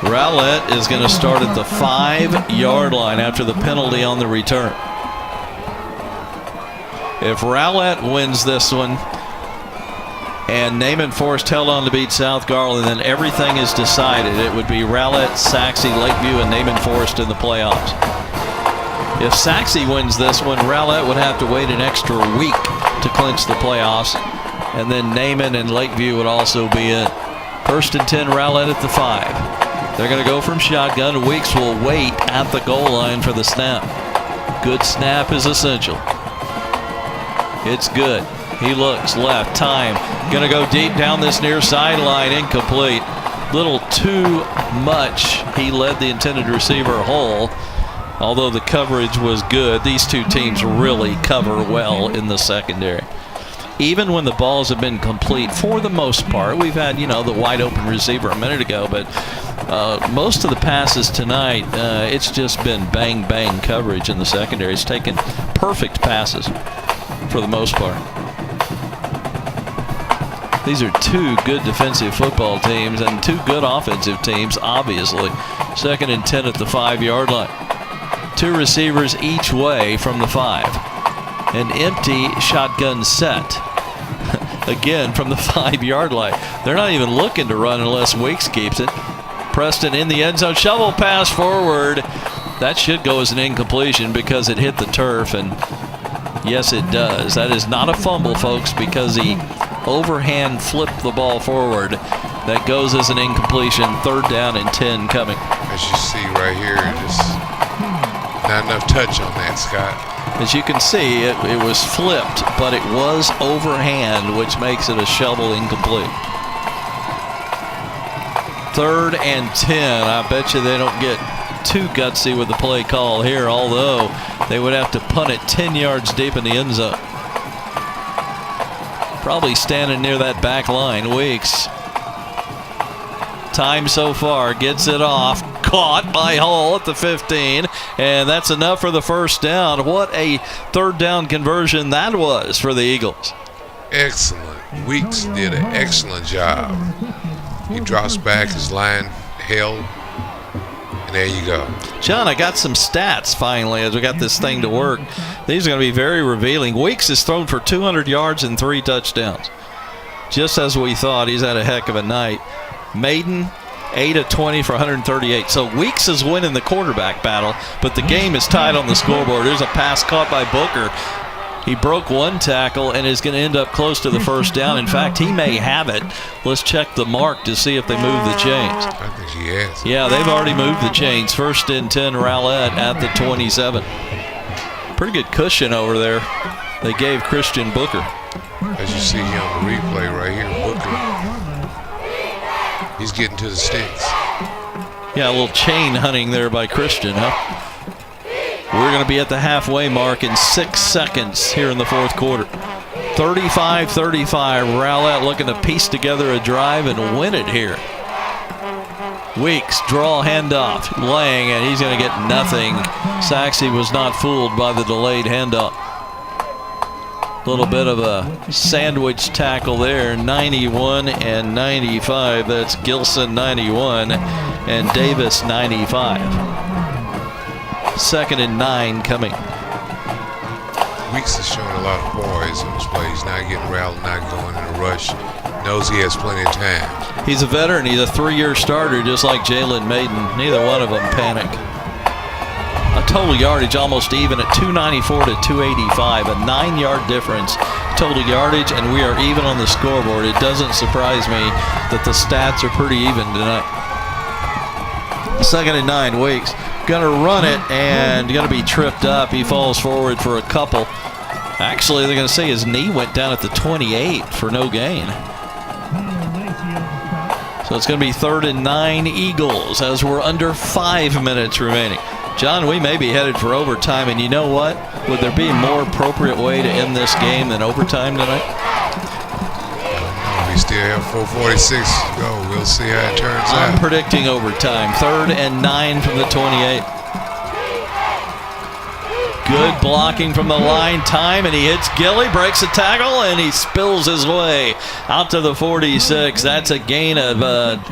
Rowlett is going to start at the 5-yard line after the penalty on the return. If Rowlett wins this one and Naaman Forest held on to beat South Garland, then everything is decided. It would be Rowlett, Sachse, Lakeview, and Naaman Forest in the playoffs. If Sachse wins this one, Rowlett would have to wait an extra week to clinch the playoffs, and then Naaman and Lakeview would also be in. 1st and 10, Rowlett at the 5. They're going to go from shotgun. Weeks will wait at the goal line for the snap. Good snap is essential. It's good. He looks left. Time. Going to go deep down this near sideline. Incomplete. Little too much. He led the intended receiver whole. Although the coverage was good, these two teams really cover well in the secondary. Even when the balls have been complete, for the most part, we've had, the wide open receiver a minute ago, but most of the passes tonight, it's just been bang, bang coverage in the secondary. It's taken perfect passes for the most part. These are two good defensive football teams and two good offensive teams, obviously. 2nd and 10 at the 5-yard line. 2 receivers each way from the 5. An empty shotgun set. Again, from the 5-yard line. They're not even looking to run unless Weeks keeps it. Preston in the end zone. Shovel pass forward. That should go as an incompletion because it hit the turf, and yes, it does. That is not a fumble, folks, because he overhand flipped the ball forward. That goes as an incompletion. 3rd down and 10 coming. As you see right here, just not enough touch on that, Scott. As you can see, it was flipped, but it was overhand, which makes it a shovel incomplete. 3rd and 10. I bet you they don't get too gutsy with the play call here, although they would have to punt it 10 yards deep in the end zone. Probably standing near that back line. Weeks. Time so far, gets it off. Caught by Hull at the 15, and that's enough for the 1st down. What a 3rd down conversion that was for the Eagles. Excellent. Weeks did an excellent job. He drops back, his line held, and there you go. John, I got some stats finally as we got this thing to work. These are going to be very revealing. Weeks has thrown for 200 yards and 3 touchdowns. Just as we thought, he's had a heck of a night. Maiden, 8 of 20 for 138. So Weeks is winning the quarterback battle, but the game is tied on the scoreboard. There's a pass caught by Booker. He broke 1 tackle and is going to end up close to the 1st down. In fact, he may have it. Let's check the mark to see if they move the chains. I think he has. Yeah, they've already moved the chains. 1st and 10, Rowlett at the 27. Pretty good cushion over there they gave Christian Booker. As you see here on the replay right here, Booker, he's getting to the sticks. Yeah, a little chain hunting there by Christian, huh? We're going to be at the halfway mark in 6 seconds here in the 4th quarter. 35-35. Rowlett looking to piece together a drive and win it here. Weeks, draw handoff. Lang, and he's going to get nothing. Sachse was not fooled by the delayed handoff. Little bit of a sandwich tackle there. 91 and 95. That's Gilson 91 and Davis 95. 2nd and 9 coming. Weeks is showing a lot of poise on his play. He's not getting rattled, not going in a rush. Knows he has plenty of time. He's a veteran. He's a 3-year starter, just like Jalen Maiden. Neither one of them panic. A total yardage almost even at 294 to 285. A 9-yard difference total yardage, and we are even on the scoreboard. It doesn't surprise me that the stats are pretty even tonight. 2nd and 9. Weeks going to run it and going to be tripped up. He falls forward for a couple. Actually, they're going to say his knee went down at the 28 for no gain. So it's going to be 3rd and 9 Eagles as we're under 5 minutes remaining. John, we may be headed for overtime, and you know what? Would there be a more appropriate way to end this game than overtime tonight? We still have 4:46 to go. We'll see how it turns out. I'm predicting overtime. 3rd and 9 from the 28. Good blocking from the line. Time, and he hits Gilly, breaks a tackle, and he spills his way out to the 46. That's a gain of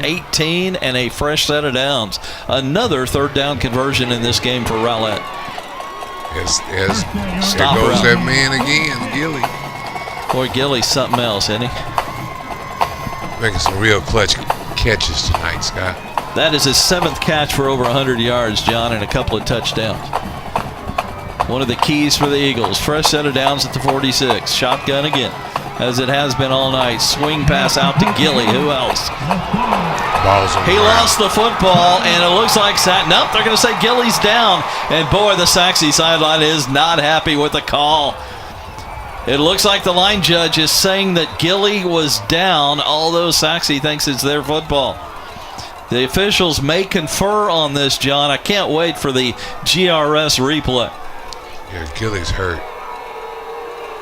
18 and a fresh set of downs. Another 3rd down conversion in this game for Rowlett. There goes that man again, Gilly. Boy, Gilly's something else, isn't he? Making some real clutch catches tonight, Scott. That is his 7th catch for over 100 yards, John, and a couple of touchdowns. One of the keys for the Eagles. Fresh set of downs at the 46. Shotgun again, as it has been all night. Swing pass out to Gilly. Who else? He lost the football, and it looks like nope, they're going to say Gilly's down. And boy, the Sachse sideline is not happy with the call. It looks like the line judge is saying that Gilly was down, although Sachse thinks it's their football. The officials may confer on this, John. I can't wait for the GRS replay. Yeah, Gilly's hurt.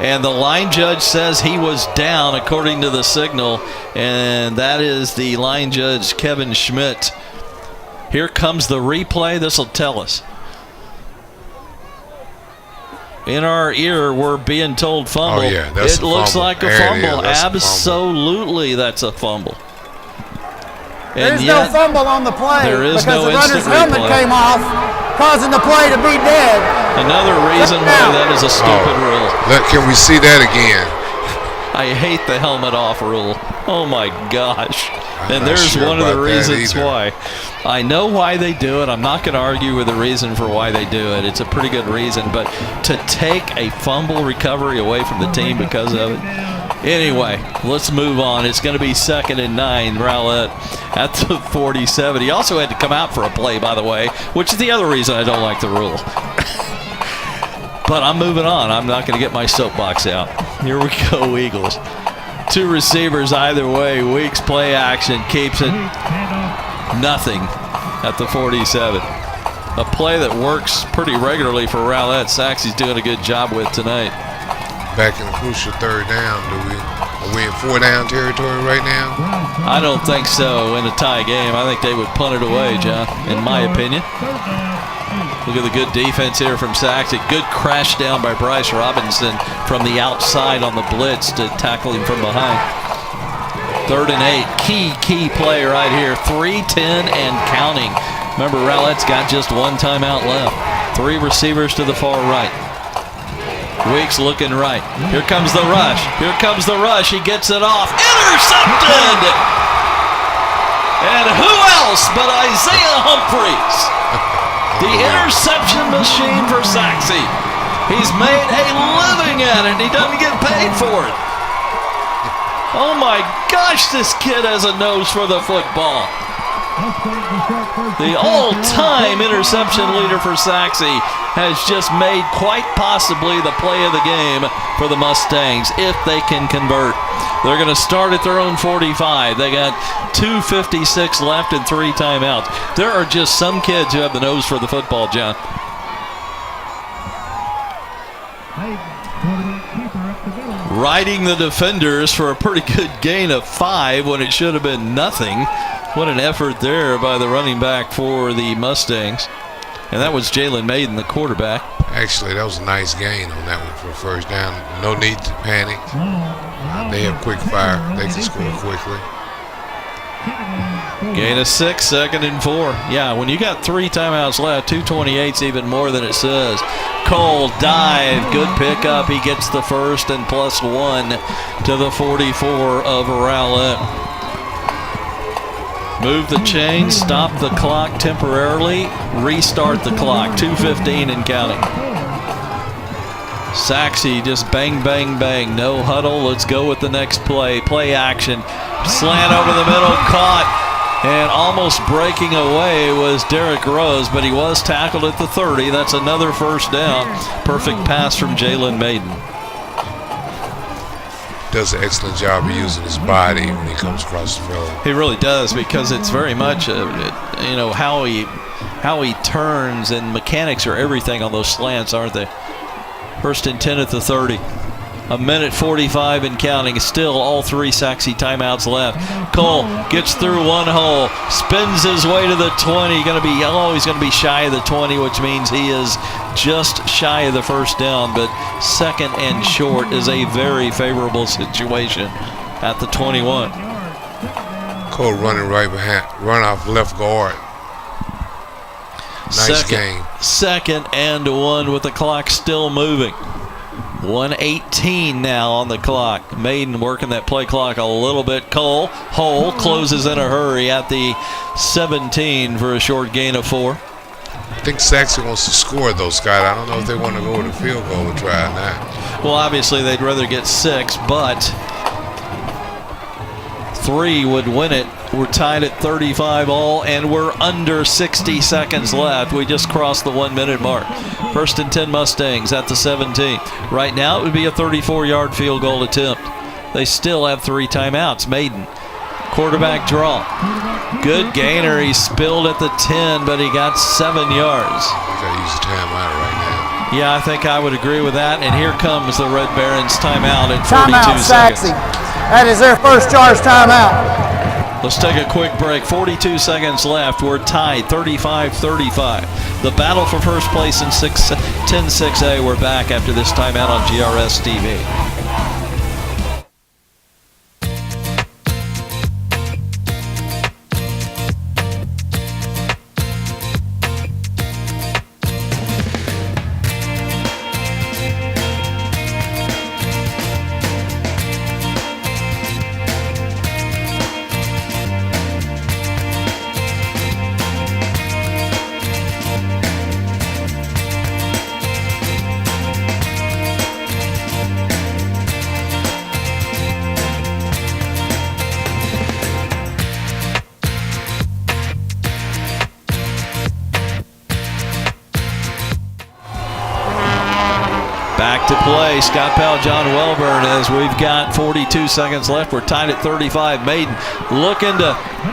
And the line judge says he was down according to the signal, and that is the line judge, Kevin Schmidt. Here comes the replay. This will tell us. In our ear, we're being told fumble. Oh, yeah, that's it a looks fumble. like a There it fumble. is. That's a fumble. Absolutely, that's a fumble. There's And no yet, fumble on the play there is because no the runner's instant helmet replay. came off, causing the play to be dead. another reason why that is a stupid rule. Look, can we see that again? I hate the helmet off rule. Oh my gosh. I'm And not there's sure one of the about that reasons either. why. I know why they do it. I'm not going to argue with the reason for why they do it. It's a pretty good reason. But to take a fumble recovery away from the team because of it. Anyway, let's move on. It's going to be 2nd and 9. Rowlett at the 47. He also had to come out for a play, by the way, which is the other reason I don't like the rule. But I'm moving on. I'm not going to get my soapbox out. Here we go, Eagles. 2 receivers either way. Weeks play action keeps it nothing at the 47. A play that works pretty regularly for Rowlett. Sachse's doing a good job with tonight. Back in the crucial 3rd down. Are we in 4-down territory right now? I don't think so in a tie game. I think they would punt it away, John, in my opinion. Look at the good defense here from Sachse. Good crash down by Bryce Robinson from the outside on the blitz to tackle him from behind. 3rd and 8. Key play right here. 3:10 and counting. Remember, Rowlett's got just 1 timeout left. 3 receivers to the far right. Weeks looking right. Here comes the rush. Here comes the rush. He gets it off. Intercepted! And who else but Isaiah Humphreys? The interception machine for Sachse. He's made a living at it, and he doesn't get paid for it. Oh my gosh, this kid has a nose for the football. The all-time interception leader for Sachse has just made quite possibly the play of the game for the Mustangs if they can convert. They're going to start at their own 45. They got 2:56 left and 3 timeouts. There are just some kids who have the nose for the football, John. Riding the defenders for a pretty good gain of 5 when it should have been nothing. What an effort there by the running back for the Mustangs. And that was Jalen Maiden, the quarterback. Actually, that was a nice gain on that one for 1st down. No need to panic. They have quick fire. They can score quickly. Gain of 6, 2nd and 4. Yeah, when you got 3 timeouts left, 2:28's even more than it says. Cole dive, good pickup. He gets the first and +1 to the 44 of Rowlett. Move the chains, stop the clock temporarily, restart the clock. 2:15 and counting. Sachse just bang, bang, bang. No huddle. Let's go with the next play. Play action. Slant over the middle, caught. And almost breaking away was Derek Rose, but he was tackled at the 30. That's another 1st down. Perfect pass from Jalen Maiden. Does an excellent job of using his body when he comes across the field. He really does, because it's very much, how he turns, and mechanics are everything on those slants, aren't they? 1st and 10 at the 30. 1:45 and counting. Still all 3 Sachse timeouts left. Cole gets through one hole, spins his way to the 20. He's going to be shy of the 20, which means he is just shy of the 1st down. But 2nd and short is a very favorable situation at the 21. Cole running right behind, run off left guard. Nice game. 2nd and 1 with the clock still moving. 1:18 now on the clock. Maiden working that play clock a little bit. Cole Hole closes in a hurry at the 17 for a short gain of 4. I think Sachse wants to score, though, Scott. I don't know if they want to go with a field goal and try that. Well, obviously they'd rather get 6, but 3 would win it. We're tied at 35 all, and we're under 60 seconds left. We just crossed the 1-minute mark. 1st and 10 Mustangs at the 17. Right now it would be a 34-yard field goal attempt. They still have 3 timeouts. Maiden Quarterback draw. Good gainer. He spilled at the 10, but he got 7 yards. He's got to use a timeout right now. Yeah, I think I would agree with that. And here comes the Red Barons timeout at 42 Timeout, seconds. Sachse. That is their first charge timeout. Let's take a quick break. 42 seconds left. We're tied 35-35. The battle for first place in 10-6A. We're back after this timeout on GRS TV. Back to play. Scott Powell, John Welburn, as we've got 42 seconds left. We're tied at 35. Maiden looking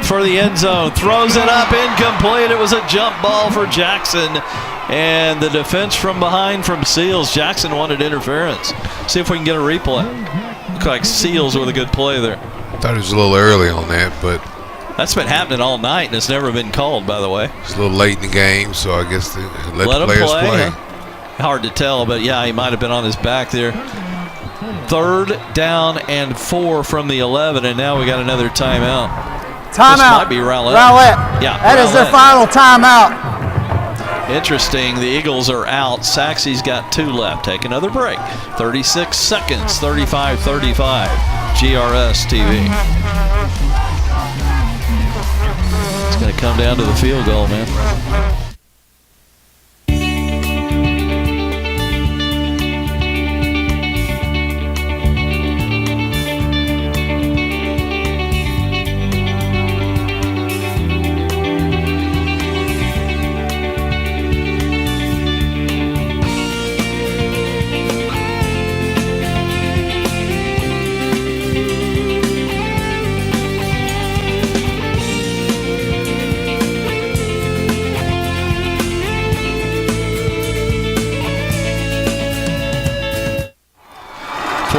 for the end zone. Throws it up, incomplete. It was a jump ball for Jackson. And the defense from behind from Seals. Jackson wanted interference. See if we can get a replay. Looks like Seals with a good play there. Thought it was a little early on that, but that's been happening all night, and it's never been called, by the way. It's a little late in the game, so I guess they let the players play. Hard to tell, but yeah, he might have been on his back there. 3rd down and 4 from the 11, and now we got another timeout. Timeout. This might be Rowlett. Yeah, that is their final timeout. Interesting. The Eagles are out. Sachse's got 2 left. Take another break. 36 seconds. 35-35. GRS TV. It's going to come down to the field goal, man.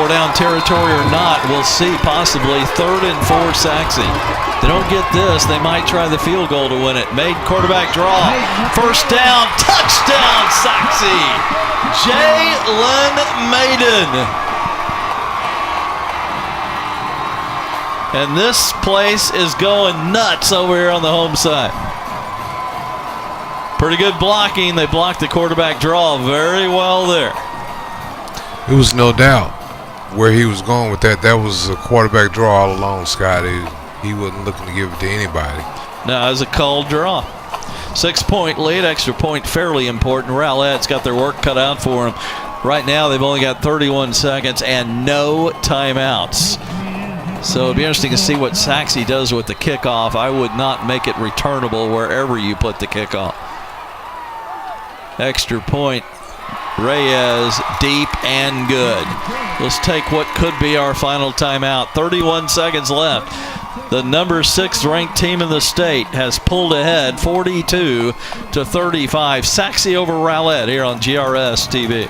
Down territory or not, we'll see. Possibly 3rd and 4 Sachse. They don't get this, they might try the field goal to win it. Made quarterback draw. 1st down, touchdown Sachse. Jalen Maiden. And this place is going nuts over here on the home side. Pretty good blocking. They blocked the quarterback draw very well there. It was no doubt where he was going with that. That was a quarterback draw all along, Scott. He wasn't looking to give it to anybody. No, it was a called draw. 6-point lead, extra point fairly important. Rowlett's got their work cut out for them. Right now they've only got 31 seconds and no timeouts. So it'll be interesting to see what Sachse does with the kickoff. I would not make it returnable wherever you put the kickoff. Extra point. Reyes deep and good. Let's take what could be our final timeout. 31 seconds left. The number 6 ranked team in the state has pulled ahead 42-35. Sachse over Rowlett here on GRS TV.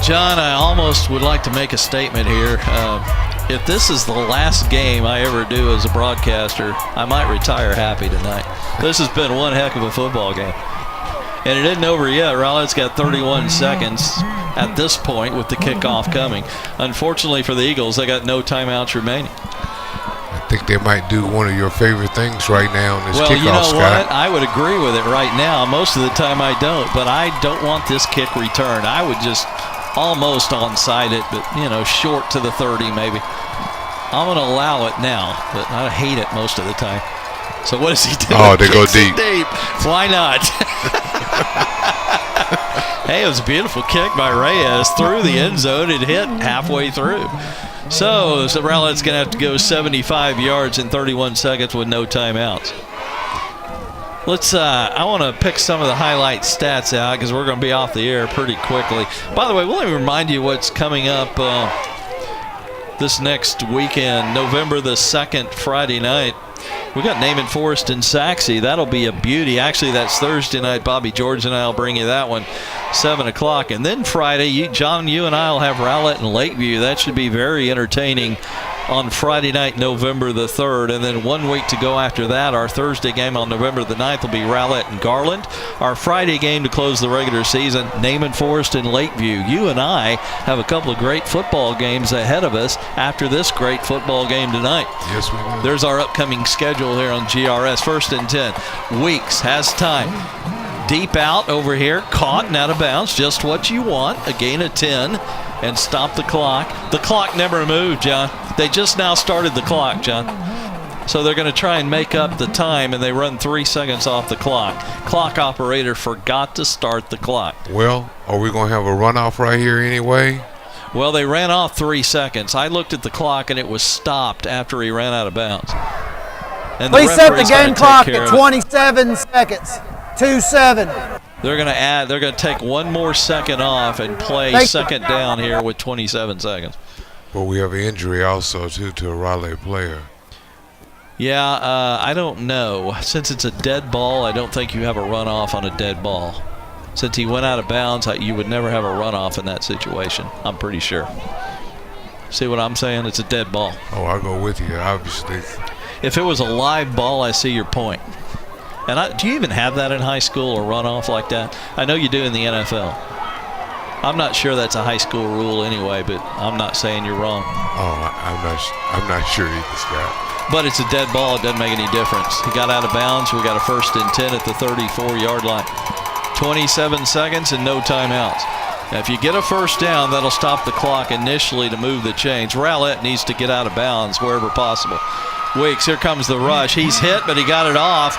John, I almost would like to make a statement here. If this is the last game I ever do as a broadcaster, I might retire happy tonight. This has been one heck of a football game. And it isn't over yet. Rowlett's got 31 seconds at this point with the kickoff coming. Unfortunately for the Eagles, they got no timeouts remaining. think they might do one of your favorite things right now in this well, kickoff, you know Scott. what? I would agree with it right now. Most of the time I don't, but I don't want this kick return. I would just almost onside it, but, you know, short to the 30 maybe. I'm going to allow it now, but I hate it most of the time. So what does he do? Oh, they go deep. Why not? Hey, it was a beautiful kick by Reyes through the end zone. It hit halfway through. So Rowlett's going to have to go 75 yards in 31 seconds with no timeouts. Let's. I want to pick some of the highlight stats out because we're going to be off the air pretty quickly. By the way, let me remind you what's coming up this next weekend, November the 2nd, Friday night. We got Naaman Forest in Sachse. That'll be a beauty. Actually, that's Thursday night. Bobby George and I will bring you that one, 7 o'clock. And then Friday, John, you and I will have Rowlett and Lakeview. That should be very entertaining on Friday night, November the 3rd. And then 1 week to go after that, our Thursday game on November the 9th will be Rowlett and Garland. Our Friday game to close the regular season, Naaman Forest and Lakeview. You and I have a couple of great football games ahead of us after this great football game tonight. Yes, we do. There's our upcoming schedule here on GRS. 1st and 10. Weeks has time. Deep out over here, caught and out of bounds. Just what you want. A gain of 10 and stop the clock. The clock never moved, John. They just now started the clock, John. So they're going to try and make up the time, and they run 3 seconds off the clock. Clock operator forgot to start the clock. Well, are we going to have a runoff right here anyway? Well, they ran off 3 seconds. I looked at the clock, and it was stopped after he ran out of bounds. And Please set the game clock at 27 seconds. 2-7. They're going to take 1 more second off and play second down here with 27 seconds. But we have an injury also, too, to a Rowlett player. Yeah, I don't know. Since it's a dead ball, I don't think you have a runoff on a dead ball. Since he went out of bounds, you would never have a runoff in that situation. I'm pretty sure. See what I'm saying? It's a dead ball. Oh, I'll go with you, obviously. If it was a live ball, I see your point. And do you even have that in high school, a runoff like that? I know you do in the NFL. I'm not sure that's a high school rule anyway, but I'm not saying you're wrong. Oh, I'm not sure either, Scott. But it's a dead ball. It doesn't make any difference. He got out of bounds. We got a 1st and 10 at the 34-yard line. 27 seconds and no timeouts. Now, if you get a first down, that'll stop the clock initially to move the chains. Rowlett needs to get out of bounds wherever possible. Weeks, here comes the rush. He's hit, but he got it off.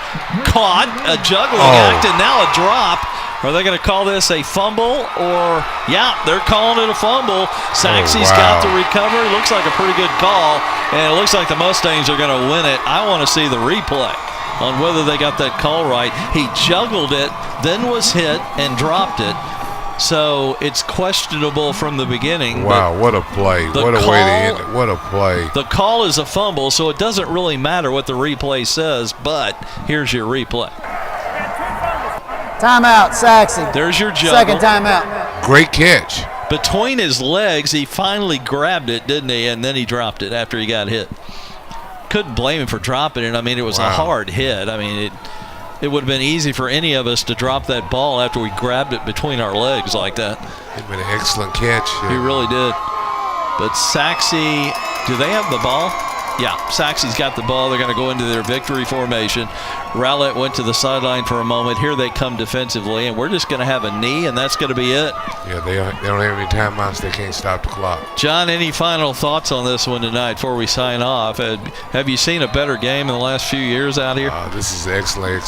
Caught, a juggling act, and now a drop. Are they going to call this a fumble? Or, yeah, they're calling it a fumble. Sachse's got the recovery. Looks like a pretty good call, and it looks like the Mustangs are going to win it. I want to see the replay on whether they got that call right. He juggled it, then was hit, and dropped it. So it's questionable from the beginning. Wow, what a play. What a way to end it. What a play. The call is a fumble, so it doesn't really matter what the replay says, but here's your replay. Timeout, Sachse. There's your juggle. Second timeout. Great catch. Between his legs, he finally grabbed it, didn't he? And then he dropped it after he got hit. Couldn't blame him for dropping it. I mean, it was a hard hit. I mean, it would have been easy for any of us to drop that ball after we grabbed it between our legs like that. It's been an excellent catch. He really did. But Sachse, do they have the ball? Yeah, Sachse's got the ball. They're going to go into their victory formation. Rowlett went to the sideline for a moment. Here they come defensively, and we're just going to have a knee, and that's going to be it. Yeah, they don't have any timeouts. They can't stop the clock. John, any final thoughts on this one tonight before we sign off? Have you seen a better game in the last few years out here? This is excellent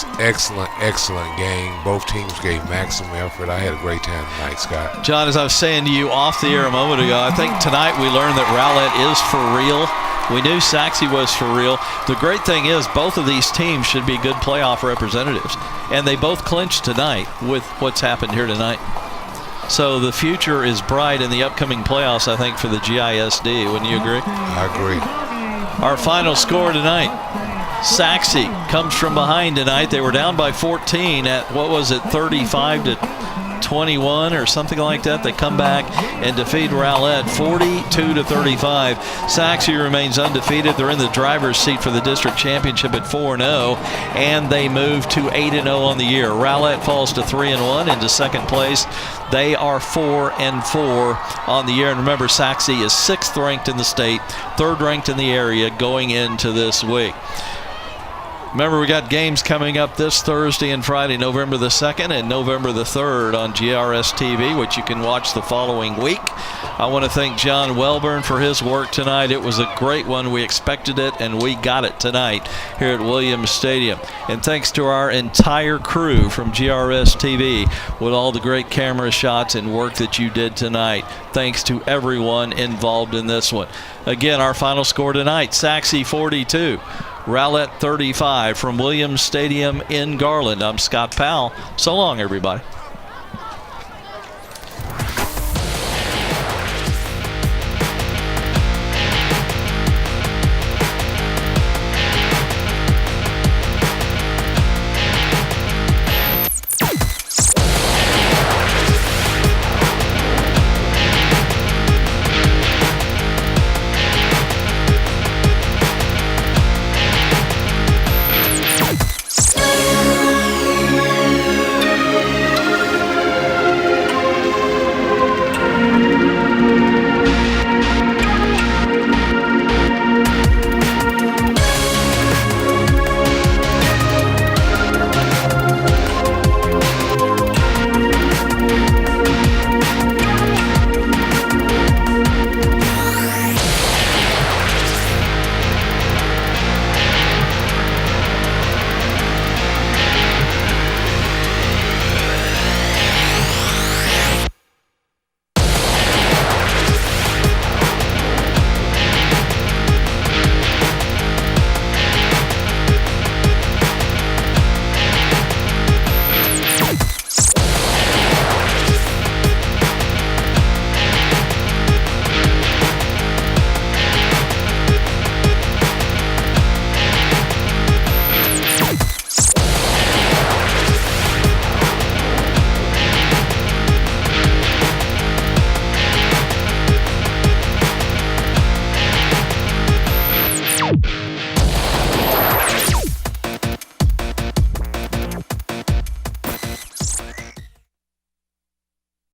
game. Both teams gave maximum effort. I had a great time tonight, Scott. John, as I was saying to you off the air a moment ago, I think tonight we learned that Rowlett is for real. We knew Sachse was for real. The great thing is both of these teams should be good playoff representatives. And they both clinched tonight with what's happened here tonight. So the future is bright in the upcoming playoffs, I think, for the GISD. Wouldn't you agree? I agree. Our final score tonight, Sachse comes from behind tonight. They were down by 14 at, 35-21 or something like that. They come back and defeat Rowlett 42-35. Sachse remains undefeated. They're in the driver's seat for the district championship at 4-0, and they move to 8-0 on the year. Rowlett falls to 3-1 into second place. They are 4-4 on the year. And remember, Sachse is 6th ranked in the state, 3rd ranked in the area going into this week. Remember, we got games coming up this Thursday and Friday, November the 2nd and November the 3rd on GRS TV, which you can watch the following week. I want to thank John Welburn for his work tonight. It was a great one. We expected it, and we got it tonight here at Williams Stadium. And thanks to our entire crew from GRS TV with all the great camera shots and work that you did tonight. Thanks to everyone involved in this one. Again, our final score tonight, Sachse 42. Rowlett 35 from Williams Stadium in Garland. I'm Scott Powell. So long, everybody.